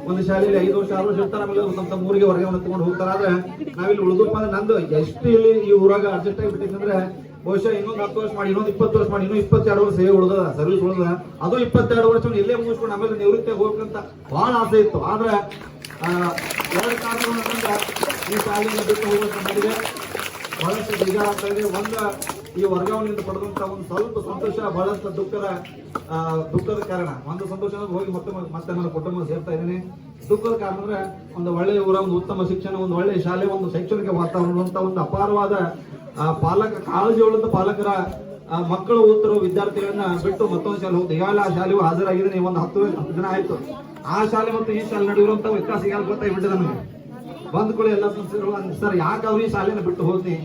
ಒಂದು ಶಾಲೆಯಲ್ಲಿ 5 ವರ್ಷ 6 ವರ್ಷ ಇರ್ತಾರೆ, ಆಮೇಲೆ ತಮ್ಮ ಊರಿಗೆ ವರ್ಗಾವಣೆ ತಗೊಂಡು ಹೋಗ್ತಾರೆ. ಆದ್ರೆ ನಾವಿಲ್ಲಿ ಉಳಿದಪ್ಪ ಅಂದ್ರೆ ನಂದು ಎಷ್ಟು ಇಲ್ಲಿ ಈ ಊರಾಗ ಅಡ್ಜಸ್ಟ್ ಆಗಿಬಿಟ್ಟಿದ್ರೆ ಬಹುಶಃ ಇನ್ನೊಂದು 10 ವರ್ಷ ಮಾಡಿ, ಇನ್ನೊಂದು 20 ವರ್ಷ ಮಾಡಿ, ಇನ್ನೂ 22 ವರ್ಷ ಸೇವೆ ಉಳಿದ ಸರ್ವಿಸ್ ಉಳಿದ, ಅದು 22 ವರ್ಷ ಇಲ್ಲೇ ಮುಗಿಸ್ಕೊಂಡು ಆಮೇಲೆ ನಿವೃತ್ತಿ ಹೋಗ್ಬೇಕಂತ ಬಹಳ ಆಸೆ ಇತ್ತು. ಆದ್ರೆ 2 ಕಾರಣಗಳಿಂದ ಈ ಶಾಲೆಯನ್ನು ಬಿಟ್ಟು ಹೋಗ್ಬೇಕು ಮಾಡಿದೆ. ಬಹಳಷ್ಟು ಬೇಜಾರ ಆಗ್ತಾ ಇದೆ. ಒಂದು, ಈ ವರ್ಗಾವಣೆಯಿಂದ ಪಡೆದಂತ ಒಂದು ಸ್ವಲ್ಪ ಸಂತೋಷ, ಬಹಳಷ್ಟು ದುಃಖದ ಕಾರಣ. ಒಂದು ಸಂತೋಷ ಹೋಗಿ ಮತ್ತೆ ನನ್ನ ಕುಟುಂಬ ಸೇರ್ತಾ ಇದ್ದೀನಿ. ದುಃಖದ ಕಾರಣ ಅಂದ್ರೆ ಒಂದು ಒಳ್ಳೆಯ ಊರ, ಒಂದು ಉತ್ತಮ ಶಿಕ್ಷಣ, ಒಂದು ಒಳ್ಳೆಯ ಶಾಲೆ, ಒಂದು ಶೈಕ್ಷಣಿಕ ವಾತಾವರಣ ಅಂತ ಒಂದು ಅಪಾರವಾದ ಕಾಳಜಿ ಉಳ್ಳಂತ ಪಾಲಕರ ಮಕ್ಕಳು ಓದ್ತಿರೋ ವಿದ್ಯಾರ್ಥಿಗಳನ್ನ ಬಿಟ್ಟು ಮತ್ತೊಂದು ಶಾಲೆ ಹೋಗ್ತು. ಈಗಾಗಲೇ ಆ ಶಾಲೆಯು ಹಾಜರಾಗಿದ್ದೀನಿ. ಒಂದು 10 ದಿನ ಆಯ್ತು. ಆ ಶಾಲೆ ಮತ್ತು ಈ ಶಾಲೆ ನಡೆಯುವಂತ ವ್ಯತ್ಯಾಸ ಈಗ ಗೊತ್ತಾಗ್ಬಿಟ್ಟಿದೆ ನಮಗೆ. ಬಂದ ಕೂಡ ಎಲ್ಲ ಸರ್ ಯಾಕೆ ಅವ್ರಿಗೆ ಶಾಲೆನ ಬಿಟ್ಟು ಹೋದ್ನಿ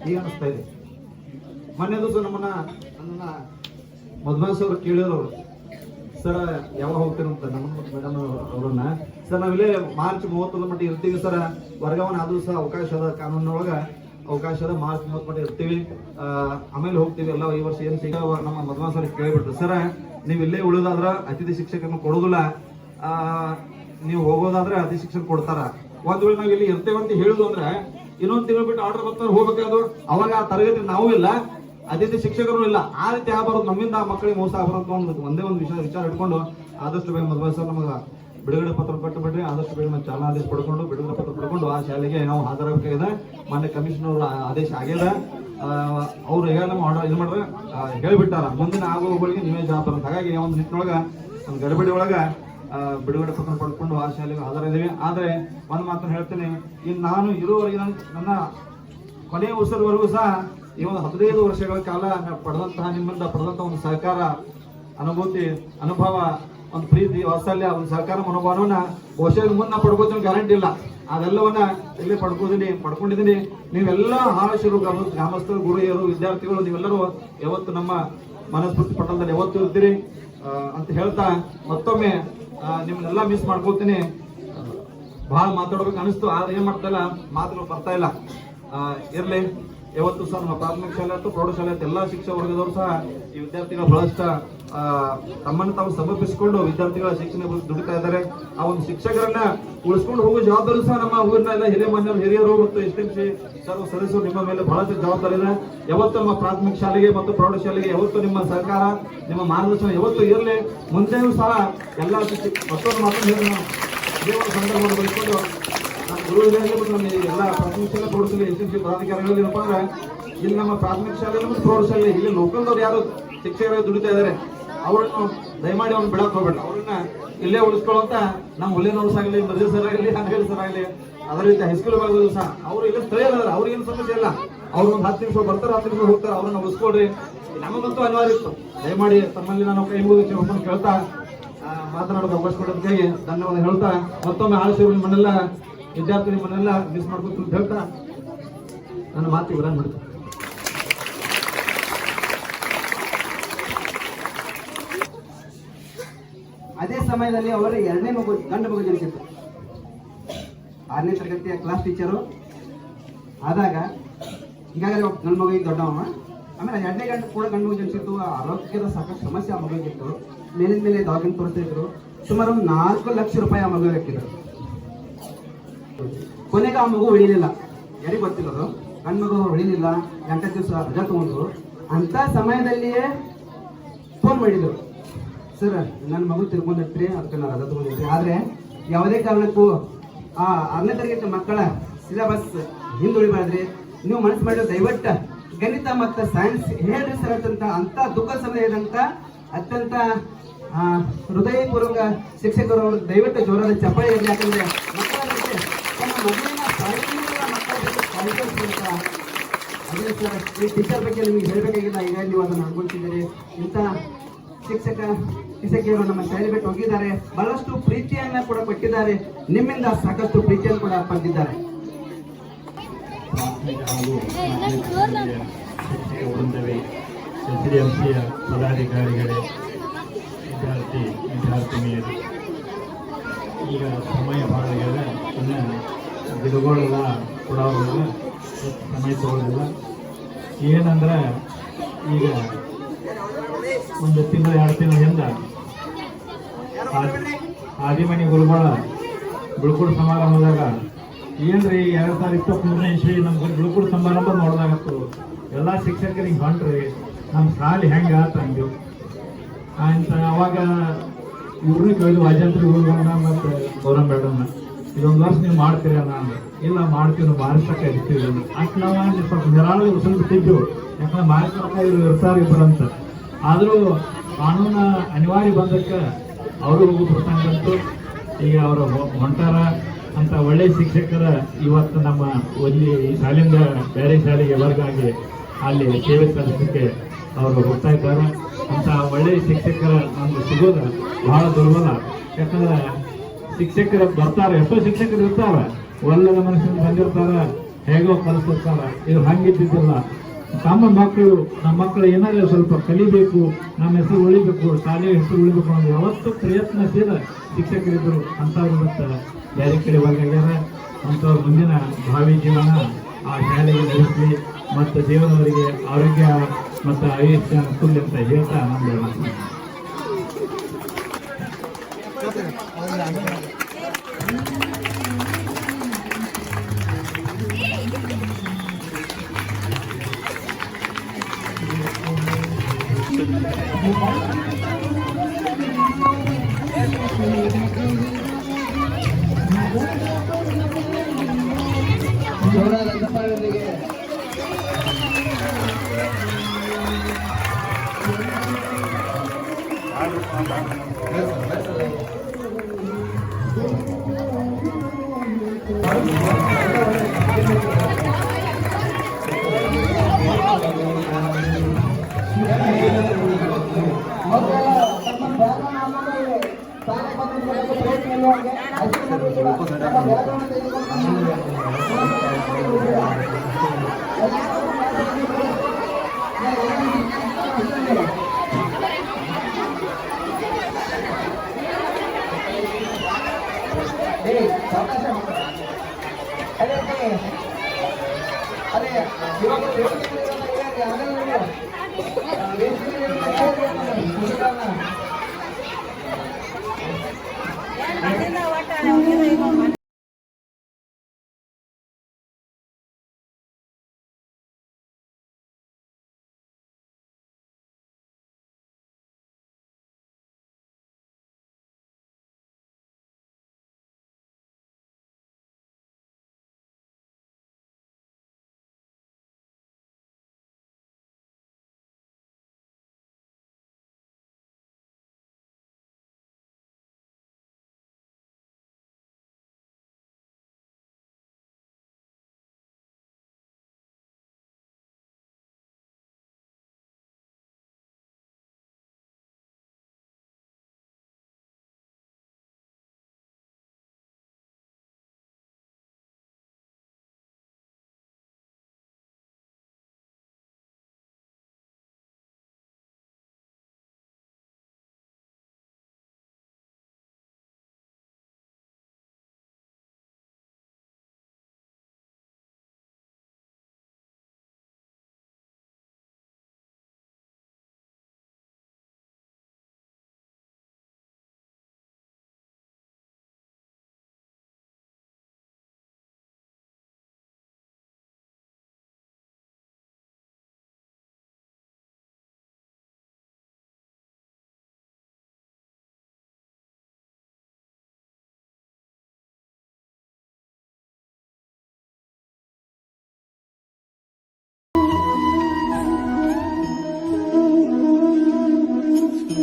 ಈಗ ಅನಿಸ್ತಾ ಇದೆ. ಮೊನ್ನೆ ದಿವಸ ನನ್ನ ಮದ್ಮಾಸ್ ಅವ್ರು ಕೇಳಿದ್ರು, ಸರ್ ಯಾವಾಗ ಹೋಗ್ತೀರಂತ ನಮ್ಮ ಮೇಡಮ್ ಅವ್ರನ್ನ. ಸರ್ ನಾವಿಲ್ಲೇ ಮಾರ್ಚ್ 30 ಮಟ್ಟ ಇರ್ತೀವಿ ಸರ್, ವರ್ಗಾವಣೆ ಆದ್ರೂ ಸಹ ಅವಕಾಶ ಅದ, ಕಾನೂನೊಳಗ ಅವಕಾಶ ಅದ, ಮಾರ್ಚ್ 30 ಮಟ್ಟ ಇರ್ತೀವಿ, ಆಮೇಲೆ ಹೋಗ್ತೀವಿ ಎಲ್ಲ ಈ ವರ್ಷ ಏನ್ ಸಿಗ. ನಮ್ಮ ಮದ್ಮಾಸ್ ಅವ್ರಿಗೆ ಕೇಳ್ಬಿಟ್ರು, ಸರ್ ನೀವು ಇಲ್ಲೇ ಉಳಿದಾದ್ರ ಅತಿಥಿ ಶಿಕ್ಷಕರನ್ನು ಕೊಡೋದಿಲ್ಲ, ನೀವು ಹೋಗೋದಾದ್ರೆ ಅತಿಥಿ ಶಿಕ್ಷಕ ಕೊಡ್ತಾರ. ಒಂದ್ ವೇಳೆ ನಾವ್ ಇಲ್ಲಿ ಇರ್ತೇವೆ ಅಂತ ಹೇಳುದು ಅಂದ್ರೆ ಇನ್ನೊಂದ್ ತಿಂಗಳು ಬಿಟ್ಟು ಆರ್ಡರ್ ಬರ್ತಾರೆ ಹೋಗ್ಬೇಕಾದ್ರು, ಅವಾಗ ಆ ತರಗತಿ ನಾವು ಇಲ್ಲ, ಅತಿಥಿ ಶಿಕ್ಷಕರು ಇಲ್ಲ. ಆ ರೀತಿ ಆಗ್ಬಾರ್ದು, ನಮ್ಮಿಂದ ಆ ಮಕ್ಕಳಿಗೆ ಮೋಸ ಆಗ್ಬಾರ್ದು ಒಂದೇ ಒಂದು ವಿಚಾರ ಇಟ್ಕೊಂಡು ಆದಷ್ಟು ಬೇಗ ಮದುವೆ ಸರ್ ನಮಗ ಬಿಡುಗಡೆ ಪತ್ರ ಕೊಟ್ಟು ಬಿಡ್ರಿ, ಆದಷ್ಟು ಬೇಗ ನಾವು ಚಾಲನಾ ಆದೇಶ ಪಡ್ಕೊಂಡು ಬಿಡುಗಡೆ ಪತ್ರ ಪಡ್ಕೊಂಡು ಆ ಶಾಲೆಗೆ ನಾವು ಹಾಜರಾಗಬೇಕಾಗಿದೆ. ಮಾನ್ಯ ಕಮಿಷನರ್ ಆದೇಶ ಆಗ್ಯದ, ಅವ್ರು ಈಗ ನಮ್ಮ ಆರ್ಡರ್ ಇದು ಮಾಡ್ರೆ ಹೇಳ್ಬಿಟ್ಟಾರ, ಮುಂದಿನ ಆಗುವಗಳಿಗೆ ನೀವೇ ಜವಾಬ್ದಾರ. ಹಾಗಾಗಿ ಒಂದು ನಿಟ್ಟಿನೊಳಗ ಒಂದು ಗಡಿಬಿಡಿ ಒಳಗ ಬಿಡುಗಡೆ ಪತ್ರ ಪಡ್ಕೊಂಡು ಆ ಶಾಲೆಗೆ ಹಾಜರಿದ್ದೀವಿ. ಆದ್ರೆ ಒಂದು ಮಾತನ್ನು ಹೇಳ್ತೇನೆ, ಇನ್ನು ನಾನು ಇರುವವರೆಗೆ ನನ್ನ ಕೊನೆಯ ಉಸಿರುವರೆಗೂ ಸಹ ಈ ಒಂದು 15 ವರ್ಷಗಳ ಕಾಲ ಪಡೆದಂತಹ ನಿಮ್ಮಿಂದ ಪಡೆದಂತಹ ಒಂದು ಸಹಕಾರ, ಅನುಭೂತಿ, ಅನುಭವ, ಒಂದು ಪ್ರೀತಿ, ವಾತ್ಸಲ್ಯ, ಒಂದು ಸಹಕಾರ ಮನೋಭಾವನ ಬಹುಶಃ ಮುಂದೆ ಪಡ್ಕೋತೀನಿ ಗ್ಯಾರಂಟಿ ಇಲ್ಲ. ಅದೆಲ್ಲವನ್ನ ಇಲ್ಲಿ ಪಡ್ಕೊಂಡಿದ್ದೀನಿ. ನೀವೆಲ್ಲ ಆಶರು ಗ್ರಾಮಸ್ಥರು, ಗುರುಹಿಯರು, ವಿದ್ಯಾರ್ಥಿಗಳು ನೀವೆಲ್ಲರೂ ಯಾವತ್ತು ನಮ್ಮ ಮನಸ್ಫೂರ್ತಿ ಪಟಲದಲ್ಲಿ ಯಾವತ್ತು ಇರ್ತೀರಿ ಅಂತ ಹೇಳ್ತಾ ಮತ್ತೊಮ್ಮೆ ನಿಮ್ಮನ್ನೆಲ್ಲ ಮಿಸ್ ಮಾಡ್ಕೋತೀನಿ. ಬಹಳ ಮಾತಾಡ್ಬೇಕು ಅನಿಸ್ತು, ಆದ್ರೆ ಏನ್ ಮಾಡ್ತಾ ಇಲ್ಲ, ಮಾತುಗಳು ಬರ್ತಾ ಇಲ್ಲ. ಇರ್ಲಿ, ಯಾವತ್ತು ಸಹ ನಮ್ಮ ಪ್ರಾಥಮಿಕ ಶಾಲೆ ಅಥವಾ ಪ್ರೌಢಶಾಲೆ ಅಂತ ಎಲ್ಲಾ ಶಿಕ್ಷಕ ವರ್ಗದವರು ಸಹ ಈ ವಿದ್ಯಾರ್ಥಿಗಳ ಬಹಳಷ್ಟ ತಮ್ಮನ್ನು ತಾವು ಸಮರ್ಪಿಸಿಕೊಂಡು ವಿದ್ಯಾರ್ಥಿಗಳ ಶಿಕ್ಷಣ ದುಡಿತಾ ಇದ್ದಾರೆ. ಆ ಒಂದು ಶಿಕ್ಷಕರನ್ನ ಉಳಿಸ್ಕೊಂಡು ಹೋಗುವ ಜವಾಬ್ದಾರಿ ಸಹ ನಮ್ಮ ಊರಿನ ಎಲ್ಲ ಹಿರಿಯರು ಮತ್ತು ಎಸ್ಎಂಸಿ ಸರ್ವ ಸದಸ್ಯರು ನಿಮ್ಮ ಮೇಲೆ ಬಹಳಷ್ಟು ಜವಾಬ್ದಾರಿ ಇದೆ. ಯಾವತ್ತು ನಮ್ಮ ಪ್ರಾಥಮಿಕ ಶಾಲೆಗೆ ಮತ್ತು ಪ್ರೌಢಶಾಲೆಗೆ ಯಾವತ್ತು ನಿಮ್ಮ ಸಹಕಾರ, ನಿಮ್ಮ ಮಾರ್ಗದರ್ಶನ ಯಾವತ್ತು ಇರಲಿ. ಮುಂದೆಯೂ ಸಹ ಎಲ್ಲ ಮತ್ತೊಂದು ಮಾತನ್ನು ಹೇಳಿ ಇದೇ ಒಂದು ಸಂದರ್ಭವನ್ನು ಬಳಸಿಕೊಂಡು ನಮ್ಮ ಗುರುಗಳಿಗೆ ಮತ್ತು ನಮ್ಮ ಎಲ್ಲ ಪ್ರಾಥಮಿಕ ಶಾಲೆ ಪ್ರೌಢಶಾಲೆ ಎಸ್ಎಂಸಿ ಪದಾಧಿಕಾರಿಗಳು ಏನಪ್ಪಾ ಅಂದ್ರೆ ಇಲ್ಲಿ ನಮ್ಮ ಪ್ರಾಥಮಿಕ ಶಾಲೆ ಮತ್ತು ಪ್ರೌಢಶಾಲೆ ಇಲ್ಲಿ ಲೋಕಲ್ದವ್ರು ಯಾರು ಶಿಕ್ಷಕರು ದುಡಿತಾ ಇದ್ದಾರೆ ಅವ್ರನ್ನು ದಯಮಾಡಿ ಅವ್ರನ್ನ ಬಿಡಕ್ ಹೋಗ್ಬೇಡ, ಅವ್ರನ್ನ ಇಲ್ಲೇ ಉಳಿಸ್ಕೊಳ್ಳುವಂತ ನಮ್ಮ ಹುಲ್ಲಿನವ್ರು ಆಗಲಿ, ಮದುವೆ ಸರ್ ಆಗಲಿ, ಹಂಗಲಿ ಸರ್ ಆಗಲಿ, ಅದೇ ರೀತಿ ಹೈಸ್ಕೂಲ್ ಭಾಗದಲ್ಲೂ ಸಹ ಅವರು ಇಲ್ಲೇ ಸ್ಥಳೀಯರ, ಅವ್ರಿಗೇನು ಸಮಸ್ಯೆ ಇಲ್ಲ. ಅವ್ರು ಒಂದು 10 ನಿಮಿಷ ಬರ್ತಾರೆ, 10 ನಿಮಿಷ ಹೋಗ್ತಾರೆ, ಅವ್ರನ್ನ ಉಳಿಸ್ಕೊಡ್ರಿ. ನಮಗಂತೂ ಅನಿವಾರ್ಯ ಇತ್ತು. ದಯಮಾಡಿ ತಮ್ಮಲ್ಲಿ ನಾನು ಕೈ ಮುಗಿದು ಕೇಳ್ತಾ ಮಾತನಾಡೋದು ಅವಕಾಶ ಕೊಡೋದಕ್ಕಾಗಿ ಧನ್ಯವಾದ ಹೇಳ್ತಾ, ಮತ್ತೊಮ್ಮೆ ಆಳಸೂರು ನಿಮ್ಮನ್ನೆಲ್ಲ ವಿದ್ಯಾರ್ಥಿ ನಿಮ್ಮನ್ನೆಲ್ಲ ಮಿಸ್ ಮಾಡ್ಕೊತ ಅಂತ ಹೇಳ್ತಾ ನನ್ನ ಮಾತು ವಿರಾಮ ಮಾಡ್ತೀನಿ. ಅದೇ ಸಮಯದಲ್ಲಿ ಅವರ 2ನೇ ಮಗು, ಗಂಡು ಮಗು ಜನಿಸಿತ್ತು. 6ನೇ ತರಗತಿಯ ಕ್ಲಾಸ್ ಟೀಚರು ಆದಾಗ ಈಗಾಗಲೇ ಗಂಡು ಮಗು ದೊಡ್ಡವ, ಆಮೇಲೆ 2ನೇ ಗಂಟು ಕೂಡ ಗಂಡು ಮಗು ಜನಿಸಿತ್ತು. ಆರೋಗ್ಯದ ಸಾಕಷ್ಟು ಸಮಸ್ಯೆ ಆ ಮಗುವಿಗಿತ್ತು. ಮೇಲಿನ ಮೇಲೆ ದವಾಖಾನೆ ತೋರಿಸ್ತಾ ಇದ್ರು. ಸುಮಾರು 4 ಲಕ್ಷ ರೂಪಾಯಿ ಆ ಮಗುವಿಗೆ ಹಾಕಿದ್ರು. ಕೊನೆಗೆ ಆ ಮಗು ಉಳಿಲಿಲ್ಲ. ಯಾರಿಗೆ ಗೊತ್ತಿಲ್ಲದು, ಗಂಡು ಮಗು ಉಳಿಲಿಲ್ಲ. 8 ದಿವಸ ರಜಾ ತಗೊಂಡು ಅಂತ ಸಮಯದಲ್ಲಿಯೇ ಫೋನ್ ಮಾಡಿದ್ರು, ಸರ್ ನನ್ನ ಮಗು ತಿರ್ಕೊಂಡಿರ್ತೀರಿ, ಅದಕ್ಕೆ ನಾನು ರಜಾ ತಗೊಂಡಿರ್ತೀನಿ, ಆದ್ರೆ ಯಾವುದೇ ಕಾರಣಕ್ಕೂ ಆ 6ನೇ ತರಗತಿ ಮಕ್ಕಳ ಸಿಲೆಬಸ್ ಹಿಂದುಳಿಬಾರ್ದ್ರಿ, ನೀವು ಮನಸ್ಸು ಮಾಡಿದ್ರೆ ದಯವಿಟ್ಟು ಗಣಿತ ಮತ್ತು ಸೈನ್ಸ್ ಹೇಳ್ರಿ ಸರ್ ಅಂತ ದುಃಖ ಸಮಯದಂತ ಅತ್ಯಂತ ಹೃದಯಪೂರ್ವಕ ಶಿಕ್ಷಕರು ಅವರು ದಯವಿಟ್ಟು ಜೋರಾದ ಚಪ್ಪಾಳೆ ಇರಲಿ. ಯಾಕಂದ್ರೆ ಮಕ್ಕಳ ತಮ್ಮ ಮಗುವಿನ ಅದೇ ಸರ್, ಈ ಟೀಚರ್ ಬಗ್ಗೆ ನಿಮಗೆ ಹೇಳಬೇಕಾಗಿಲ್ಲ, ಈಗ ನೀವು ಅದನ್ನು ಅನ್ಕೊಳ್ತಿದ್ದೀರಿ. ಇಂಥ ಶಿಕ್ಷಕಿಯರು ನಮ್ಮ ಶಾಲೆ ಬಿಟ್ಟು ಹೋಗಿದ್ದಾರೆ, ಬಹಳಷ್ಟು ಪ್ರೀತಿಯನ್ನ ಕೂಡ ಕೊಟ್ಟಿದ್ದಾರೆ, ನಿಮ್ಮಿಂದ ಸಾಕಷ್ಟು ಪ್ರೀತಿಯನ್ನು ಕೂಡ ಪಡೆದಿದ್ದಾರೆ. ಎಸ್ಡಿಎಂಸಿಯ ಪದಾಧಿಕಾರಿಗಳೇ, ವಿದ್ಯಾರ್ಥಿನಿಯರು, ಈಗ ಸಮಯ ಭಾಳ ಆಗ್ಯದ, ಇನ್ನು ಗಿಡಗಳೆಲ್ಲ ಕೊಡೋದಿಲ್ಲ, ಸಮಯ ತಗೊಳ್ಳೋದಿಲ್ಲ. ಏನಂದ್ರೆ ಈಗ ಒಂದು ತಿಂಗಳು 2 ತಿಂಗಳ ಹಿಂದೆ ಆದಿಮನಿ ಗುರುಗಳ ಬಿಳ್ಕುಡು ಸಮಾರಂಭದಾಗ ಏನ್ರಿ 2023ನೇ ಇಸ್ವಿ ನಮ್ಗೆ ಬಿಳ್ಕುಡು ಸಮಾರಂಭ ನೋಡಿದಾಗತ್ತು ಎಲ್ಲ ಶಿಕ್ಷಕರಿಗೆ ಹೊಂಟ್ರಿ ನಮ್ಮ ಶಾಲೆ ಹೆಂಗೆ ಆತ ಅಂದ್ವಿ ಅಂತ. ಅವಾಗ ಇವ್ರನ್ನ ಕೇಳಿದ್ವಿ, ವಾಜಂತ್ರಿ ಗುರುಗಳನ್ನ ಮತ್ತು ಗೌರವ್ ಮೇಡಮ್ನ, ಇದೊಂದು ವರ್ಷ ನೀವು ಮಾಡ್ತೀರಿ ಅಣ್ಣ ಅಂದ್ರೆ, ಇಲ್ಲ ಮಾಡ್ತೀವಿ, ನಾವು ಮಾರಿಸಕ್ಕ ಇರ್ತೀವಿ ಅಷ್ಟು ನಾವು ಸ್ವಲ್ಪ ನಿರಾಳ ಉಸಿರು ಬಿಟ್ಟಿದ್ದೆವು. ಯಾಕಂದ್ರೆ ಮಾರಿಸಕ್ಕ ಇವ್ರು ಇರ್ತಾರೆ ಇಬ್ಬರಂತ. ಆದರೂ ಕಾನೂನು ಅನಿವಾರ್ಯ ಬಂದಕ್ಕೆ ಅವರು ಹೋಗೋ ಪ್ರಸಂಗ ಅಂತೂ ಈಗ ಅವರು ಹೊಂಟಾರ ಅಂತ ಒಳ್ಳೆ ಶಿಕ್ಷಕರ ಇವತ್ತು ನಮ್ಮ ಒಂದು ಈ ಶಾಲೆಯಿಂದ ಬೇರೆ ಶಾಲೆಗೆ ವರ್ಗಾಗಿ ಅಲ್ಲಿ ಸೇವೆ ಸಲ್ಲಿಸಲಿಕ್ಕೆ ಅವರು ಹೋಗ್ತಾ ಇದ್ದಾರೆ. ಅಂತ ಒಳ್ಳೆಯ ಶಿಕ್ಷಕರ ನಮ್ಗೆ ಸಿಗೋದು ಬಹಳ ದುರ್ಬಲ. ಯಾಕಂದ್ರೆ ಶಿಕ್ಷಕರು ಬರ್ತಾರೆ, ಎಷ್ಟೋ ಶಿಕ್ಷಕರು ಇರ್ತಾರೆ, ಒಲ್ಲದ ಮನುಷ್ಯರು ಬಂದಿರ್ತಾರ, ಹೇಗೋ ಕಲಿಸ್ತಿರ್ತಾರ. ಇದು ಹಂಗಿದ್ದಿದ್ದಿಲ್ಲ. ತಮ್ಮ ಮಕ್ಕಳು, ನಮ್ಮ ಮಕ್ಕಳು ಏನಾದ್ರು ಸ್ವಲ್ಪ ಕಲಿಬೇಕು, ನಮ್ಮ ಹೆಸರು ಉಳಿಬೇಕು, ಶಾಲೆಯ ಹೆಸರು ಉಳಿಬೇಕು ಅನ್ನೋದು ಯಾವತ್ತೂ ಪ್ರಯತ್ನಶೀಲ ಶಿಕ್ಷಕರಿದ್ದರು. ಅಂಥವ್ರು ಇವತ್ತು ಬೇರೆ ಕಡೆ ಹೊರಗಾಗ್ಯಾರ. ಅಂಥವ್ರ ಮುಂದಿನ ಭಾವಿ ಜೀವನ ಆ ಶಾಲೆಗೆ ನಡೆಸಲಿ ಮತ್ತು ದೇವರವರಿಗೆ ಆರೋಗ್ಯ ಮತ್ತು ಆಯುಷ್ಯ ಕೊಡಲಿ ಅಂತ ಹೇಳ್ತಾ ನಮ್ದು ಮಾತು. ಜೋರಾದ ಚಪ್ಪಾಳೆಯೊಂದಿಗೆ ಅದೇ